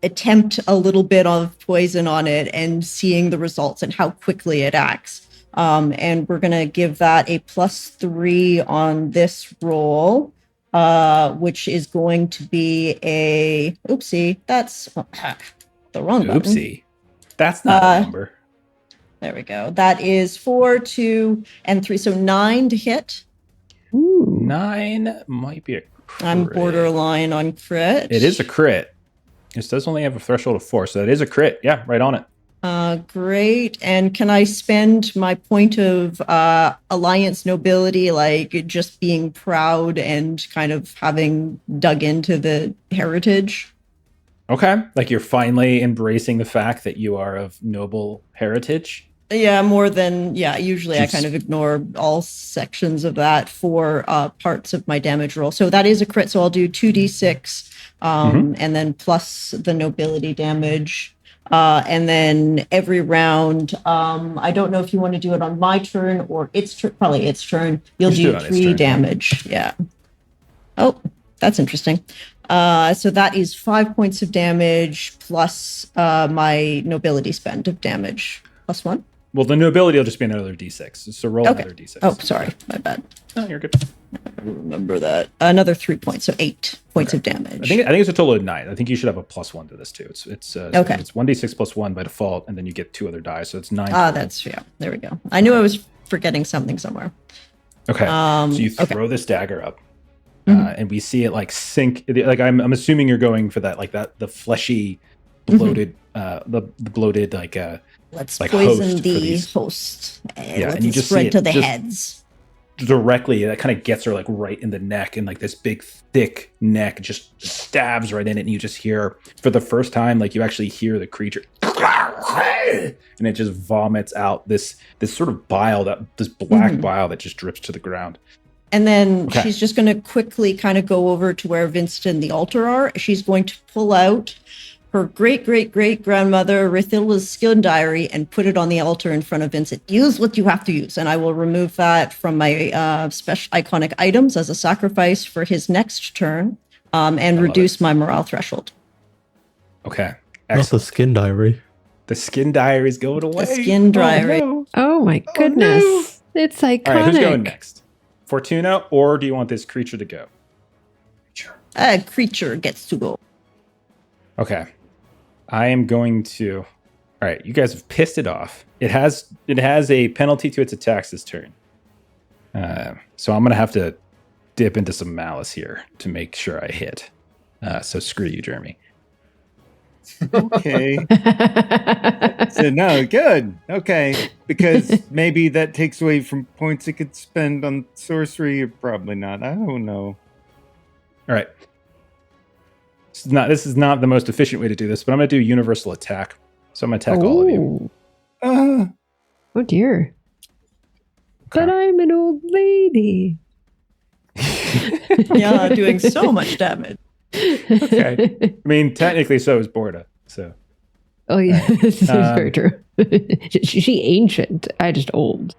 Speaker 5: attempt a little bit of poison on it, and seeing the results and how quickly it acts. And we're going to give that a +3 on this roll, which is going to be a... Oopsie, that's the wrong button.
Speaker 1: Oopsie. That's not a number.
Speaker 5: There we go. That is 4, 2, and 3. So 9 to hit.
Speaker 1: Ooh. 9 might be a crit.
Speaker 5: I'm borderline on crit.
Speaker 1: It is a crit. This does only have a threshold of 4, so it is a crit. Yeah, right on it.
Speaker 5: Great. And can I spend my point of alliance nobility, like just being proud and kind of having dug into the heritage?
Speaker 1: Okay. Like you're finally embracing the fact that you are of noble heritage?
Speaker 5: Yeah, more than, usually I kind of ignore all sections of that for parts of my damage roll. So that is a crit, so I'll do 2d6 and then plus the nobility damage. And then every round, I don't know if you want to do it on my turn or probably its turn. You'll do 3 damage. Yeah. Oh, that's interesting. So that is 5 points of damage plus my nobility spend of damage. +1.
Speaker 1: Well, the nobility will just be another d6. So roll another d6.
Speaker 5: Oh, sorry. My bad.
Speaker 1: No, you're good.
Speaker 5: I remember that. Another 3 points, so 8 points of damage.
Speaker 1: I think it's a total of 9. I think you should have a +1 to this too. It's
Speaker 5: okay.
Speaker 1: It's 1d6 +1 by default, and then you get 2 other die, so it's 9.
Speaker 5: That's there we go. I knew I was forgetting something somewhere.
Speaker 1: Okay. So you throw this dagger up, and we see it like sink. Like I'm assuming you're going for that, like the fleshy, bloated, the bloated like
Speaker 5: let's
Speaker 1: like
Speaker 5: poison the host.
Speaker 1: Yeah,
Speaker 5: and
Speaker 1: you just
Speaker 5: spread
Speaker 1: see it
Speaker 5: to the heads.
Speaker 1: Directly, that kind of gets her like right in the neck, and like this big thick neck just stabs right in it, and you just hear for the first time, like you actually hear the creature, and it just vomits out this sort of bile, this black bile that just drips to the ground.
Speaker 5: And then she's just going to quickly kind of go over to where Vincent and the altar are. She's going to pull out her great-great-great-grandmother Rithilla's skin diary and put it on the altar in front of Vincent. Use what you have to use, and I will remove that from my special iconic items as a sacrifice for his next turn, and reduce my morale threshold.
Speaker 1: Okay.
Speaker 2: Not the skin diary.
Speaker 1: The skin diary is going away.
Speaker 5: The skin diary.
Speaker 3: Oh my goodness.
Speaker 1: Oh, no.
Speaker 3: It's iconic.
Speaker 1: All right, who's going next? Fortuna, or do you want this creature to go?
Speaker 5: Creature gets to go.
Speaker 1: Okay. I am going to... All right, you guys have pissed it off. It has a penalty to its attacks this turn. So I'm going to have to dip into some malice here to make sure I hit. So screw you, Jeremy.
Speaker 6: Okay. So no, good. Okay. Because maybe that takes away from points it could spend on sorcery, or probably not. I don't know.
Speaker 1: All right. This is not the most efficient way to do this, but I'm going to do universal attack. So I'm going to attack all of you.
Speaker 3: Oh dear.
Speaker 1: Okay.
Speaker 3: But I'm an old lady.
Speaker 5: Yeah, doing so much damage.
Speaker 1: Okay. I mean, technically so is Borda. So.
Speaker 3: Oh yeah, this is very true. She ancient. I just old.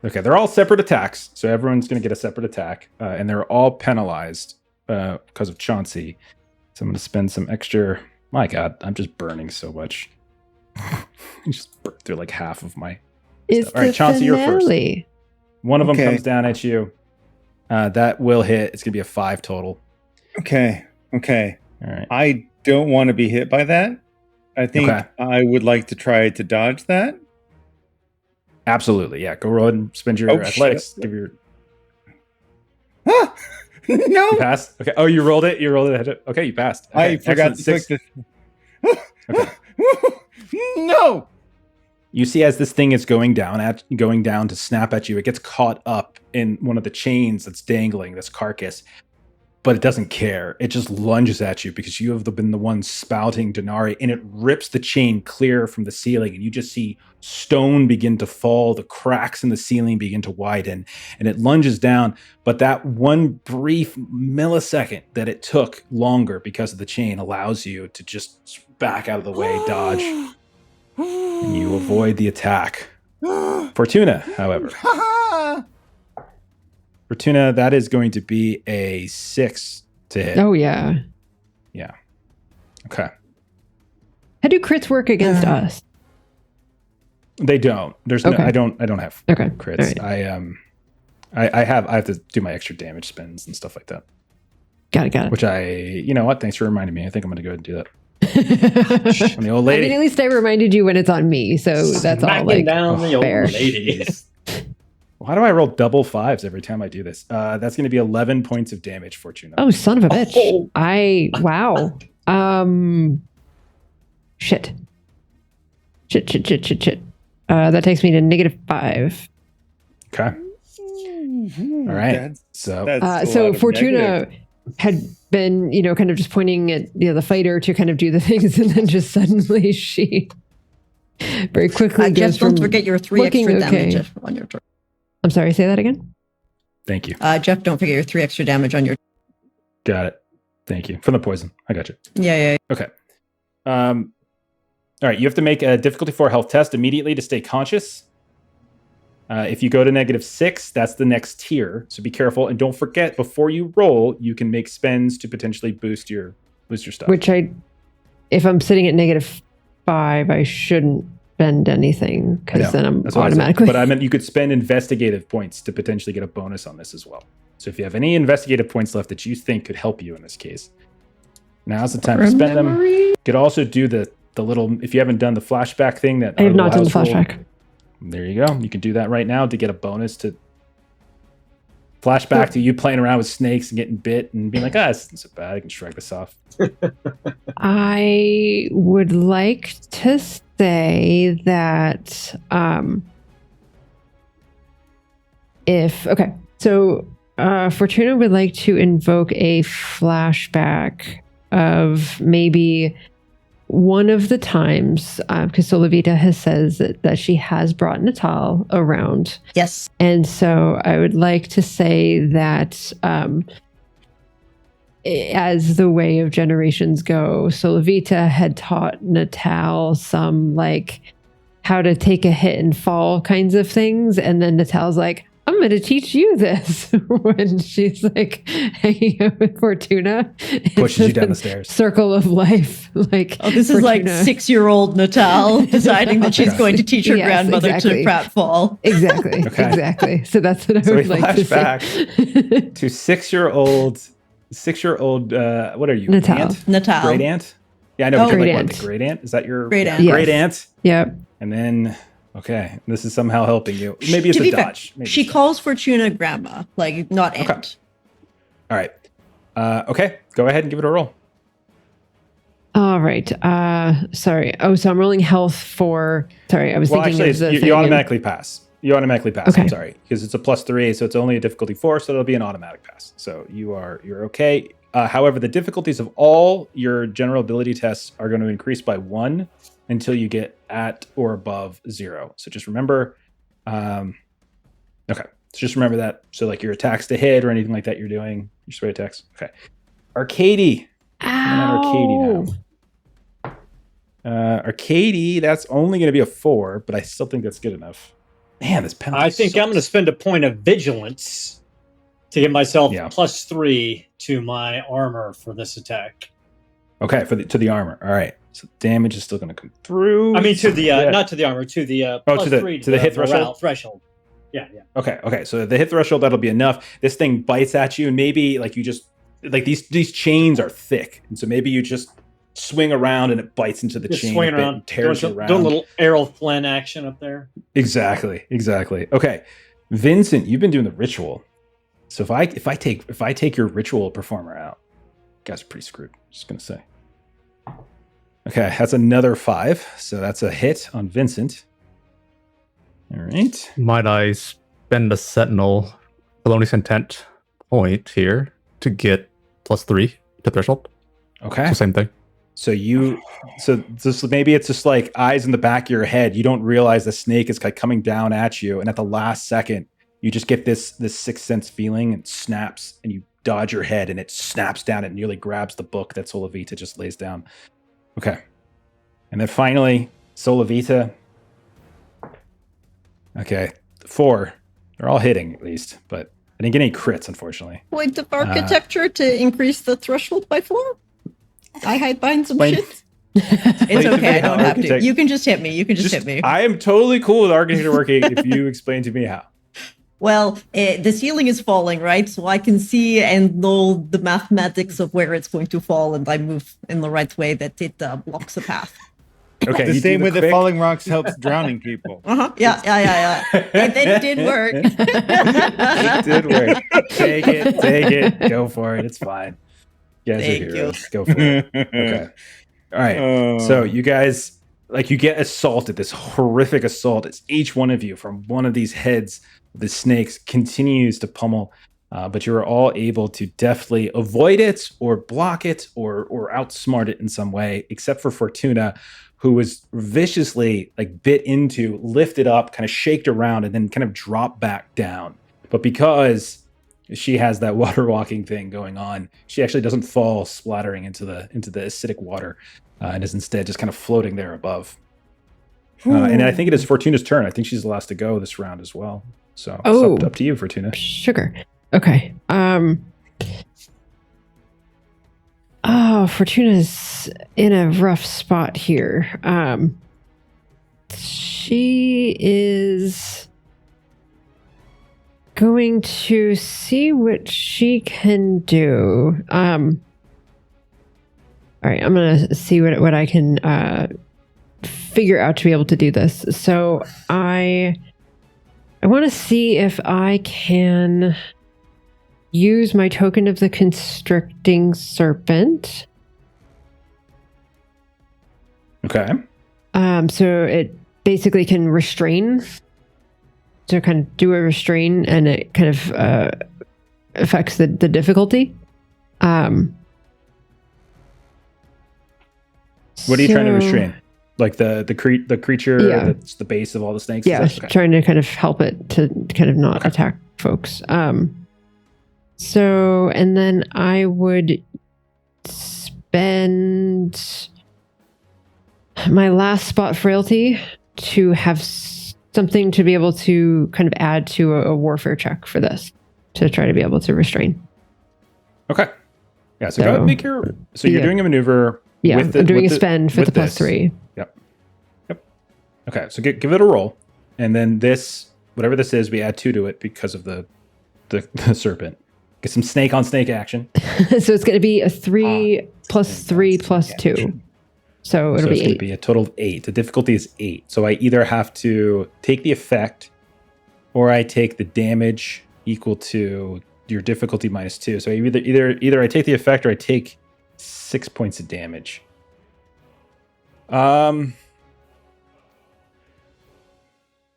Speaker 1: Okay, they're all separate attacks, so everyone's going to get a separate attack, and they're all penalized because of Chauncey. So I'm going to spend some extra. My God, I'm just burning so much. I just burned through like half of my.
Speaker 3: It's
Speaker 1: All right, Chauncey, you're first.
Speaker 3: finale.
Speaker 1: One of them
Speaker 6: Okay.
Speaker 1: comes down at you. That will hit. It's going to be a 5 total.
Speaker 6: Okay.
Speaker 1: All right.
Speaker 6: I don't want to be hit by that. I think
Speaker 1: Okay.
Speaker 6: I would like to try to dodge that.
Speaker 1: Absolutely, yeah. Go ahead and spend your
Speaker 6: Oh,
Speaker 1: athletics.
Speaker 6: shit.
Speaker 1: Give your
Speaker 6: Ah! No,
Speaker 1: you passed. Okay. Oh, you rolled it. You rolled it. Okay, you passed. Okay,
Speaker 6: I forgot to
Speaker 1: excellent.
Speaker 6: click this. No.
Speaker 1: You see, as this thing is going down to snap at you, it gets caught up in one of the chains that's dangling, this carcass, but it doesn't care. It just lunges at you because you have been the one spouting Denari, and it rips the chain clear from the ceiling, and you just see stone begin to fall, the cracks in the ceiling begin to widen, and it lunges down. But that one brief millisecond that it took longer because of the chain allows you to just back out of the way, dodge, and you avoid the attack. Fortuna, however. Fortuna, that is going to be a 6 to hit.
Speaker 3: Oh yeah.
Speaker 1: Okay.
Speaker 3: How do crits work against us?
Speaker 1: They don't. There's
Speaker 3: Okay.
Speaker 1: no. I don't have
Speaker 3: Okay.
Speaker 1: crits.
Speaker 3: All
Speaker 1: I have to do my extra damage spins and stuff like that.
Speaker 3: Got it.
Speaker 1: Which you know what? Thanks for reminding me. I think I'm going to go ahead and do that. I'm the old
Speaker 3: I
Speaker 1: lady.
Speaker 3: mean, at least I reminded you when it's on me, so that's all
Speaker 4: Smacking
Speaker 3: like
Speaker 4: down the old
Speaker 3: fair.
Speaker 4: ladies.
Speaker 1: Why do I roll double 5s every time I do this? That's going to be 11 points of damage, Fortuna.
Speaker 3: Oh, son of a bitch!
Speaker 4: Oh.
Speaker 3: Wow. Shit. That takes me to -5.
Speaker 1: Okay. All right. So
Speaker 6: That's a
Speaker 3: So
Speaker 6: lot of
Speaker 3: Fortuna
Speaker 6: negative.
Speaker 3: had been, kind of just pointing at the fighter to kind of do the things, and then just suddenly she very quickly goes
Speaker 5: Jeff, don't
Speaker 3: from
Speaker 5: forget your 3
Speaker 3: looking
Speaker 5: extra damage
Speaker 3: okay.
Speaker 5: on your turn.
Speaker 3: I'm sorry, say that again.
Speaker 1: thank you.
Speaker 5: Jeff, don't forget your 3 extra damage on your.
Speaker 1: Got it. Thank you. From the poison. I got you.
Speaker 5: Yeah.
Speaker 1: Okay. All right. You have to make a difficulty 4 health test immediately to stay conscious. If you go to -6, that's the next tier. So be careful, and don't forget, before you roll, you can make spends to potentially boost your stuff.
Speaker 3: Which if I'm sitting at -5, I shouldn't spend anything
Speaker 1: I
Speaker 3: because
Speaker 1: know.
Speaker 3: then I'm
Speaker 1: That's what I said.
Speaker 3: automatically.
Speaker 1: But I meant you could spend investigative points to potentially get a bonus on this as well. So if you have any investigative points left that you think could help you in this case, now's the time to spend them. You could also do the little, if you haven't done the flashback thing that
Speaker 3: I have
Speaker 1: our
Speaker 3: not done the
Speaker 1: little house rule,
Speaker 3: flashback.
Speaker 1: there you go. You can do that right now to get a bonus to flashback to you playing around with snakes and getting bit and being like, this isn't so bad. I can shrug this off.
Speaker 3: I would like to say that Fortuna would like to invoke a flashback of maybe one of the times, because Solavita has says that she has brought Natal around.
Speaker 5: Yes.
Speaker 3: And so I would like to say that as the way of generations go, Solavita had taught Natal some like how to take a hit and fall kinds of things. And then Natal's like, I'm going to teach you this when she's like hanging out with Fortuna.
Speaker 1: Pushes you down the stairs.
Speaker 3: Circle of life. Like,
Speaker 5: Oh, this is like
Speaker 3: Fortuna.
Speaker 5: 6-year-old Natal deciding that she's going to teach her
Speaker 3: Yes,
Speaker 5: grandmother
Speaker 3: exactly.
Speaker 5: to pratfall.
Speaker 3: Exactly.
Speaker 1: Okay.
Speaker 3: Exactly. So that's what I
Speaker 1: So we
Speaker 3: would like to
Speaker 1: flash
Speaker 3: say.
Speaker 1: to 6-year-old, what are you?
Speaker 3: Natal.
Speaker 1: Aunt?
Speaker 5: Natal.
Speaker 1: Great aunt? Yeah, I know.
Speaker 5: Oh,
Speaker 1: but you're
Speaker 3: great
Speaker 1: like,
Speaker 3: aunt.
Speaker 1: what, the great aunt? Is that your
Speaker 5: Great aunt.
Speaker 3: Yes.
Speaker 1: great aunt?
Speaker 3: Yep.
Speaker 1: And then, okay, this is somehow helping you. Maybe it's
Speaker 5: To
Speaker 1: a
Speaker 5: be fair,
Speaker 1: dodge. Maybe
Speaker 5: she
Speaker 1: it's a-
Speaker 5: calls Fortuna grandma, like not aunt.
Speaker 1: Okay. All right. Okay, go ahead and give it a roll.
Speaker 3: All right. Sorry. Oh, so I'm rolling health for. Sorry, I was
Speaker 1: Well,
Speaker 3: thinking
Speaker 1: actually,
Speaker 3: of the
Speaker 1: you
Speaker 3: thing.
Speaker 1: automatically pass. You automatically pass.
Speaker 3: Okay.
Speaker 1: I'm sorry, because it's a +3, so it's only a difficulty 4, so it'll be an automatic pass. So you're okay. However, the difficulties of all your general ability tests are going to increase by 1 until you get at or above 0. So just remember. Okay, so just remember that. So like your attacks to hit or anything like that you're doing, your spray attacks. Okay. Arkadiy.
Speaker 3: Ow.
Speaker 1: Arkadiy, that's only going to be a 4, but I still think that's good enough. Man, this penalty
Speaker 4: I think I'm going to
Speaker 1: sucks.
Speaker 4: spend a point of vigilance to give myself
Speaker 1: Yeah.
Speaker 4: +3 to my armor for this attack.
Speaker 1: Okay, to the armor. All right. So damage is still going to come through.
Speaker 4: I mean, to the
Speaker 1: Yeah.
Speaker 4: not to the armor, to the
Speaker 1: to
Speaker 4: +3
Speaker 1: the hit
Speaker 4: morale
Speaker 1: threshold?
Speaker 4: threshold. Yeah.
Speaker 1: Okay. So the hit threshold, that'll be enough. This thing bites at you, and maybe like you just like these chains are thick, and so maybe you just swing around and it bites into the
Speaker 4: Just
Speaker 1: chain,
Speaker 4: swinging
Speaker 1: a bit
Speaker 4: around,
Speaker 1: and tears you
Speaker 4: doing
Speaker 1: around.
Speaker 4: a little Errol Flynn action up there.
Speaker 1: Exactly. Okay, Vincent, you've been doing the ritual. So if I take your ritual performer out, you guys are pretty screwed. Just gonna say. Okay, that's another 5. So that's a hit on Vincent. All right.
Speaker 2: Might I spend a Sentinel Felonious Intent point here to get +3 to threshold?
Speaker 1: Okay.
Speaker 2: It's the same thing.
Speaker 1: So maybe it's just like eyes in the back of your head. You don't realize the snake is like coming down at you, and at the last second, you just get this sixth sense feeling and snaps, and you dodge your head, and it snaps down. It nearly grabs the book that Solavita just lays down. Okay, and then finally, Solavita. Okay, 4. They're all hitting at least, but I didn't get any crits, unfortunately.
Speaker 5: Point of architecture to increase the threshold by 4? I hide behind some
Speaker 1: Explain-
Speaker 5: shit. It's
Speaker 1: to me
Speaker 5: okay, I
Speaker 1: how
Speaker 5: don't have to.
Speaker 1: architect-
Speaker 5: You can just hit me. You can just hit me.
Speaker 1: I am totally cool with architecture working if you explain to me how.
Speaker 5: Well, the ceiling is falling, right? So I can see and know the mathematics of where it's going to fall, and I move in the right way that it blocks the path.
Speaker 1: Okay,
Speaker 6: The
Speaker 1: you do
Speaker 6: same way that
Speaker 1: quick-
Speaker 6: falling rocks helps drowning people.
Speaker 5: Yeah. It did work.
Speaker 1: It did work. Take it. Go for it. It's fine. You guys
Speaker 5: Thank
Speaker 1: are
Speaker 5: you.
Speaker 1: heroes. Go for it. Okay. All right. So you guys, like, you get assaulted, this horrific assault. It's each one of you from one of these heads of the snakes continues to pummel, but you are all able to deftly avoid it or block it or outsmart it in some way, except for Fortuna, who was viciously like bit into, lifted up, kind of shaked around, and then kind of dropped back down. But because she has that water walking thing going on, she actually doesn't fall splattering into the acidic water, and is instead just kind of floating there above. And I think it is Fortuna's turn. I think she's the last to go this round as well. So it's up to you, Fortuna.
Speaker 3: Sugar. Okay. Fortuna's in a rough spot here. She is going to see what she can do. All right, I'm gonna see what I can figure out to be able to do this. So I want to see if I can use my token of the constricting serpent.
Speaker 1: Okay.
Speaker 3: So it basically can restrain. So kind of do a restrain, and it kind of affects the difficulty.
Speaker 1: What are you trying to restrain? Like the creature that's the base of all the snakes?
Speaker 3: Yeah,
Speaker 1: Okay.
Speaker 3: trying to kind of help it to kind of not attack folks. So, and then I would spend my last spot frailty to have something to be able to kind of add to a warfare check for this, to try to be able to restrain.
Speaker 1: Okay. Yeah, so go ahead and make your... So you're doing a maneuver...
Speaker 3: Yeah,
Speaker 1: with
Speaker 3: I'm doing a spend for the
Speaker 1: this.
Speaker 3: +3.
Speaker 1: Yep. Okay, so give it a roll. And then this, whatever this is, we add 2 to it because of the serpent. Get some snake on snake action.
Speaker 3: So it's going to be a 3 plus 3 plus 2. So it'll be
Speaker 1: it's going
Speaker 3: 8.
Speaker 1: to be a total of 8. The difficulty is 8. So I either have to take the effect or I take the damage equal to your difficulty minus 2. So either I take the effect or I take 6 points of damage. I'm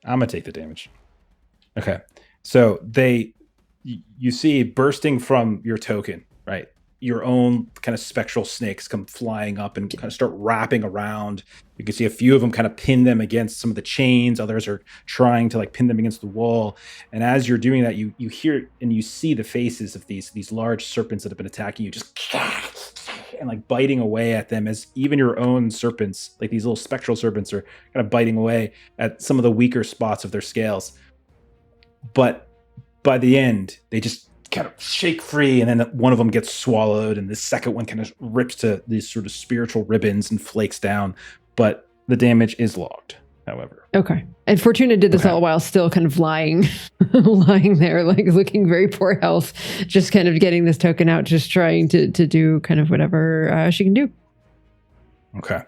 Speaker 1: gonna take the damage. Okay. So you see bursting from your token, right? Your own kind of spectral snakes come flying up and kind of start wrapping around. You can see a few of them kind of pin them against some of the chains. Others are trying to like pin them against the wall. And as you're doing that, you hear and you see the faces of these large serpents that have been attacking you just and like biting away at them, as even your own serpents, like these little spectral serpents, are kind of biting away at some of the weaker spots of their scales. But by the end, they just kind of shake free, and then one of them gets swallowed, and the second one kind of rips to these sort of spiritual ribbons and flakes down. But the damage is logged, however.
Speaker 3: Okay. And Fortuna did this all while still kind of lying there, like looking very poor health, just kind of getting this token out, just trying to do kind of whatever she can do.
Speaker 1: Okay.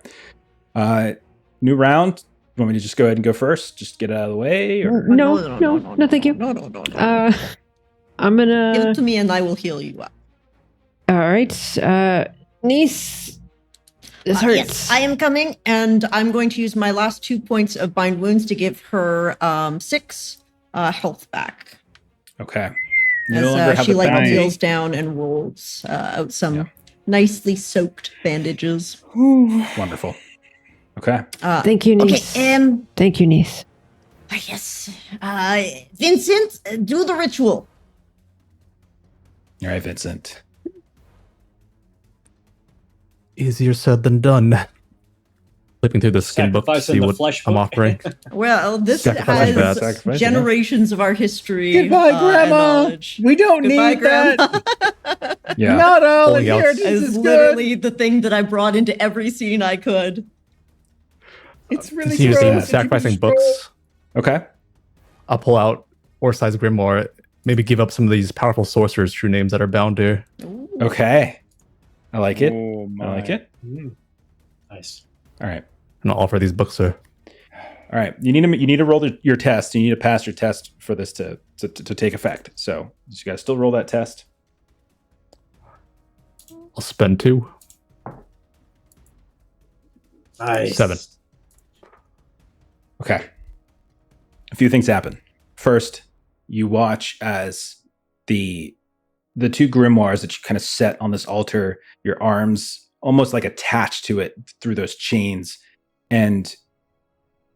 Speaker 1: New round. You want me to just go ahead and go first? Just get it out of the way? Or?
Speaker 3: No, thank you.
Speaker 5: No.
Speaker 3: I'm gonna
Speaker 5: Give it to me and I will heal you up.
Speaker 3: All right. Niece, this hurts.
Speaker 5: Yes, I am coming, and I'm going to use my last 2 points of bind wounds to give her 6 health back.
Speaker 1: Okay.
Speaker 5: As she like kneels down and rolls out some nicely soaked bandages.
Speaker 1: Wonderful. Okay.
Speaker 3: Thank you, niece.
Speaker 5: Okay.
Speaker 3: Thank you, niece.
Speaker 5: Yes. Vincent, do the ritual.
Speaker 1: All right, Vincent.
Speaker 2: Easier said than done. Flipping through the skin book to see what I'm offering.
Speaker 5: Well, this
Speaker 2: Sacrifice
Speaker 5: has
Speaker 2: bad.
Speaker 5: generations of our history.
Speaker 6: Goodbye, Grandma. We don't
Speaker 5: Goodbye,
Speaker 6: need that.
Speaker 1: Yeah.
Speaker 6: Not all
Speaker 2: Pulling out-
Speaker 6: inheritance
Speaker 5: It's
Speaker 6: is
Speaker 5: literally the thing that I brought into every scene I could.
Speaker 6: It's really
Speaker 2: Since you're
Speaker 6: gross.
Speaker 2: sacrificing books,
Speaker 1: Okay.
Speaker 2: I'll pull out Orsi's Grimoire. Maybe give up some of these powerful sorcerers' true names that are bound here.
Speaker 1: Okay. I like it.
Speaker 6: Oh,
Speaker 1: I like it.
Speaker 4: Nice.
Speaker 1: All right.
Speaker 2: And I'll offer these books, sir.
Speaker 1: All right. You need to roll your test. You need to pass your test for this to take effect. So you got to still roll that test.
Speaker 2: I'll spend 2.
Speaker 4: Nice.
Speaker 2: 7.
Speaker 1: Okay. A few things happen. First, you watch as the 2 grimoires that you kind of set on this altar, your arms almost like attached to it through those chains, and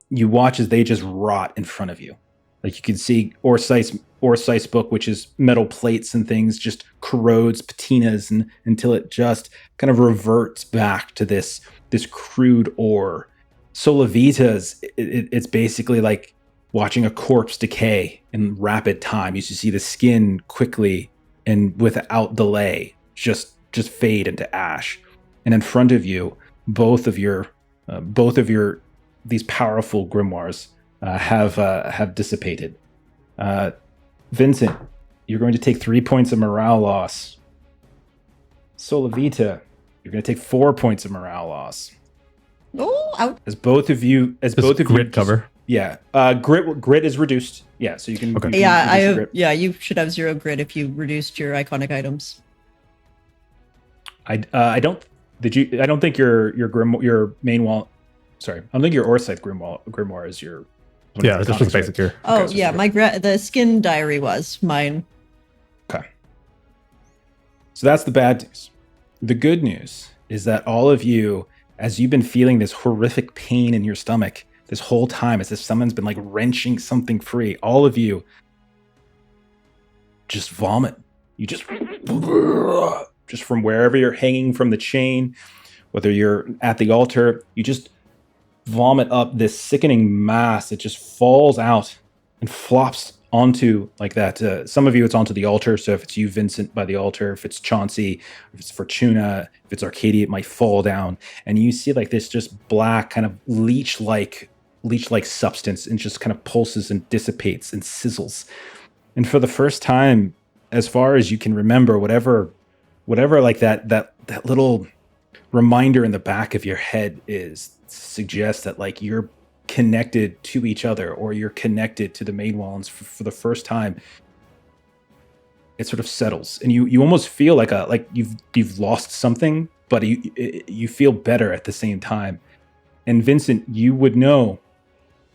Speaker 1: you watch as they just rot in front of you. Like you can see Orsi's book, which is metal plates and things, just corrodes, patinas, and until it just kind of reverts back to this crude ore. Solavita's, it's basically like watching a corpse decay in rapid time. You see the skin quickly and without delay just fade into ash. And in front of you, both of your these powerful grimoires have dissipated. Vincent, you're going to take 3 points of morale loss. Solavita, you're going to take 4 points of morale loss.
Speaker 5: Oh, out.
Speaker 1: As both of you
Speaker 2: grit cover.
Speaker 1: Yeah. Grit is reduced. Yeah, so you can
Speaker 2: Okay.
Speaker 5: Yeah,
Speaker 1: reduce your grit.
Speaker 5: you should have 0 grit if you reduced your iconic items.
Speaker 1: I don't think your main wall. Sorry, I don't think your Orsight grimoire is your.
Speaker 2: Yeah, this was basic here.
Speaker 5: Oh,
Speaker 1: so
Speaker 5: yeah, the skin diary was mine.
Speaker 1: Okay. So that's the bad news. The good news is that all of you, as you've been feeling this horrific pain in your stomach this whole time, as if someone's been like wrenching something free, all of you just vomit. You just from wherever you're hanging from the chain, whether you're at the altar, you just vomit up this sickening mass that just falls out and flops onto like that. Some of you, it's onto the altar. So if it's you, Vincent, by the altar, if it's Chauncey, if it's Fortuna, if it's Arkadiy, it might fall down. And you see like this just black kind of leech-like substance, and just kind of pulses and dissipates and sizzles. And for the first time, as far as you can remember, whatever like that little reminder in the back of your head suggests that like you're connected to each other, or you're connected to the main wall. And for the first time, it sort of settles, and you almost feel like you've lost something, but you feel better at the same time. And Vincent, you would know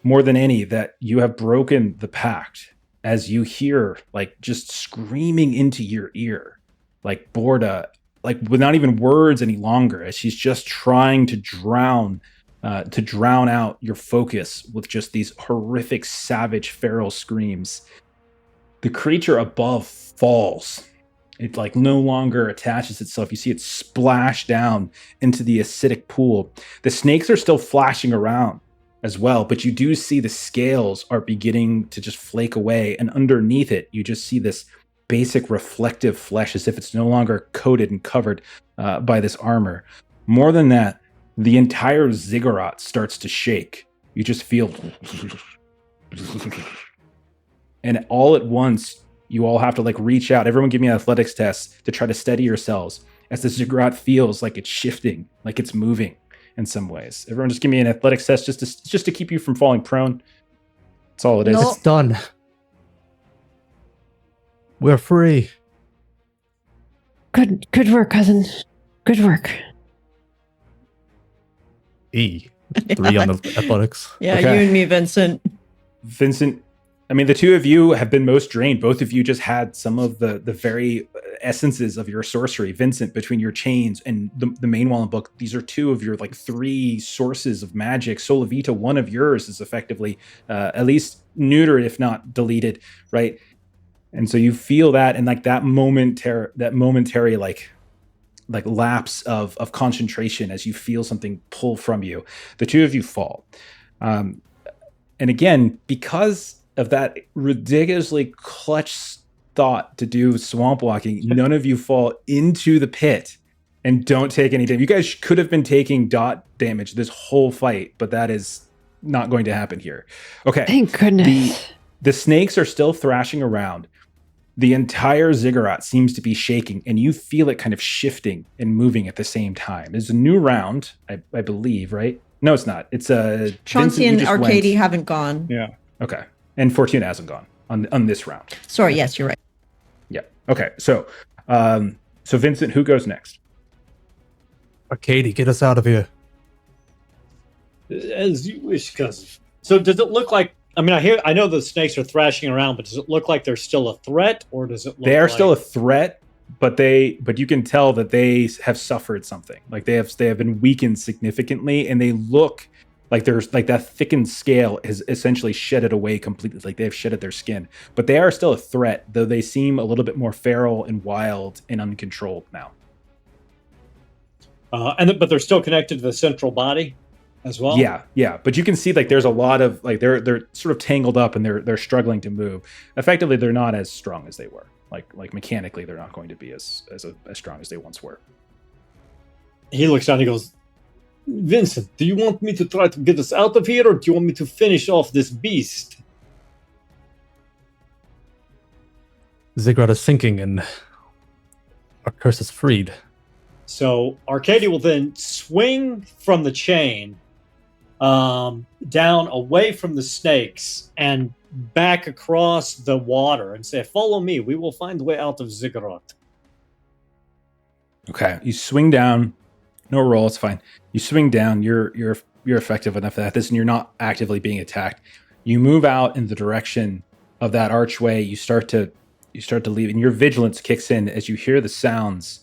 Speaker 1: more than any that you have broken the pact, as you hear like just screaming into your ear, like Borda, like without even words any longer, as she's just trying to drown out your focus with just these horrific, savage, feral screams. The creature above falls, It like no longer attaches itself. You see it splash down into the acidic pool. The snakes are still flashing around as well, but you do see the scales are beginning to just flake away, and underneath it, you just see this basic reflective flesh as if it's no longer coated and covered by this armor. More than that, the entire ziggurat starts to shake. You just feel, and all at once, you all have to like reach out. Everyone give me an athletics test to try to steady yourselves as the ziggurat feels like it's shifting, like it's moving in some ways. Everyone just give me an athletics test just to keep you from falling prone. That's all it is.
Speaker 5: No.
Speaker 2: It's done. We're free.
Speaker 3: Good work, cousin. Good work.
Speaker 2: 3 on the athletics.
Speaker 5: Yeah,
Speaker 1: Okay.
Speaker 5: you and me, Vincent.
Speaker 1: Vincent, I mean, the two of you have been most drained. Both of you just had some of the very essences of your sorcery. Vincent, between your chains and the main wall and book, these are two of your like 3 sources of magic. Solavita, one of yours is effectively at least neutered, if not deleted, right? And so you feel that, and like that momentary like lapse of concentration as you feel something pull from you. The two of you fall. And again, because of that ridiculously clutch thought to do swamp walking, none of you fall into the pit and don't take any damage. You guys could have been taking dot damage this whole fight, but that is not going to happen here. Okay.
Speaker 3: Thank goodness.
Speaker 1: The snakes are still thrashing around. The entire ziggurat seems to be shaking, and you feel it kind of shifting and moving at the same time. There's a new round, I believe, right? No, it's not. It's a
Speaker 5: Chauncey and Arkadiy haven't gone.
Speaker 6: Yeah.
Speaker 1: Okay. And Fortuna hasn't gone on this round.
Speaker 5: Sorry, yes, you're right.
Speaker 1: Yeah. Okay. So Vincent, who goes next?
Speaker 2: Arkadiy, get us out of here.
Speaker 4: As you wish, cousin. So does it look like? I mean, I know the snakes are thrashing around, but does it look like they're still a threat, or does it look
Speaker 1: They are
Speaker 4: like...
Speaker 1: still a threat, but you can tell that they have suffered something. Like they have been weakened significantly, and they look like there's like that thickened scale has essentially shedded away completely. Like they've shedded their skin, but they are still a threat, though they seem a little bit more feral and wild and uncontrolled now.
Speaker 4: But they're still connected to the central body as well.
Speaker 1: Yeah. But you can see like there's a lot of like they're sort of tangled up and they're struggling to move. Effectively, they're not as strong as they were. Like mechanically, they're not going to be as strong as they once were.
Speaker 4: He looks down. He goes, Vincent, do you want me to try to get us out of here, or do you want me to finish off this beast?
Speaker 2: Ziggurat is sinking and our curse is freed.
Speaker 4: So Arkadiy will then swing from the chain down away from the snakes and back across the water and say, follow me. We will find a way out of Ziggurat.
Speaker 1: Okay. You swing down. No roll. It's fine. You swing down. You're effective enough at this, and you're not actively being attacked. You move out in the direction of that archway. You start to leave, and your vigilance kicks in as you hear the sounds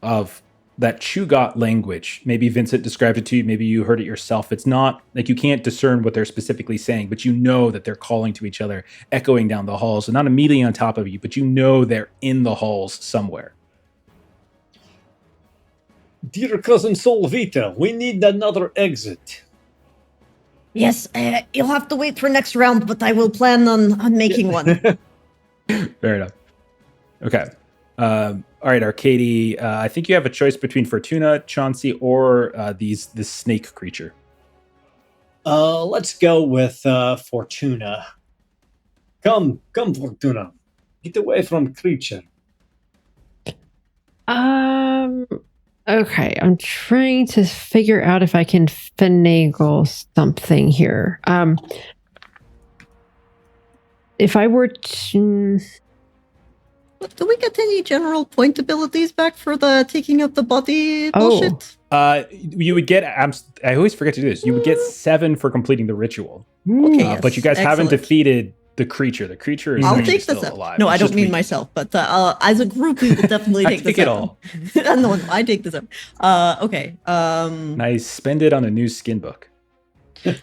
Speaker 1: of that Chugot language. Maybe Vincent described it to you. Maybe you heard it yourself. It's not like you can't discern what they're specifically saying, but you know that they're calling to each other, echoing down the halls. So not immediately on top of you, but you know they're in the halls somewhere.
Speaker 4: Dear cousin Solvita, we need another exit.
Speaker 5: Yes, you'll have to wait for next round, but I will plan on making one.
Speaker 1: Fair enough. Okay. All right, Arkadiy. I think you have a choice between Fortuna, Chauncey, or this snake creature.
Speaker 4: Let's go with Fortuna. Come, Fortuna. Get away from creature.
Speaker 3: Okay, I'm trying to figure out if I can finagle something here. If I were to...
Speaker 5: Do we get any general point abilities back for the taking of the body bullshit?
Speaker 1: You would get... I always forget to do this. You would get 7 for completing the ritual.
Speaker 5: Okay, yes.
Speaker 1: But you guys haven't
Speaker 5: Excellent.
Speaker 1: defeated the creature. The creature is
Speaker 5: I'll
Speaker 1: actually
Speaker 5: take
Speaker 1: still
Speaker 5: this up.
Speaker 1: alive.
Speaker 5: No,
Speaker 1: It's
Speaker 5: I don't
Speaker 1: just
Speaker 5: mean
Speaker 1: weak.
Speaker 5: myself, but as a group, we will definitely
Speaker 1: I
Speaker 5: take this
Speaker 1: take it
Speaker 5: up.
Speaker 1: all.
Speaker 5: No, I take this up. Okay.
Speaker 1: Nice. Spend it on a new skin book.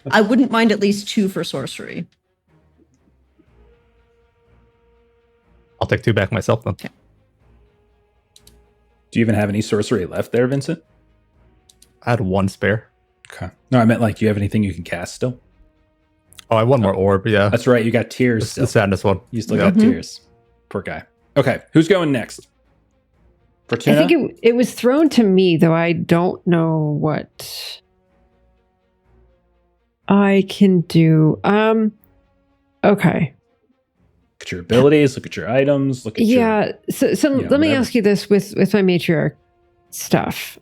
Speaker 5: I wouldn't mind at least 2 for sorcery.
Speaker 2: I'll take 2 back myself then.
Speaker 5: Okay.
Speaker 1: Do you even have any sorcery left there, Vincent?
Speaker 2: I had 1 spare.
Speaker 1: Okay. No, I meant like, do you have anything you can cast still?
Speaker 2: Oh, I have 1 more orb. Yeah,
Speaker 1: That's right. You got tears.
Speaker 2: the sadness one.
Speaker 1: You still got tears. Poor guy. Okay. Who's going next? Fortuna?
Speaker 3: I think it was thrown to me, though I don't know what I can do. Okay.
Speaker 1: Look at your abilities. Look at your items. Look at your...
Speaker 3: So let me ask you this with my matriarch stuff.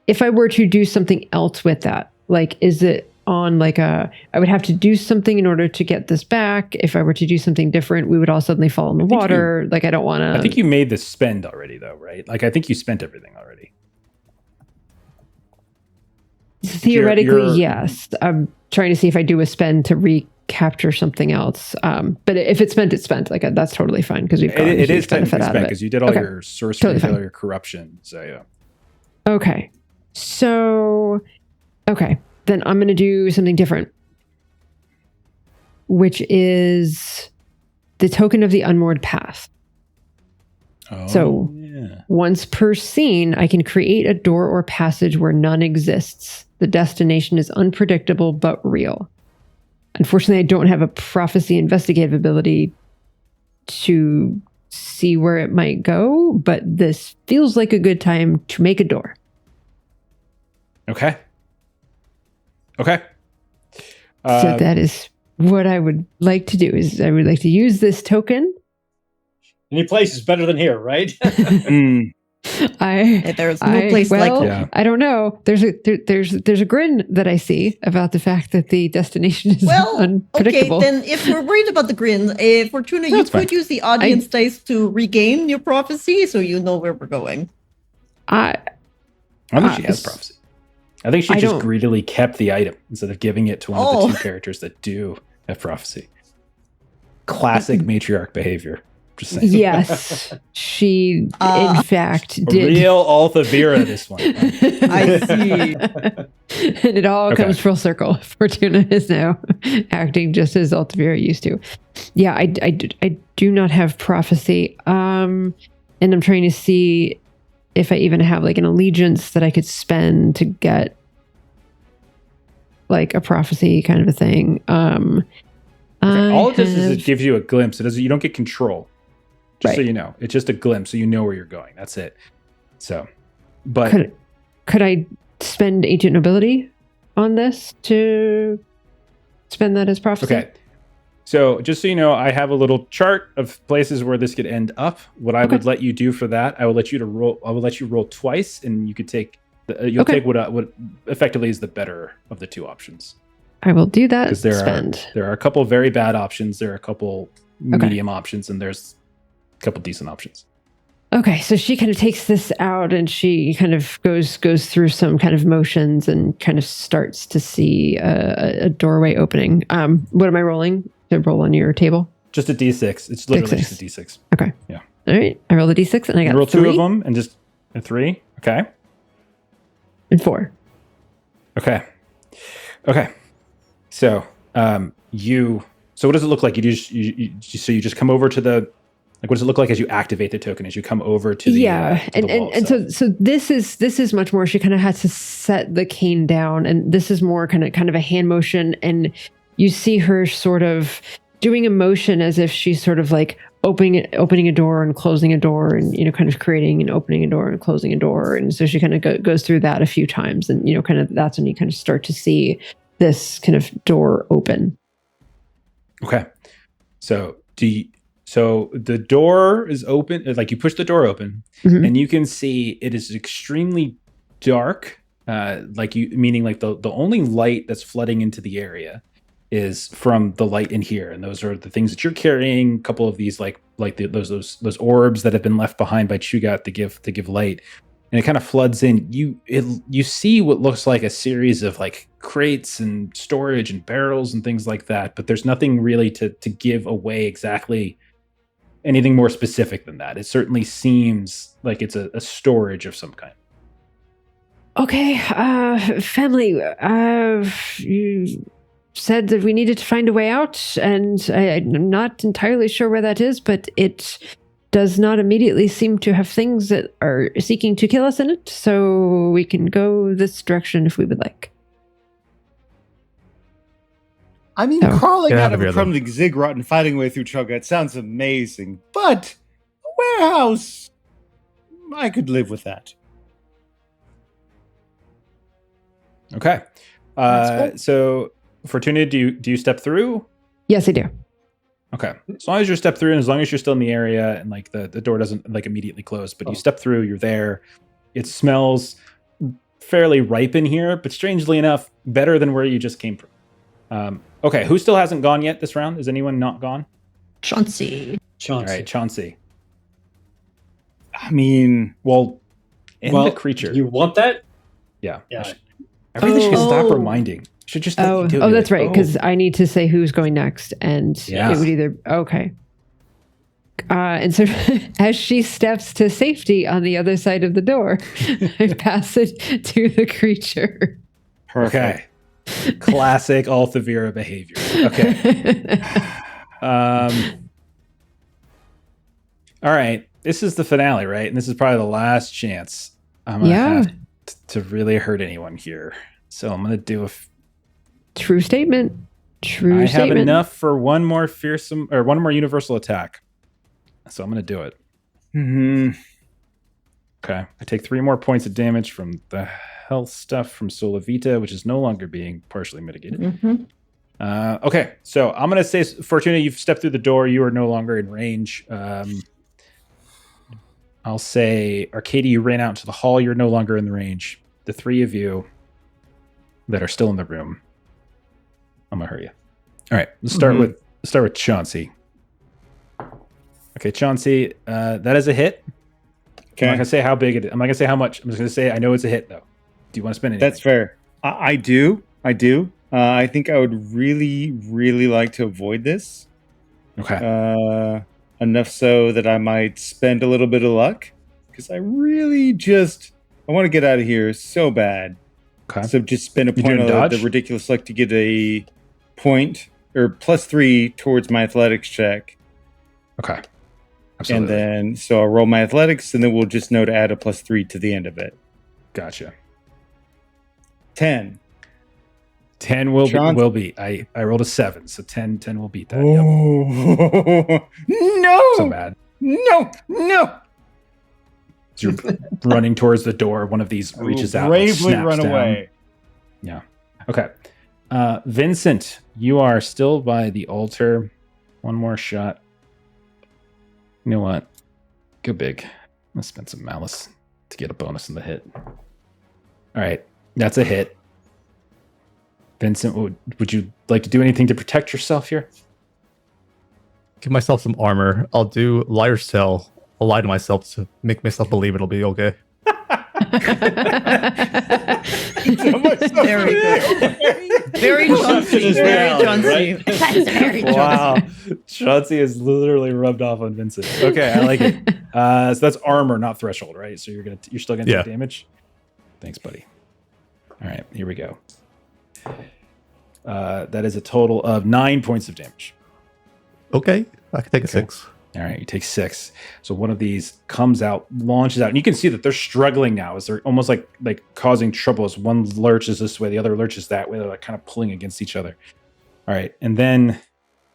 Speaker 3: If I were to do something else with that, like, is it on like I would have to do something in order to get this back. If I were to do something different, we would all suddenly fall in the water. I don't want to.
Speaker 1: I think you made the spend already, though, right? Like, I think you spent everything already.
Speaker 3: Theoretically, yes. I'm trying to see if I do a spend to recapture something else. But if it's spent, it's spent. Like, that's totally fine because we've got
Speaker 1: it is technically spent because you did all your sorcery,
Speaker 3: totally
Speaker 1: all your corruption. So yeah.
Speaker 3: Okay. So, okay. Then I'm going to do something different, which is the token of the unmoored path.
Speaker 1: Oh,
Speaker 3: so once per scene, I can create a door or passage where none exists. The destination is unpredictable but real. Unfortunately, I don't have a prophecy investigative ability to see where it might go, but this feels like a good time to make a door.
Speaker 1: Okay.
Speaker 3: So that is what I would like to do. Is I would like to use this token.
Speaker 4: Any place is better than here, right?
Speaker 5: There's no place like home.
Speaker 1: Yeah.
Speaker 3: I don't know. There's a grin that I see about the fact that the destination is unpredictable.
Speaker 5: Okay, then if we're worried about the grin, Fortuna, you could use the audience dice to regain your prophecy, so you know where we're going.
Speaker 1: I don't think she has prophecy. I think she just greedily kept the item instead of giving it to one of the 2 characters that do have prophecy. Classic matriarch behavior. Just saying.
Speaker 3: Yes, she in fact did.
Speaker 1: Real Althavira, this one.
Speaker 5: I see.
Speaker 3: And it all comes full circle. Fortuna is now acting just as Altavira used to. Yeah, I do not have prophecy. And I'm trying to see if I even have like an allegiance that I could spend to get like a prophecy kind of a thing.
Speaker 1: All it does is it gives you a glimpse. It doesn't. You don't get control. Just so you know, it's just a glimpse, so you know where you're going. That's it. So, but
Speaker 3: could I spend ancient nobility on this to spend that as prophecy?
Speaker 1: Okay. So just so you know, I have a little chart of places where this could end up. What I would let you do for that, I will let you roll twice, and you could take you'll take what effectively is the better of the 2 options.
Speaker 3: I will do that.
Speaker 1: Because there are a couple very bad options, there are a couple medium options, and there's a couple decent options.
Speaker 3: Okay, so she kind of takes this out and she kind of goes through some kind of motions and kind of starts to see a doorway opening. What am I rolling to roll on your table?
Speaker 1: Just a D6. It's literally just a D6.
Speaker 3: Okay.
Speaker 1: Yeah.
Speaker 3: All right. I rolled a D6 and I got
Speaker 1: roll
Speaker 3: 3.
Speaker 1: 2 of them and just a 3. Okay.
Speaker 3: And 4.
Speaker 1: Okay. So so what does it look like? You just come over to the, like, what does it look like as you activate the token, as you come over to the
Speaker 3: and so this is much more, she kind of had to set the cane down, and this is more kind of a hand motion, and you see her sort of doing a motion as if she's sort of like opening a door and closing a door, and kind of creating and opening a door and closing a door, and so she kind of goes through that a few times, and kind of that's when you kind of start to see this kind of door open.
Speaker 1: Okay. So the door is open, like you push the door open, and you can see it is extremely dark. Meaning the only light that's flooding into the area is from the light in here, and those are the things that you're carrying. A couple of these those orbs that have been left behind by Chugat to give light, and it kind of floods in. You see what looks like a series of like crates and storage and barrels and things like that, but there's nothing really to give away exactly anything more specific than that. It certainly seems like it's a storage of some kind.
Speaker 3: Okay, family, you said that we needed to find a way out, and I'm not entirely sure where that is, but it does not immediately seem to have things that are seeking to kill us in it, so we can go this direction if we would like.
Speaker 6: I mean,
Speaker 3: Oh.
Speaker 6: crawling
Speaker 2: Get
Speaker 6: out
Speaker 2: out
Speaker 6: of
Speaker 2: of
Speaker 6: a
Speaker 2: here, then.
Speaker 6: crumbling ziggurat and fighting way through Cho'Gath sounds amazing, but a warehouse, I could live with that.
Speaker 1: Okay. So, Fortuna, do you step through?
Speaker 3: Yes, I do.
Speaker 1: Okay. As long as you step through and as long as you're still in the area and like the door doesn't like immediately close, but you step through, you're there. It smells fairly ripe in here, but strangely enough, better than where you just came from. Okay. Who still hasn't gone yet this round? Is anyone not gone?
Speaker 5: Chauncey.
Speaker 1: All right. Chauncey.
Speaker 6: I mean,
Speaker 1: Well, the creature.
Speaker 4: You want that?
Speaker 1: Yeah.
Speaker 4: Yeah.
Speaker 1: Everything should stop
Speaker 5: Oh.
Speaker 1: reminding. Should just let you do
Speaker 3: Oh,
Speaker 1: it.
Speaker 3: that's right, because I need to say who's going next, and
Speaker 1: Yeah.
Speaker 3: it would either okay. And so, as she steps to safety on the other side of the door, I pass it to the creature.
Speaker 1: Okay. Classic Althavira behavior. Okay. All right. This is the finale, right? And this is probably the last chance I'm going to have to really hurt anyone here. So I'm going to do
Speaker 3: True statement. True
Speaker 1: I
Speaker 3: statement.
Speaker 1: have enough for one more fearsome or one more universal attack. So I'm going to do it. Okay. I take 3 more points of damage from the health stuff from Sola Vita, which is no longer being partially mitigated.
Speaker 5: Mm-hmm.
Speaker 1: Okay. So I'm going to say, Fortuna, you've stepped through the door. You are no longer in range. I'll say, Arkadiy, you ran out into the hall. You're no longer in the range. The 3 of you that are still in the room, I'm gonna hurt you. All right, let's start with Chauncey. Okay, Chauncey, that is a hit.
Speaker 6: okay,
Speaker 1: I'm not gonna say how big it is. I'm not gonna say how much. I'm just gonna say I know it's a hit though. Do you want to spend anything?
Speaker 6: that's fair. I do. I think I would really, really like to avoid this.
Speaker 1: Okay.
Speaker 6: Enough so that I might spend a little bit of luck because I really I want to get out of here so bad.
Speaker 1: Okay.
Speaker 6: So just spend a
Speaker 1: You
Speaker 6: point
Speaker 1: doing
Speaker 6: of
Speaker 1: dodge?
Speaker 6: the ridiculous luck to get a point or +3 towards my athletics check.
Speaker 1: Okay. Absolutely.
Speaker 6: And then so I'll roll my athletics and then we'll just know to add a +3 to the end of it.
Speaker 1: Gotcha.
Speaker 6: 10.
Speaker 1: 10 will beat. I rolled a 7, so 10 will beat that. Yep.
Speaker 6: Oh no!
Speaker 1: So bad.
Speaker 6: No!
Speaker 1: So you're running towards the door. One of these reaches out, and
Speaker 6: bravely
Speaker 1: snaps
Speaker 6: run
Speaker 1: down.
Speaker 6: away.
Speaker 1: Yeah. Okay. Vincent, you are still by the altar. One more shot. You know what? Go big. I'm gonna spend some malice to get a bonus in the hit. All right, that's a hit. Vincent, would you like to do anything to protect yourself here?
Speaker 2: Give myself some armor. I'll do liar's tale. I'll lie to myself to make myself believe it'll be okay.
Speaker 5: Very good. Very Chauncey.
Speaker 4: is
Speaker 5: Very
Speaker 4: valid,
Speaker 5: Chauncey.
Speaker 4: right?
Speaker 5: That's very Chauncey.
Speaker 1: Wow, Chauncey is literally rubbed off on Vincent. Okay, I like it. So that's armor, not threshold, right? So you're still gonna take damage. Thanks, buddy. All right, here we go. That is a total of 9 points of damage.
Speaker 2: Okay, I can take a 6.
Speaker 1: All right, you take 6. So one of these comes out, launches out, and you can see that they're struggling now as they're almost like causing trouble as one lurches this way, the other lurches that way. They're like kind of pulling against each other. All right, and then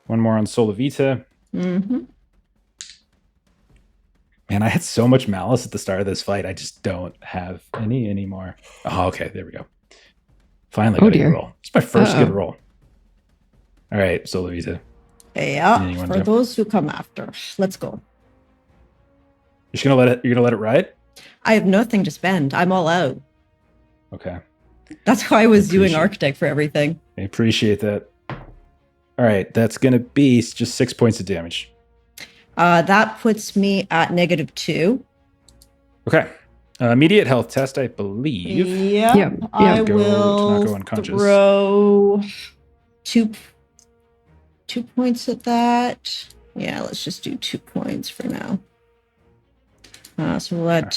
Speaker 1: one more on Sola Vita.
Speaker 5: Mm-hmm.
Speaker 1: Man, I had so much malice at the start of this fight. I just don't have any anymore. Oh, okay, there we go. Finally got a good roll. It's my first good roll. All right, Sola Vita.
Speaker 5: Yeah,
Speaker 1: Anyone
Speaker 5: for
Speaker 1: jump?
Speaker 5: those who come after. Let's go.
Speaker 1: You're gonna let it ride?
Speaker 5: I have nothing to spend. I'm all out.
Speaker 1: Okay.
Speaker 5: That's why I was doing
Speaker 1: Appreciate-
Speaker 5: architect for everything.
Speaker 1: I appreciate that. All right, that's gonna be just 6 points of damage.
Speaker 5: That puts me at -2.
Speaker 1: Okay. Immediate health test, I believe.
Speaker 5: Yeah.
Speaker 3: Yeah,
Speaker 5: I
Speaker 3: yeah.
Speaker 1: To not
Speaker 5: will
Speaker 1: go unconscious.
Speaker 5: throw 2 points at that. Yeah, let's just do 2 points for now. So we'll add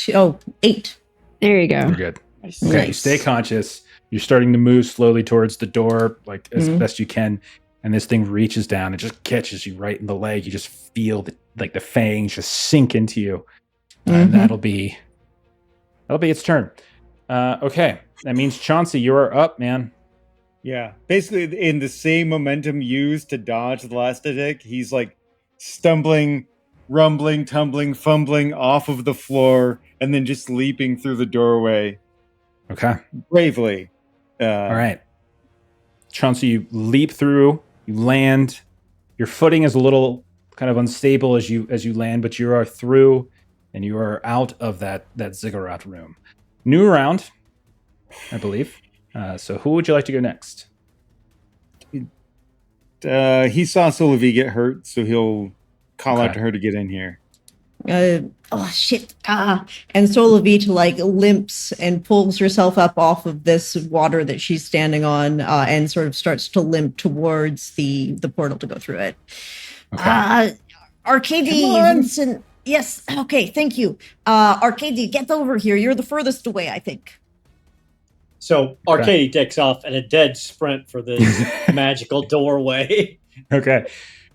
Speaker 5: 8.
Speaker 3: There you go.
Speaker 1: You're good. Okay, you
Speaker 5: Nice.
Speaker 1: stay conscious. You're starting to move slowly towards the door, like as
Speaker 5: Mhm.
Speaker 1: best you can. And this thing reaches down and just catches you right in the leg. You just feel the like the fangs just sink into you. And that'll be its turn. Okay. That means Chauncey, you're up, man.
Speaker 6: Yeah. Basically, in the same momentum used to dodge the last attack, he's like stumbling, rumbling, tumbling, fumbling off of the floor, and then just leaping through the doorway.
Speaker 1: Okay.
Speaker 6: Bravely.
Speaker 1: All right. Chauncey, you leap through, you land. Your footing is a little kind of unstable as you land, but you are through and you are out of that ziggurat room. New round, I believe. So who would you like to go next?
Speaker 6: He saw Solovi get hurt, so he'll call out to her to get in here.
Speaker 5: Oh shit! And Solovita like limps and pulls herself up off of this water that she's standing on, and sort of starts to limp towards the portal to go through it.
Speaker 1: Okay.
Speaker 5: Arkadiy, Vincent. Yes. Okay. Thank you. Arkadiy, get over here. You're the furthest away, I think.
Speaker 4: So Arkadiy takes off at a dead sprint for this magical doorway.
Speaker 1: Okay.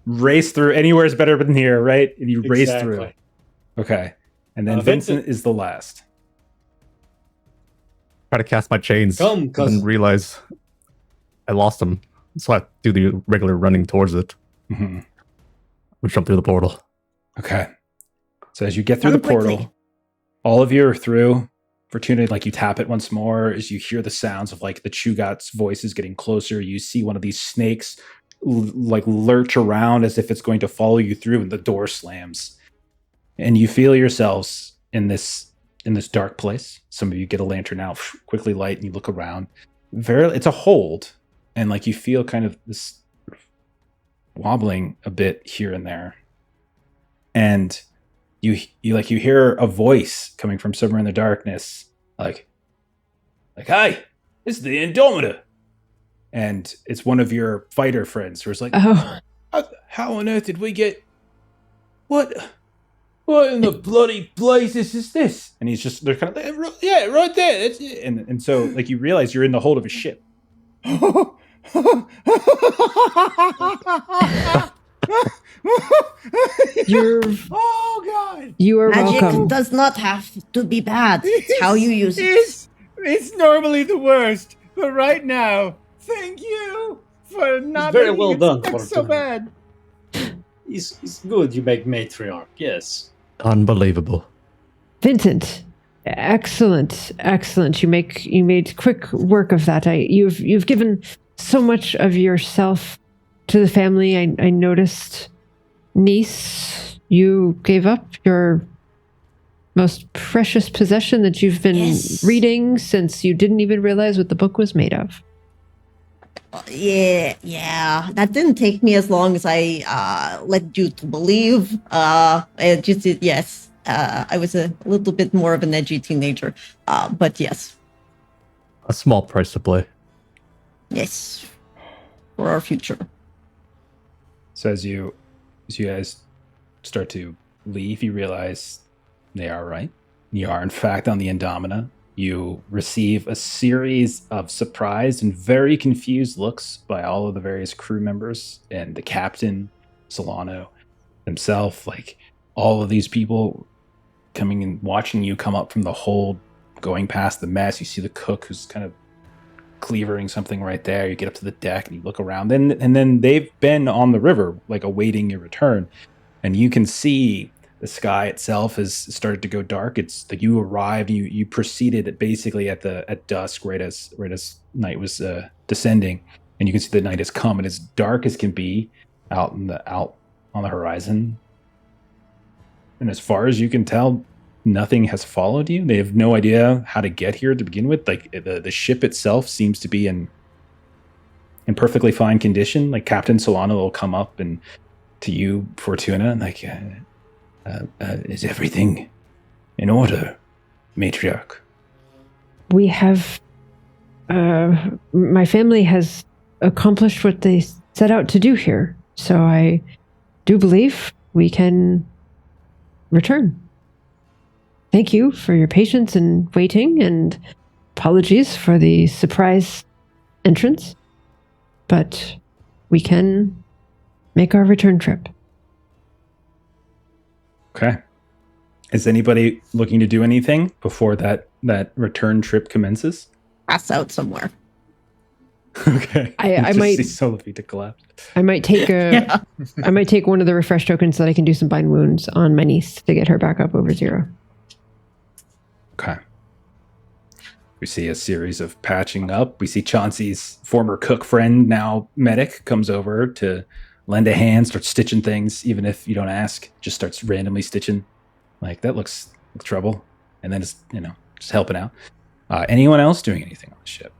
Speaker 1: Race through. Anywhere is better than here, right? And you race through. Okay. And then Vincent is the last.
Speaker 2: Try to cast my chains and realize I lost them. So I do the regular running towards it.
Speaker 1: Mm-hmm.
Speaker 2: We jump through the portal.
Speaker 1: Okay. So as you get through the portal, all of you are through. Fortuna, like you tap it once more as you hear the sounds of like the Chugot's voices getting closer. You see one of these snakes like lurch around as if it's going to follow you through, and the door slams. And you feel yourselves in this dark place. Some of you get a lantern out, quickly light, and you look around. It's a hold, and like you feel kind of this wobbling a bit here and there. And you hear a voice coming from somewhere in the darkness, like, "Hi, this is the Indomita." And it's one of your fighter friends who's like,
Speaker 3: Oh.
Speaker 1: How on earth did we get... What in the bloody blazes is this? And they're kind of, yeah, right there. That's it. And so, like, you realize you're in the hold of a ship.
Speaker 6: Oh, God.
Speaker 3: You are
Speaker 5: Magic
Speaker 3: welcome.
Speaker 5: does not have to be bad. It's how you use it.
Speaker 6: It's normally the worst, but right now, thank you for not
Speaker 4: very
Speaker 6: making
Speaker 4: well
Speaker 6: it
Speaker 4: done,
Speaker 6: suck so
Speaker 4: Fortuna.
Speaker 6: bad.
Speaker 4: It's good you make Matriarch, yes.
Speaker 2: Unbelievable.
Speaker 3: Vincent, excellent. You made quick work of that. You've given so much of yourself to the family. I noticed, niece, you gave up your most precious possession that you've been reading since you didn't even realize what the book was made of.
Speaker 5: Yeah. That didn't take me as long as I led you to believe. Yes. I was a little bit more of an edgy teenager, but yes.
Speaker 2: A small price to play.
Speaker 5: Yes. For our future.
Speaker 1: So as you guys start to leave, you realize they are right. You are, in fact, on the Indomita. You receive a series of surprised and very confused looks by all of the various crew members and the captain, Solano himself. Like, all of these people coming and watching you come up from the hold, going past the mess. You see the cook who's kind of cleavering something right there. You get up to the deck and you look around. And then they've been on the river, like awaiting your return. And you can see the sky itself has started to go dark. It's like you arrived, you proceeded basically at dusk, right as night was descending, and you can see the night has come, and as dark as can be out on the horizon. And as far as you can tell, nothing has followed you. They have no idea how to get here to begin with. Like the ship itself seems to be in perfectly fine condition. Like Captain Solano will come up and to you, Fortuna, and like. Is everything in order, Matriarch?
Speaker 3: We have... my family has accomplished what they set out to do here, so I do believe we can return. Thank you for your patience and waiting, and apologies for the surprise entrance, but we can make our return trip.
Speaker 1: Okay. Is anybody looking to do anything before that return trip commences?
Speaker 5: Pass out somewhere.
Speaker 1: Okay.
Speaker 3: I
Speaker 1: Just
Speaker 3: might-
Speaker 1: see Solovita collapse.
Speaker 3: I might take
Speaker 5: Yeah.
Speaker 3: I might take one of the refresh tokens so that I can do some bind wounds on my niece to get her back up over 0.
Speaker 1: Okay. We see a series of patching up. We see Chauncey's former cook friend, now medic, comes over to lend a hand, starts stitching things, even if you don't ask. Just starts randomly stitching. Like, that looks like trouble. And then it's, just helping out. Anyone else doing anything on the ship?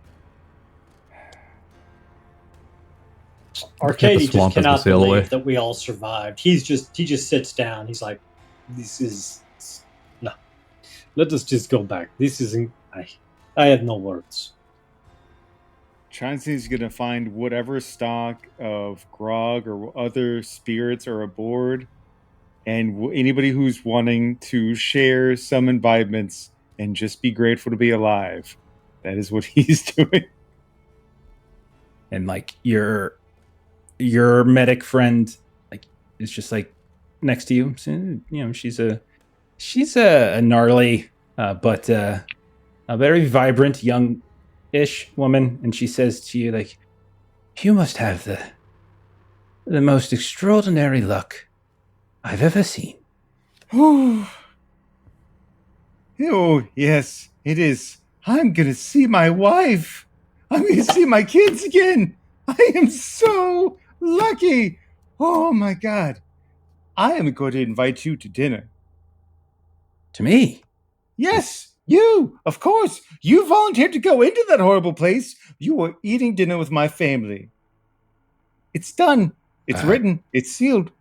Speaker 4: Arkadiy
Speaker 2: swamp
Speaker 4: just
Speaker 2: as we
Speaker 4: cannot
Speaker 2: sail away.
Speaker 4: believe that we all survived. He just sits down. He's like, "This is no. Let us just go back. This isn't. I have no words."
Speaker 6: Chauncey's gonna find whatever stock of grog or other spirits are aboard, and anybody who's wanting to share some imbibements and just be grateful to be alive. That is what he's doing.
Speaker 1: And like your medic friend, like, is just like next to you. So, she's a gnarly, but a very vibrant young-ish woman, and she says to you, like, "You must have the most extraordinary luck I've ever seen."
Speaker 6: Oh, yes, it is. I'm gonna see my wife. I'm gonna see my kids again. I am so lucky. Oh my God. I am going to invite you to dinner.
Speaker 1: To me?
Speaker 6: Yes, you, of course. You volunteered to go into that horrible place. You were eating dinner with my family. It's done. It's written. It's sealed.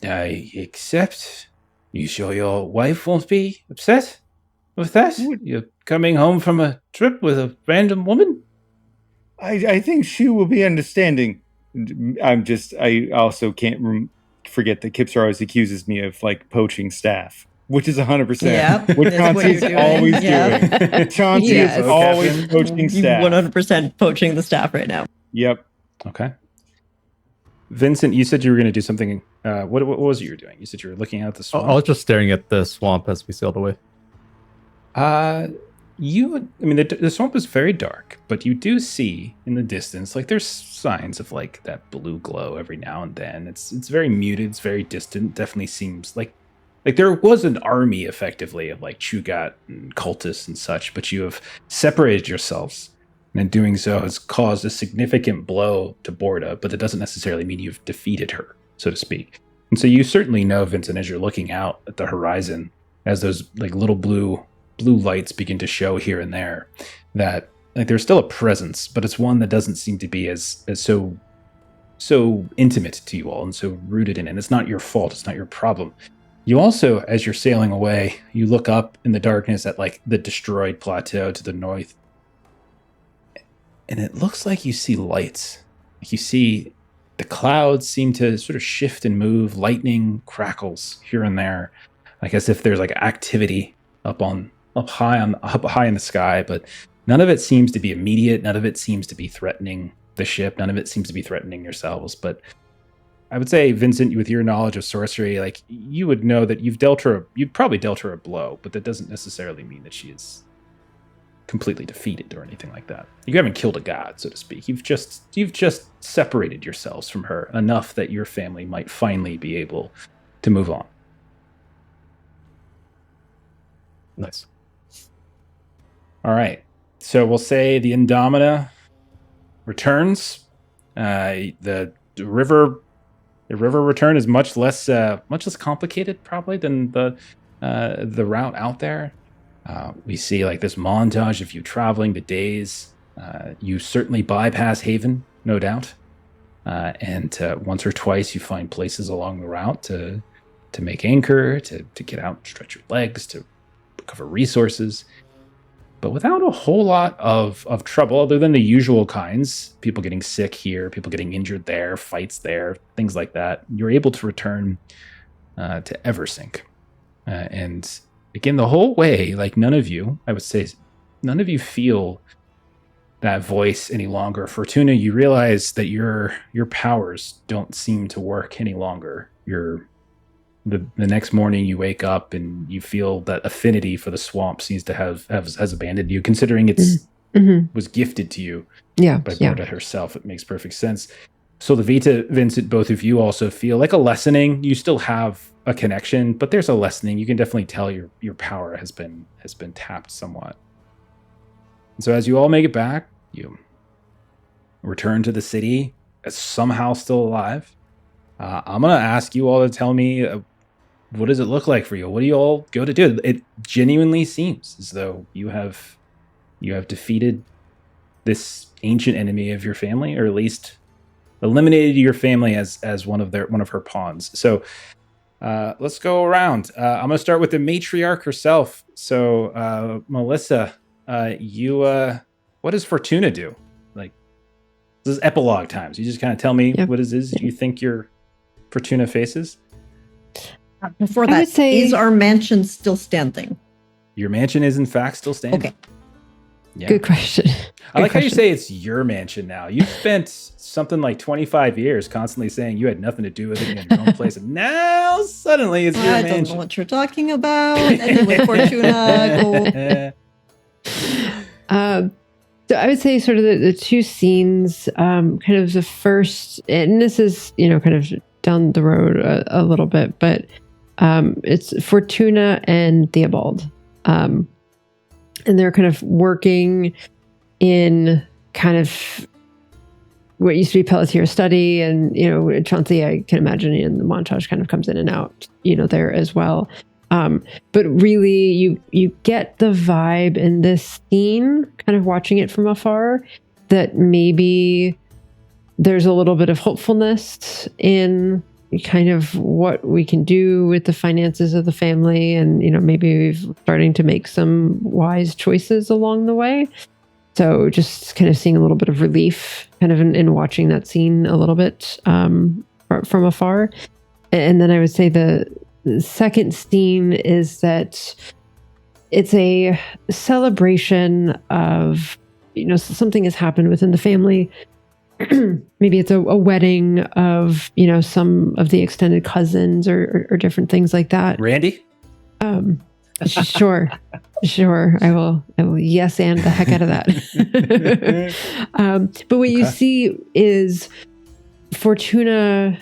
Speaker 1: I accept. You sure your wife won't be upset with that? You're coming home from a trip with a random woman?
Speaker 6: I think she will be understanding. I also can't forget that Kipsar always accuses me of like poaching staff, which is 100%.
Speaker 5: Yeah,
Speaker 6: What
Speaker 5: that's what
Speaker 6: Chauncey's
Speaker 5: you're doing.
Speaker 6: always
Speaker 5: Yeah.
Speaker 6: doing. Chauncey
Speaker 3: Yes.
Speaker 6: is always poaching staff.
Speaker 5: 100% poaching the staff right now.
Speaker 6: Yep.
Speaker 1: Okay. Vincent, you said you were going to do something. What was it you were doing? You said you were looking out the swamp.
Speaker 2: I was just staring at the swamp as we sailed away.
Speaker 1: The swamp is very dark, but you do see in the distance, like, there's signs of like that blue glow every now and then. It's very muted, it's very distant. Definitely seems like there was an army effectively of like Chugat and cultists and such, but you have separated yourselves, and in doing so has caused a significant blow to Borda, but that doesn't necessarily mean you've defeated her, so to speak. And so you certainly know, Vincent, as you're looking out at the horizon, as those like little blue lights begin to show here and there, that like there's still a presence, but it's one that doesn't seem to be as so intimate to you all and so rooted in it. And it's not your fault, it's not your problem. You also, as you're sailing away, you look up in the darkness at like the destroyed plateau to the north, and it looks like you see lights. Like you see the clouds seem to sort of shift and move, lightning crackles here and there, like as if there's like activity up high in the sky, but none of it seems to be immediate. None of it seems to be threatening the ship. None of it seems to be threatening yourselves. But I would say, Vincent, with your knowledge of sorcery, like, you would know that you'd probably dealt her a blow, but that doesn't necessarily mean that she is completely defeated or anything like that. You haven't killed a god, so to speak. You've just separated yourselves from her enough that your family might finally be able to move on.
Speaker 2: Nice.
Speaker 1: All right. So we'll say the Indomina returns. The river return is much less complicated probably than the route out there. We see like this montage of you traveling the days. You certainly bypass Haven, no doubt. And once or twice you find places along the route to make anchor, to get out and stretch your legs, to recover resources. But without a whole lot of trouble, other than the usual kinds, people getting sick here, people getting injured there, fights there, things like that, you're able to return to Eversink. And again, the whole way, like none of you feel that voice any longer. Fortuna, you realize that your powers don't seem to work any longer. Your the next morning you wake up and you feel that affinity for the swamp seems to has abandoned you, considering it's was gifted to you by Borda herself. It makes perfect sense. So Levita, Vincent, both of you also feel like a lessening. You still have a connection, but there's a lessening. You can definitely tell your power has been tapped somewhat. And so as you all make it back, you return to the city as somehow still alive. I'm going to ask you all to tell me, what does it look like for you? What do you all go to do? It genuinely seems as though you have defeated this ancient enemy of your family, or at least eliminated your family as one of her pawns. So let's go around. I'm going to start with the matriarch herself. So Melissa, you what does Fortuna do? Like, this is epilogue times. You just kind of tell me what it is you think your Fortuna faces.
Speaker 5: Before that, is our mansion still standing?
Speaker 1: Your mansion is in fact still standing.
Speaker 5: Okay.
Speaker 1: Yeah.
Speaker 3: Good question.
Speaker 1: I like how you say it's your mansion now. You spent something like 25 years constantly saying you had nothing to do with it in your own place, and now suddenly it's your mansion.
Speaker 5: I don't know what you're talking about. Anyway, Fortuna.
Speaker 3: So I would say sort of the two scenes, kind of the first, and this is, kind of down the road a little bit, but it's Fortuna and Theobald. And they're kind of working in kind of what used to be Pelletier's study. And, Chauncey, I can imagine in the montage kind of comes in and out, there as well. But really you get the vibe in this scene, kind of watching it from afar, that maybe there's a little bit of hopefulness in kind of what we can do with the finances of the family, and maybe we're starting to make some wise choices along the way. So just kind of seeing a little bit of relief kind of in watching that scene a little bit from afar. And then I would say the second scene is that it's a celebration of something has happened within the family. Maybe it's a wedding of some of the extended cousins or different things like that.
Speaker 1: Randy?
Speaker 3: Sure. I will yes and the heck out of that. But what you see is Fortuna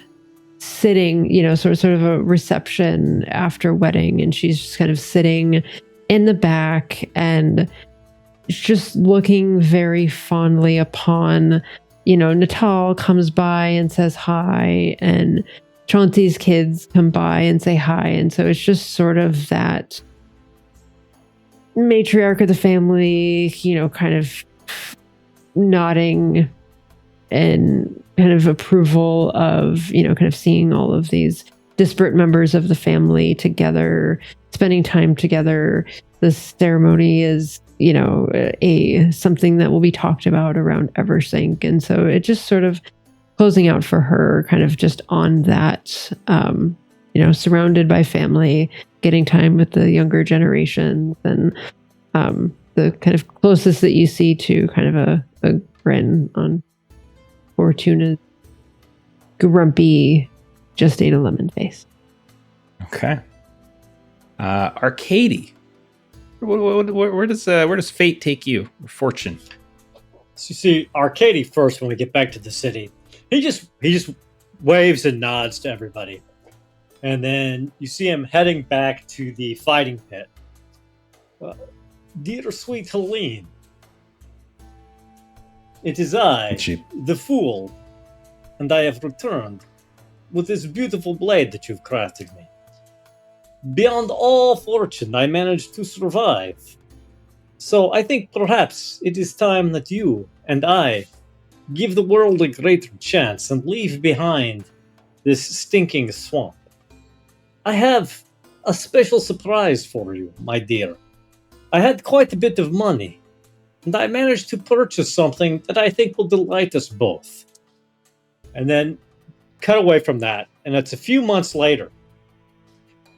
Speaker 3: sitting, sort of a reception after wedding, and she's just kind of sitting in the back and just looking very fondly upon, Natal comes by and says hi, and Chauncey's kids come by and say hi. And so it's just sort of that matriarch of the family, kind of nodding and kind of approval of, kind of seeing all of these disparate members of the family together, spending time together. The ceremony is, something that will be talked about around Eversink. And so it just sort of closing out for her, kind of just on that, surrounded by family, getting time with the younger generations, and the kind of closest that you see to kind of a grin on Fortuna's grumpy, just ate a lemon face.
Speaker 1: Okay. Arkadiy. Where does fate take you? Or fortune?
Speaker 4: So you see, Arkadiy first, when we get back to the city, he just waves and nods to everybody. And then you see him heading back to the fighting pit. Dear sweet Helene, it is I, the fool, and I have returned with this beautiful blade that you've crafted me. Beyond all fortune, I managed to survive. So I think perhaps it is time that you and I give the world a greater chance and leave behind this stinking swamp. I have a special surprise for you, my dear. I had quite a bit of money, and I managed to purchase something that I think will delight us both. And then cut away from that, and it's a few months later,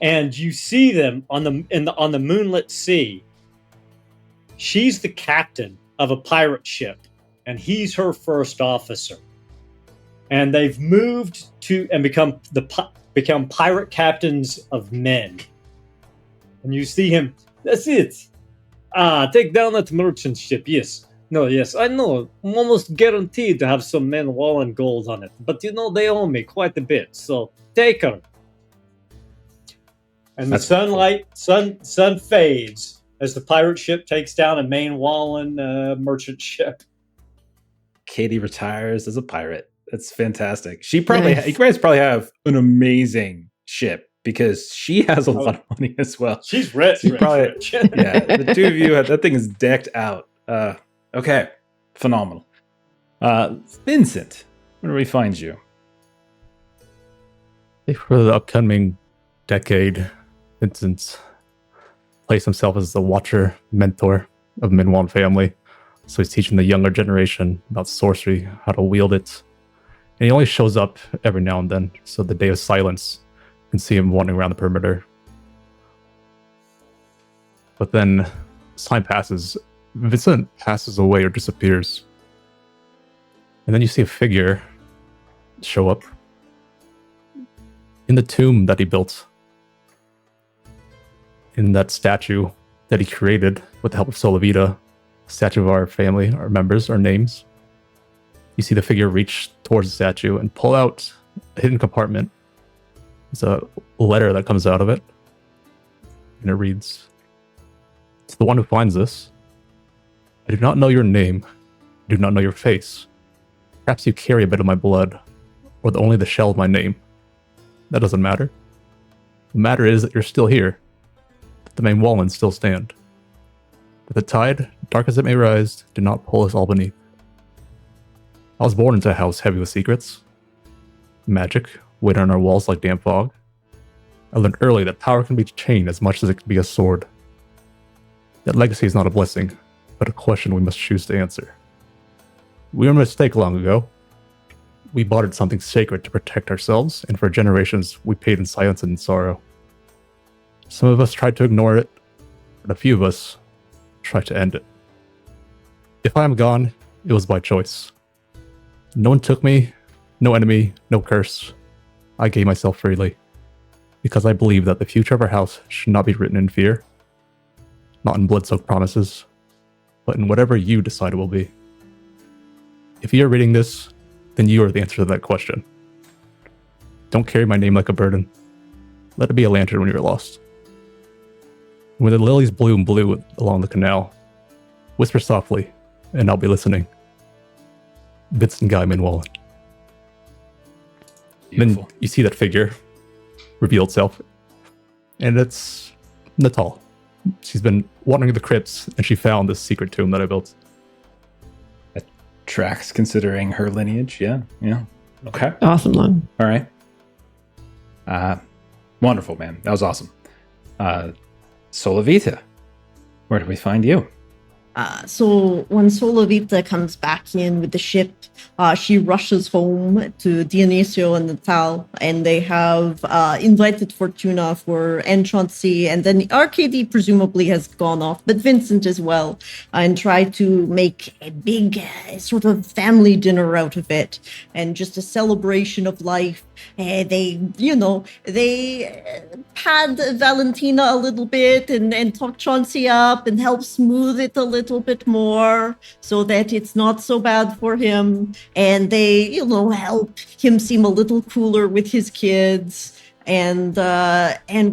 Speaker 4: and you see them on the moonlit sea. She's the captain of a pirate ship, and he's her first officer. And they've moved to and become become pirate captains of men. And you see him, that's it. Take down that merchant ship, yes. No, yes, I know. I'm almost guaranteed to have some men walling gold on it. But they owe me quite a bit, so take her. And the sun fades as the pirate ship takes down a main Wallen merchant ship.
Speaker 1: Katie retires as a pirate. That's fantastic. She probably,
Speaker 3: Nice.
Speaker 1: you guys probably have an amazing ship because she has a lot of money as well.
Speaker 4: She's rich.
Speaker 1: She's probably-
Speaker 4: rich.
Speaker 1: Yeah, the two of you, that thing is decked out. Okay, phenomenal. Vincent, where do we find you?
Speaker 2: For the upcoming decade, Vincent plays himself as the watcher, mentor of Minwan family. So he's teaching the younger generation about sorcery, how to wield it. And he only shows up every now and then, so the day of silence, you can see him wandering around the perimeter. But then, as time passes, Vincent passes away or disappears. And then you see a figure show up in the tomb that he built. In that statue that he created with the help of Solavita, statue of our family, our members, our names. You see the figure reach towards the statue and pull out a hidden compartment. There's a letter that comes out of it. And it reads, "To the one who finds this, I do not know your name, I do not know your face. Perhaps you carry a bit of my blood, or only the shell of my name. That doesn't matter. The matter is that you're still here, that the main Wallens still stand. That the tide, dark as it may rise, do not pull us all beneath. I was born into a house heavy with secrets. Magic, waiting on our walls like damp fog. I learned early that power can be chained as much as it can be a sword. That legacy is not a blessing, but a question we must choose to answer. We made a mistake long ago. We bartered something sacred to protect ourselves, and for generations we paid in silence and in sorrow. Some of us tried to ignore it, but a few of us tried to end it. If I am gone, it was by choice. No one took me, no enemy, no curse. I gave myself freely, because I believe that the future of our house should not be written in fear, not in blood-soaked promises, but in whatever you decide it will be. If you are reading this, then you are the answer to that question. Don't carry my name like a burden. Let it be a lantern when you're lost. When the lilies bloom blue along the canal, whisper softly, and I'll be listening. Vincent Guy Minwallen." Then
Speaker 1: Beautiful.
Speaker 2: you see that figure reveal itself, and it's Natal. She's been wandering the crypts, and she found this secret tomb that I built.
Speaker 1: Tracks considering her lineage. Yeah. Okay.
Speaker 3: Awesome, Lung.
Speaker 1: All right. Wonderful, man. That was awesome. Solavita, where do we find you?
Speaker 5: So when Solavita comes back in with the ship, she rushes home to Dionisio and Natal, and they have invited Fortuna and Chauncey, and then Arkadiy presumably has gone off, but Vincent as well, and tried to make a big sort of family dinner out of it, and just a celebration of life. They pad Valentina a little bit and talk Chauncey up and help smooth it a little bit more so that it's not so bad for him. And they, help him seem a little cooler with his kids. And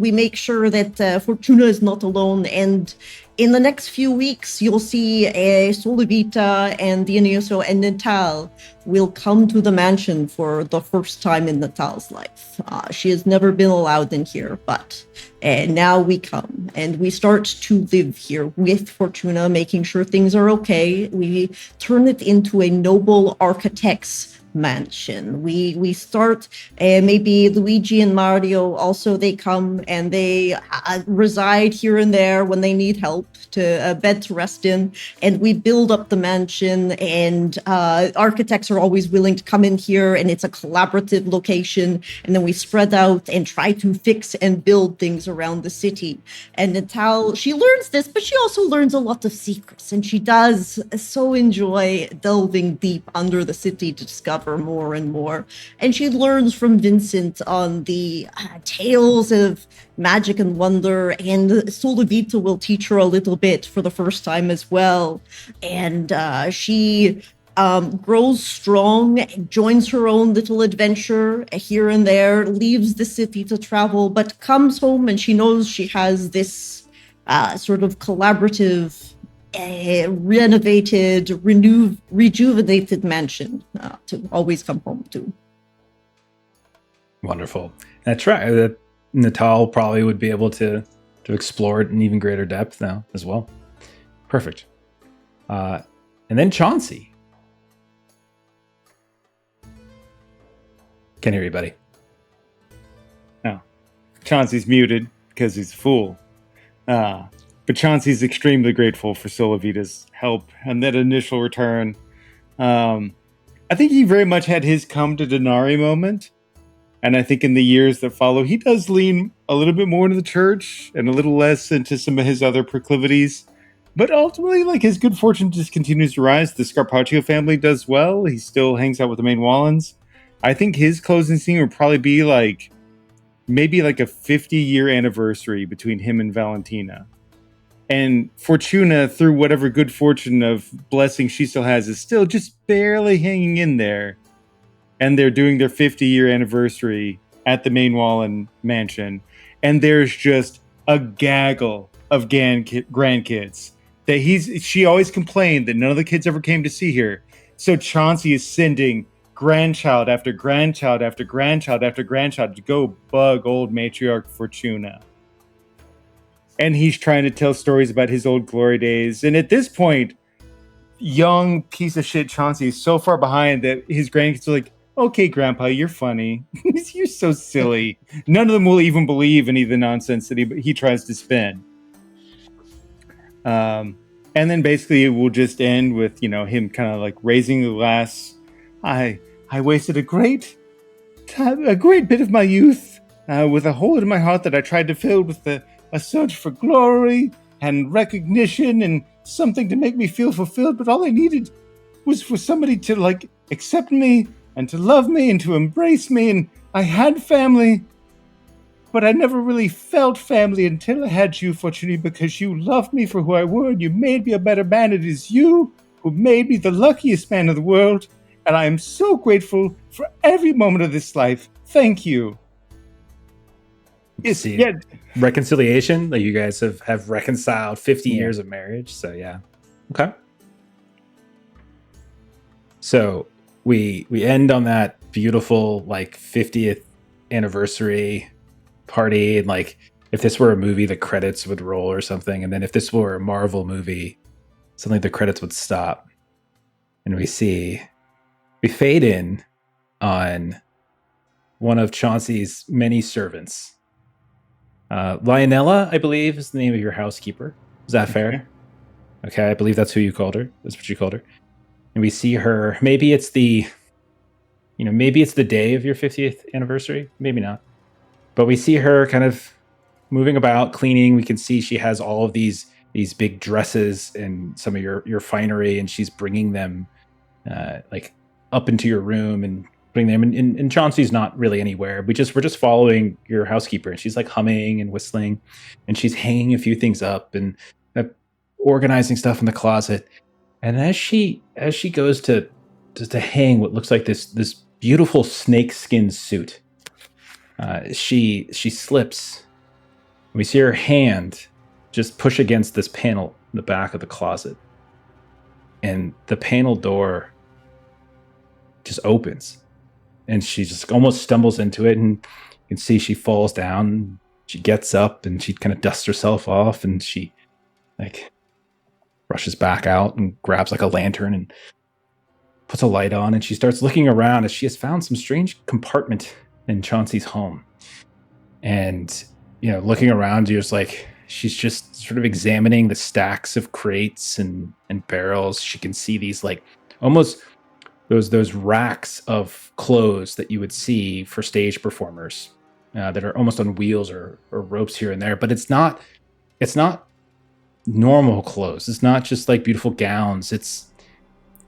Speaker 5: we make sure that Fortuna is not alone. And in the next few weeks, you'll see Solavita and Dionyso and Natal will come to the mansion for the first time in Natal's life. She has never been allowed in here, but now we come and we start to live here with Fortuna, making sure things are okay. We turn it into a noble architect's mansion. We start, maybe Luigi and Mario also, they come and they reside here and there when they need help, to a bed to rest in, and we build up the mansion, and architects are always willing to come in here, and it's a collaborative location, and then we spread out and try to fix and build things around the city. And Natal, she learns this, but she also learns a lot of secrets, and she does so enjoy delving deep under the city to discover discover more and more. And she learns from Vincent on the tales of magic and wonder, and Solovita will teach her a little bit for the first time as well. And she grows strong, joins her own little adventure here and there, leaves the city to travel, but comes home and she knows she has this sort of collaborative, renovated, rejuvenated mansion to always come home to.
Speaker 1: Wonderful. That's right. That Natal probably would be able to explore it in even greater depth now as well. Perfect. And then Chauncey. Can't hear you, buddy.
Speaker 6: No. Chauncey's muted because he's a fool. But Chauncey's extremely grateful for Solovita's help and that initial return. I think he very much had his come to Denari moment. And I think in the years that follow, he does lean a little bit more into the church and a little less into some of his other proclivities. But ultimately, like, his good fortune just continues to rise. The Scarpaccio family does well. He still hangs out with the main Wallens. I think his closing scene would probably be like maybe like a 50-year anniversary between him and Valentina. And Fortuna, through whatever good fortune of blessing she still has, is still just barely hanging in there. And they're doing their 50-year anniversary at the main Wallen mansion. And there's just a gaggle of grandkids. She always complained that none of the kids ever came to see her. So Chauncey is sending grandchild after grandchild after grandchild after grandchild to go bug old Matriarch Fortuna. And he's trying to tell stories about his old glory days. And at this point, young piece of shit Chauncey is so far behind that his grandkids are like, okay, Grandpa, you're funny. You're so silly. None of them will even believe any of the nonsense that he tries to spin. And then basically it will just end with, him kind of like raising the glass. I wasted a great bit of my youth with a hole in my heart that I tried to fill with a search for glory and recognition and something to make me feel fulfilled. But all I needed was for somebody to like accept me and to love me and to embrace me. And I had family, but I never really felt family until I had you, Fortuny, because you loved me for who I were and you made me a better man. It is you who made me the luckiest man in the world. And I am so grateful for every moment of this life. Thank you.
Speaker 1: Reconciliation, like you guys have reconciled 50 years of marriage. So yeah. Okay. So we end on that beautiful like 50th anniversary party, and like if this were a movie, the credits would roll or something, and then if this were a Marvel movie, suddenly the credits would stop, and we fade in on one of Chauncey's many servants. Lionella, I believe, is the name of your housekeeper. Is that fair? Okay, I believe that's who you called her. That's what you called her. And we see her, maybe it's the day of your 50th anniversary. Maybe not. But we see her kind of moving about, cleaning. We can see she has all of these big dresses and some of your finery, and she's bringing them like up into your room and putting them in. And Chauncey's not really anywhere. We're just following your housekeeper, and she's like humming and whistling, and she's hanging a few things up and organizing stuff in the closet. And as she goes to hang what looks like this beautiful snakeskin suit, she slips. We see her hand just push against this panel in the back of the closet, and the panel door just opens, and she just almost stumbles into it, and you can see she falls down. She gets up and she kind of dusts herself off, and she like rushes back out and grabs like a lantern and puts a light on, and she starts looking around as she has found some strange compartment in Chauncey's home. And looking around, she's just sort of examining the stacks of crates and barrels. She can see these like almost those racks of clothes that you would see for stage performers that are almost on wheels or ropes here and there. But it's not normal clothes. It's not just like beautiful gowns. It's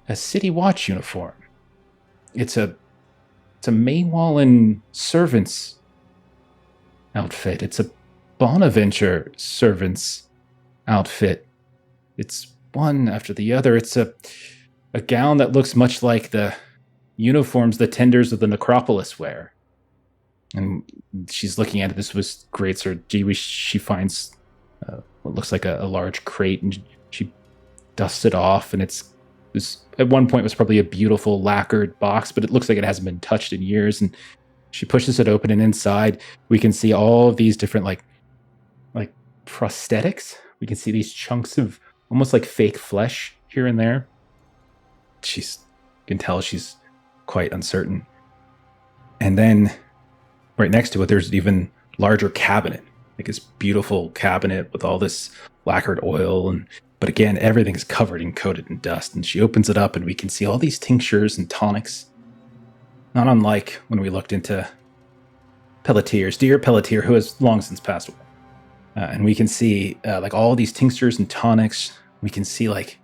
Speaker 1: a city watch uniform. it's a Maywallen servant's outfit. It's a Bonaventure servant's outfit. It's one after the other. It's a gown that looks much like the uniforms the tenders of the necropolis wear. And she's looking at it. This was great, sir. She finds what looks like a large crate, and she dusts it off, and this at one point was probably a beautiful lacquered box, but it looks like it hasn't been touched in years. And she pushes it open, and inside we can see all of these different like prosthetics. We can see these chunks of almost like fake flesh here and there. You can tell she's quite uncertain. And then right next to it, there's an even larger cabinet, like this beautiful cabinet with all this lacquered oil. But again, everything's covered and coated in dust. And she opens it up, and we can see all these tinctures and tonics, not unlike when we looked into Pelletier's, dear Pelletier, who has long since passed away. And we can see like all these tinctures and tonics. We can see like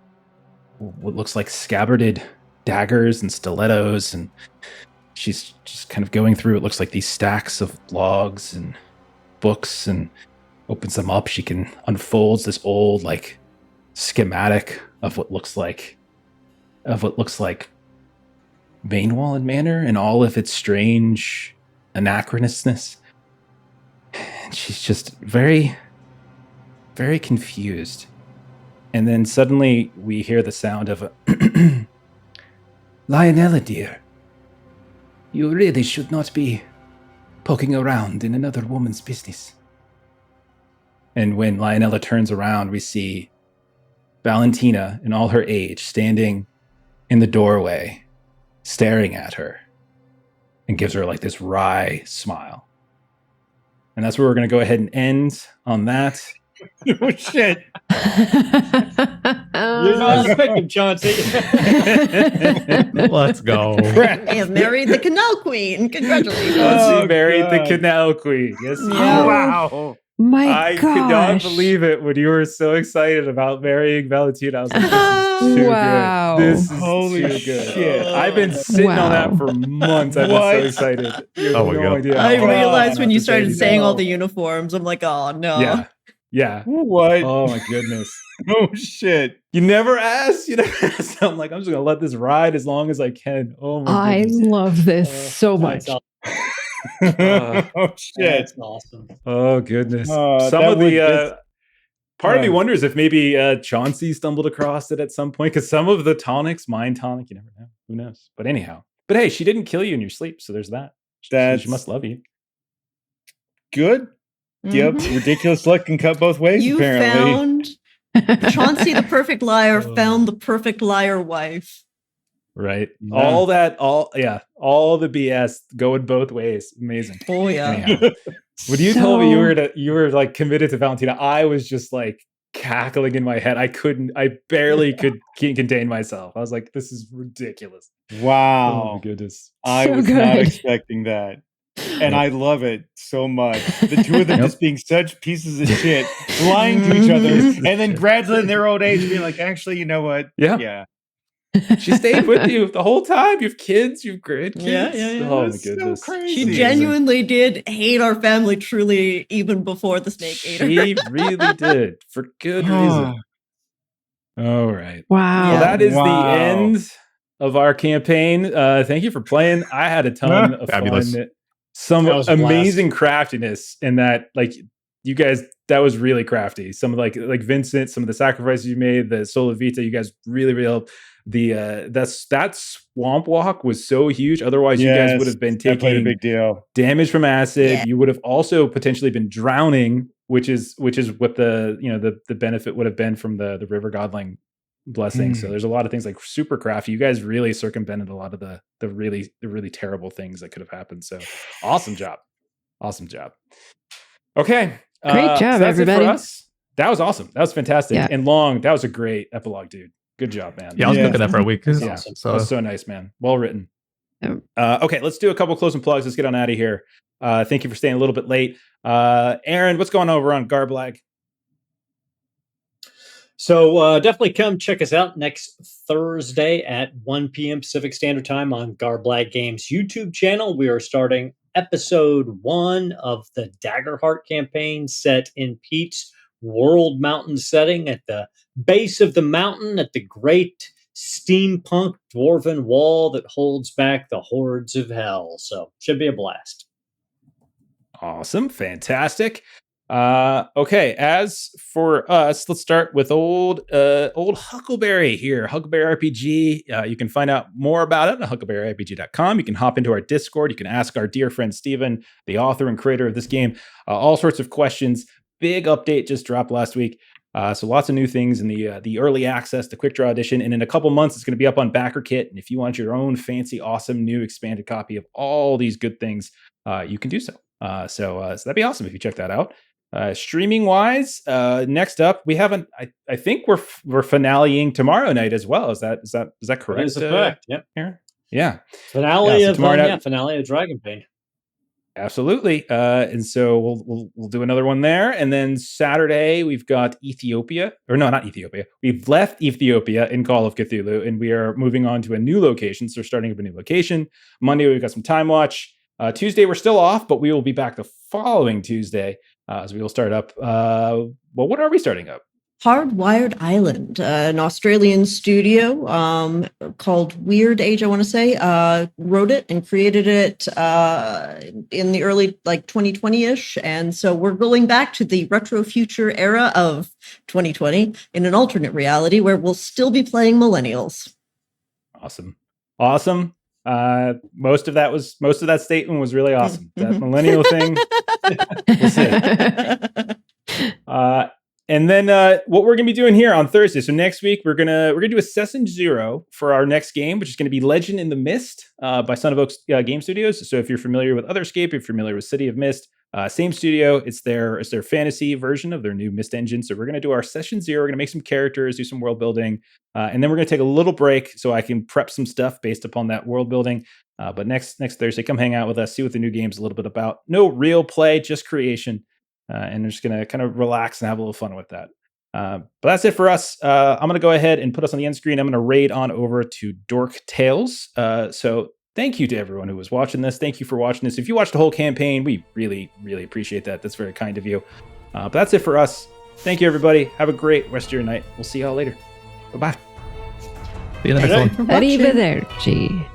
Speaker 1: what looks like scabbarded daggers and stilettos, and she's just kind of going through. It looks like these stacks of logs and books, and opens them up. She can unfolds this old like schematic of what looks like Maywallen Manor and all of its strange anachronousness. And she's just very, very confused. And then suddenly we hear the sound of a Lionella, dear, you really should not be poking around in another woman's business. And when Lionella turns around, we see Valentina in all her age standing in the doorway, staring at her, and gives her like this wry smile. And that's where we're going to go ahead and end on that.
Speaker 6: Oh, shit.
Speaker 4: You're not expecting Chauncey.
Speaker 2: Let's go.
Speaker 5: I have married the Canal Queen. Congratulations.
Speaker 1: Chauncey married the Canal Queen. Yes, he
Speaker 5: Yeah.
Speaker 1: did.
Speaker 6: Wow.
Speaker 3: My
Speaker 1: I
Speaker 3: gosh.
Speaker 1: could not believe it when you were so excited about marrying Valentina. I was like, this is too
Speaker 3: Wow.
Speaker 1: good. This is
Speaker 6: Holy
Speaker 1: too good.
Speaker 6: shit.
Speaker 1: I've been sitting on that for months. I've been
Speaker 6: What?
Speaker 1: so excited. You have
Speaker 2: Oh my
Speaker 1: no
Speaker 2: God.
Speaker 1: idea.
Speaker 5: I
Speaker 1: how
Speaker 5: realized
Speaker 1: much
Speaker 5: when you
Speaker 1: this
Speaker 5: started
Speaker 1: baby's
Speaker 5: saying
Speaker 1: out.
Speaker 5: all the uniforms, I'm like, oh no.
Speaker 1: Yeah. Yeah.
Speaker 6: What?
Speaker 1: Oh my goodness.
Speaker 6: Oh, shit.
Speaker 1: You never asked. You never asked. I'm like, I'm just gonna let this ride as long as I can. Oh my
Speaker 3: I
Speaker 1: goodness.
Speaker 3: love this so much.
Speaker 4: That's
Speaker 6: Oh, shit.
Speaker 4: That's awesome.
Speaker 1: Oh goodness.
Speaker 6: Oh,
Speaker 1: Some
Speaker 6: that
Speaker 1: of the
Speaker 6: would
Speaker 1: part of me
Speaker 6: yeah.
Speaker 1: wonders if maybe Chauncey stumbled across it at some point, because some of the tonics, mind tonic, you never know. Who knows? But anyhow. But hey, she didn't kill you in your sleep, so there's that. She must love you.
Speaker 6: Good. Yep.
Speaker 5: Mhm.
Speaker 6: Ridiculous luck can cut both ways,
Speaker 5: You
Speaker 6: apparently.
Speaker 5: found Chauncey the perfect liar,
Speaker 1: Oh.
Speaker 5: found the perfect liar wife.
Speaker 1: Right.
Speaker 6: Yeah.
Speaker 1: All the BS going both ways. Amazing.
Speaker 5: Oh yeah.
Speaker 1: Anyhow, when you told me you were like committed to Valentina, I was just like cackling in my head. I barely could contain myself. I was like, this is ridiculous. Oh my
Speaker 6: Wow.
Speaker 1: goodness.
Speaker 6: I
Speaker 3: So
Speaker 6: was not
Speaker 3: good.
Speaker 6: expecting that. And I love it so much. The two of them
Speaker 1: Yep.
Speaker 6: just being such pieces of shit, lying to each other, and then gradually in their old age being like, actually, you know what?
Speaker 1: Yeah.
Speaker 6: Yeah.
Speaker 1: She stayed with you the whole time. You have kids, you have grandkids.
Speaker 5: Yeah.
Speaker 1: Oh my
Speaker 6: That's so
Speaker 1: goodness.
Speaker 6: crazy.
Speaker 5: She
Speaker 6: Amazing.
Speaker 5: genuinely did hate our family truly even before the snake ate her.
Speaker 1: She really did, for good reason. All right.
Speaker 3: Wow.
Speaker 1: Well, that is
Speaker 6: Wow.
Speaker 1: the end of our campaign. Thank you for playing. I had a ton of
Speaker 2: Fabulous.
Speaker 1: fun. Some
Speaker 4: That was a blast.
Speaker 1: amazing craftiness in that, like, you guys, that was really crafty. Some of like Vincent, some of the sacrifices you made, the Sola Vita, you guys really helped. That swamp walk was so huge. Otherwise, you guys would have been
Speaker 6: That played a
Speaker 1: taking
Speaker 6: big deal.
Speaker 1: damage from acid.
Speaker 5: Yeah.
Speaker 1: You would have also potentially been drowning, which is what the benefit would have been from the river godling blessing. So there's a lot of things like super crafty. You guys really circumvented a lot of the really terrible things that could have happened. So awesome job. Okay.
Speaker 3: Great job,
Speaker 1: so that's it
Speaker 3: everybody.
Speaker 1: for us. That was awesome. That was fantastic.
Speaker 3: Yeah.
Speaker 1: And long. That was a great epilogue, dude. Good job, man.
Speaker 2: Yeah, I was
Speaker 6: Yeah.
Speaker 2: cooking that for a week.
Speaker 1: Yeah.
Speaker 4: awesome.
Speaker 1: That
Speaker 2: So
Speaker 1: was so nice, man. Well written.
Speaker 3: Yeah.
Speaker 1: Okay, let's do a couple closing plugs. Let's get on out of here. Thank you for staying a little bit late. Aaron, what's going on over on Garblag?
Speaker 4: So definitely come check us out next Thursday at 1 p.m. Pacific Standard Time on Garblag Games YouTube channel. We are starting episode 1 of the Daggerheart campaign set in Pete's World Mountain setting at the base of the mountain at the great steampunk dwarven wall that holds back the hordes of hell. So should be a blast.
Speaker 1: Awesome. Fantastic. Okay, as for us, let's start with old Huckleberry here, Huckleberry RPG. You can find out more about it at huckleberryrpg.com. You can hop into our Discord. You can ask our dear friend Steven, the author and creator of this game, all sorts of questions. Big update just dropped last week. So lots of new things in the early access, the quick draw edition, and in a couple months it's going to be up on BackerKit. And if you want your own fancy, awesome new expanded copy of all these good things, you can do so. So that'd be awesome if you check that out. Streaming wise, next up we haven't. I think we're finaleing tomorrow night as well. Is that correct?
Speaker 4: That is a fact. Yep.
Speaker 1: Here? Yeah.
Speaker 4: Finale
Speaker 1: so
Speaker 4: of finale of Dragon Pain.
Speaker 1: Absolutely. And so we'll do another one there. And then Saturday we've got Ethiopia, or no, not Ethiopia. We've left Ethiopia in Call of Cthulhu, and we are moving on to a new location. So we're starting up a new location. Monday we've got some Time Watch. Tuesday we're still off, but we will be back the following Tuesday as we will start up. Well, what are we starting up?
Speaker 5: Hardwired Island, an Australian studio called Weird Age, I want to say, wrote it and created it in the early 2020-ish. And so we're going back to the retro future era of 2020 in an alternate reality where we'll still be playing millennials.
Speaker 1: Awesome. Most of that statement was really awesome. That millennial thing. We'll see. And then what we're gonna be doing here on Thursday. So next week we're gonna do a Session 0 for our next game, which is gonna be Legend in the Mist by Son of Oaks Game Studios. So if you're familiar with Otherscape, if you're familiar with City of Mist, same studio. It's their fantasy version of their new Mist engine. So we're gonna do our Session 0. We're gonna make some characters, do some world building, and then we're gonna take a little break so I can prep some stuff based upon that world building. But next Thursday, come hang out with us, see what the new game's a little bit about. No real play, just creation. And we're just going to kind of relax and have a little fun with that. But that's it for us. I'm going to go ahead and put us on the end screen. I'm going to raid on over to Dork Tales. So thank you to everyone who was watching this. Thank you for watching this. If you watched the whole campaign, we really, really appreciate that. That's very kind of you. But that's it for us. Thank you, everybody. Have a great rest of your night. We'll see y'all later. Bye-bye.
Speaker 2: See you next one.
Speaker 3: Arrivederci.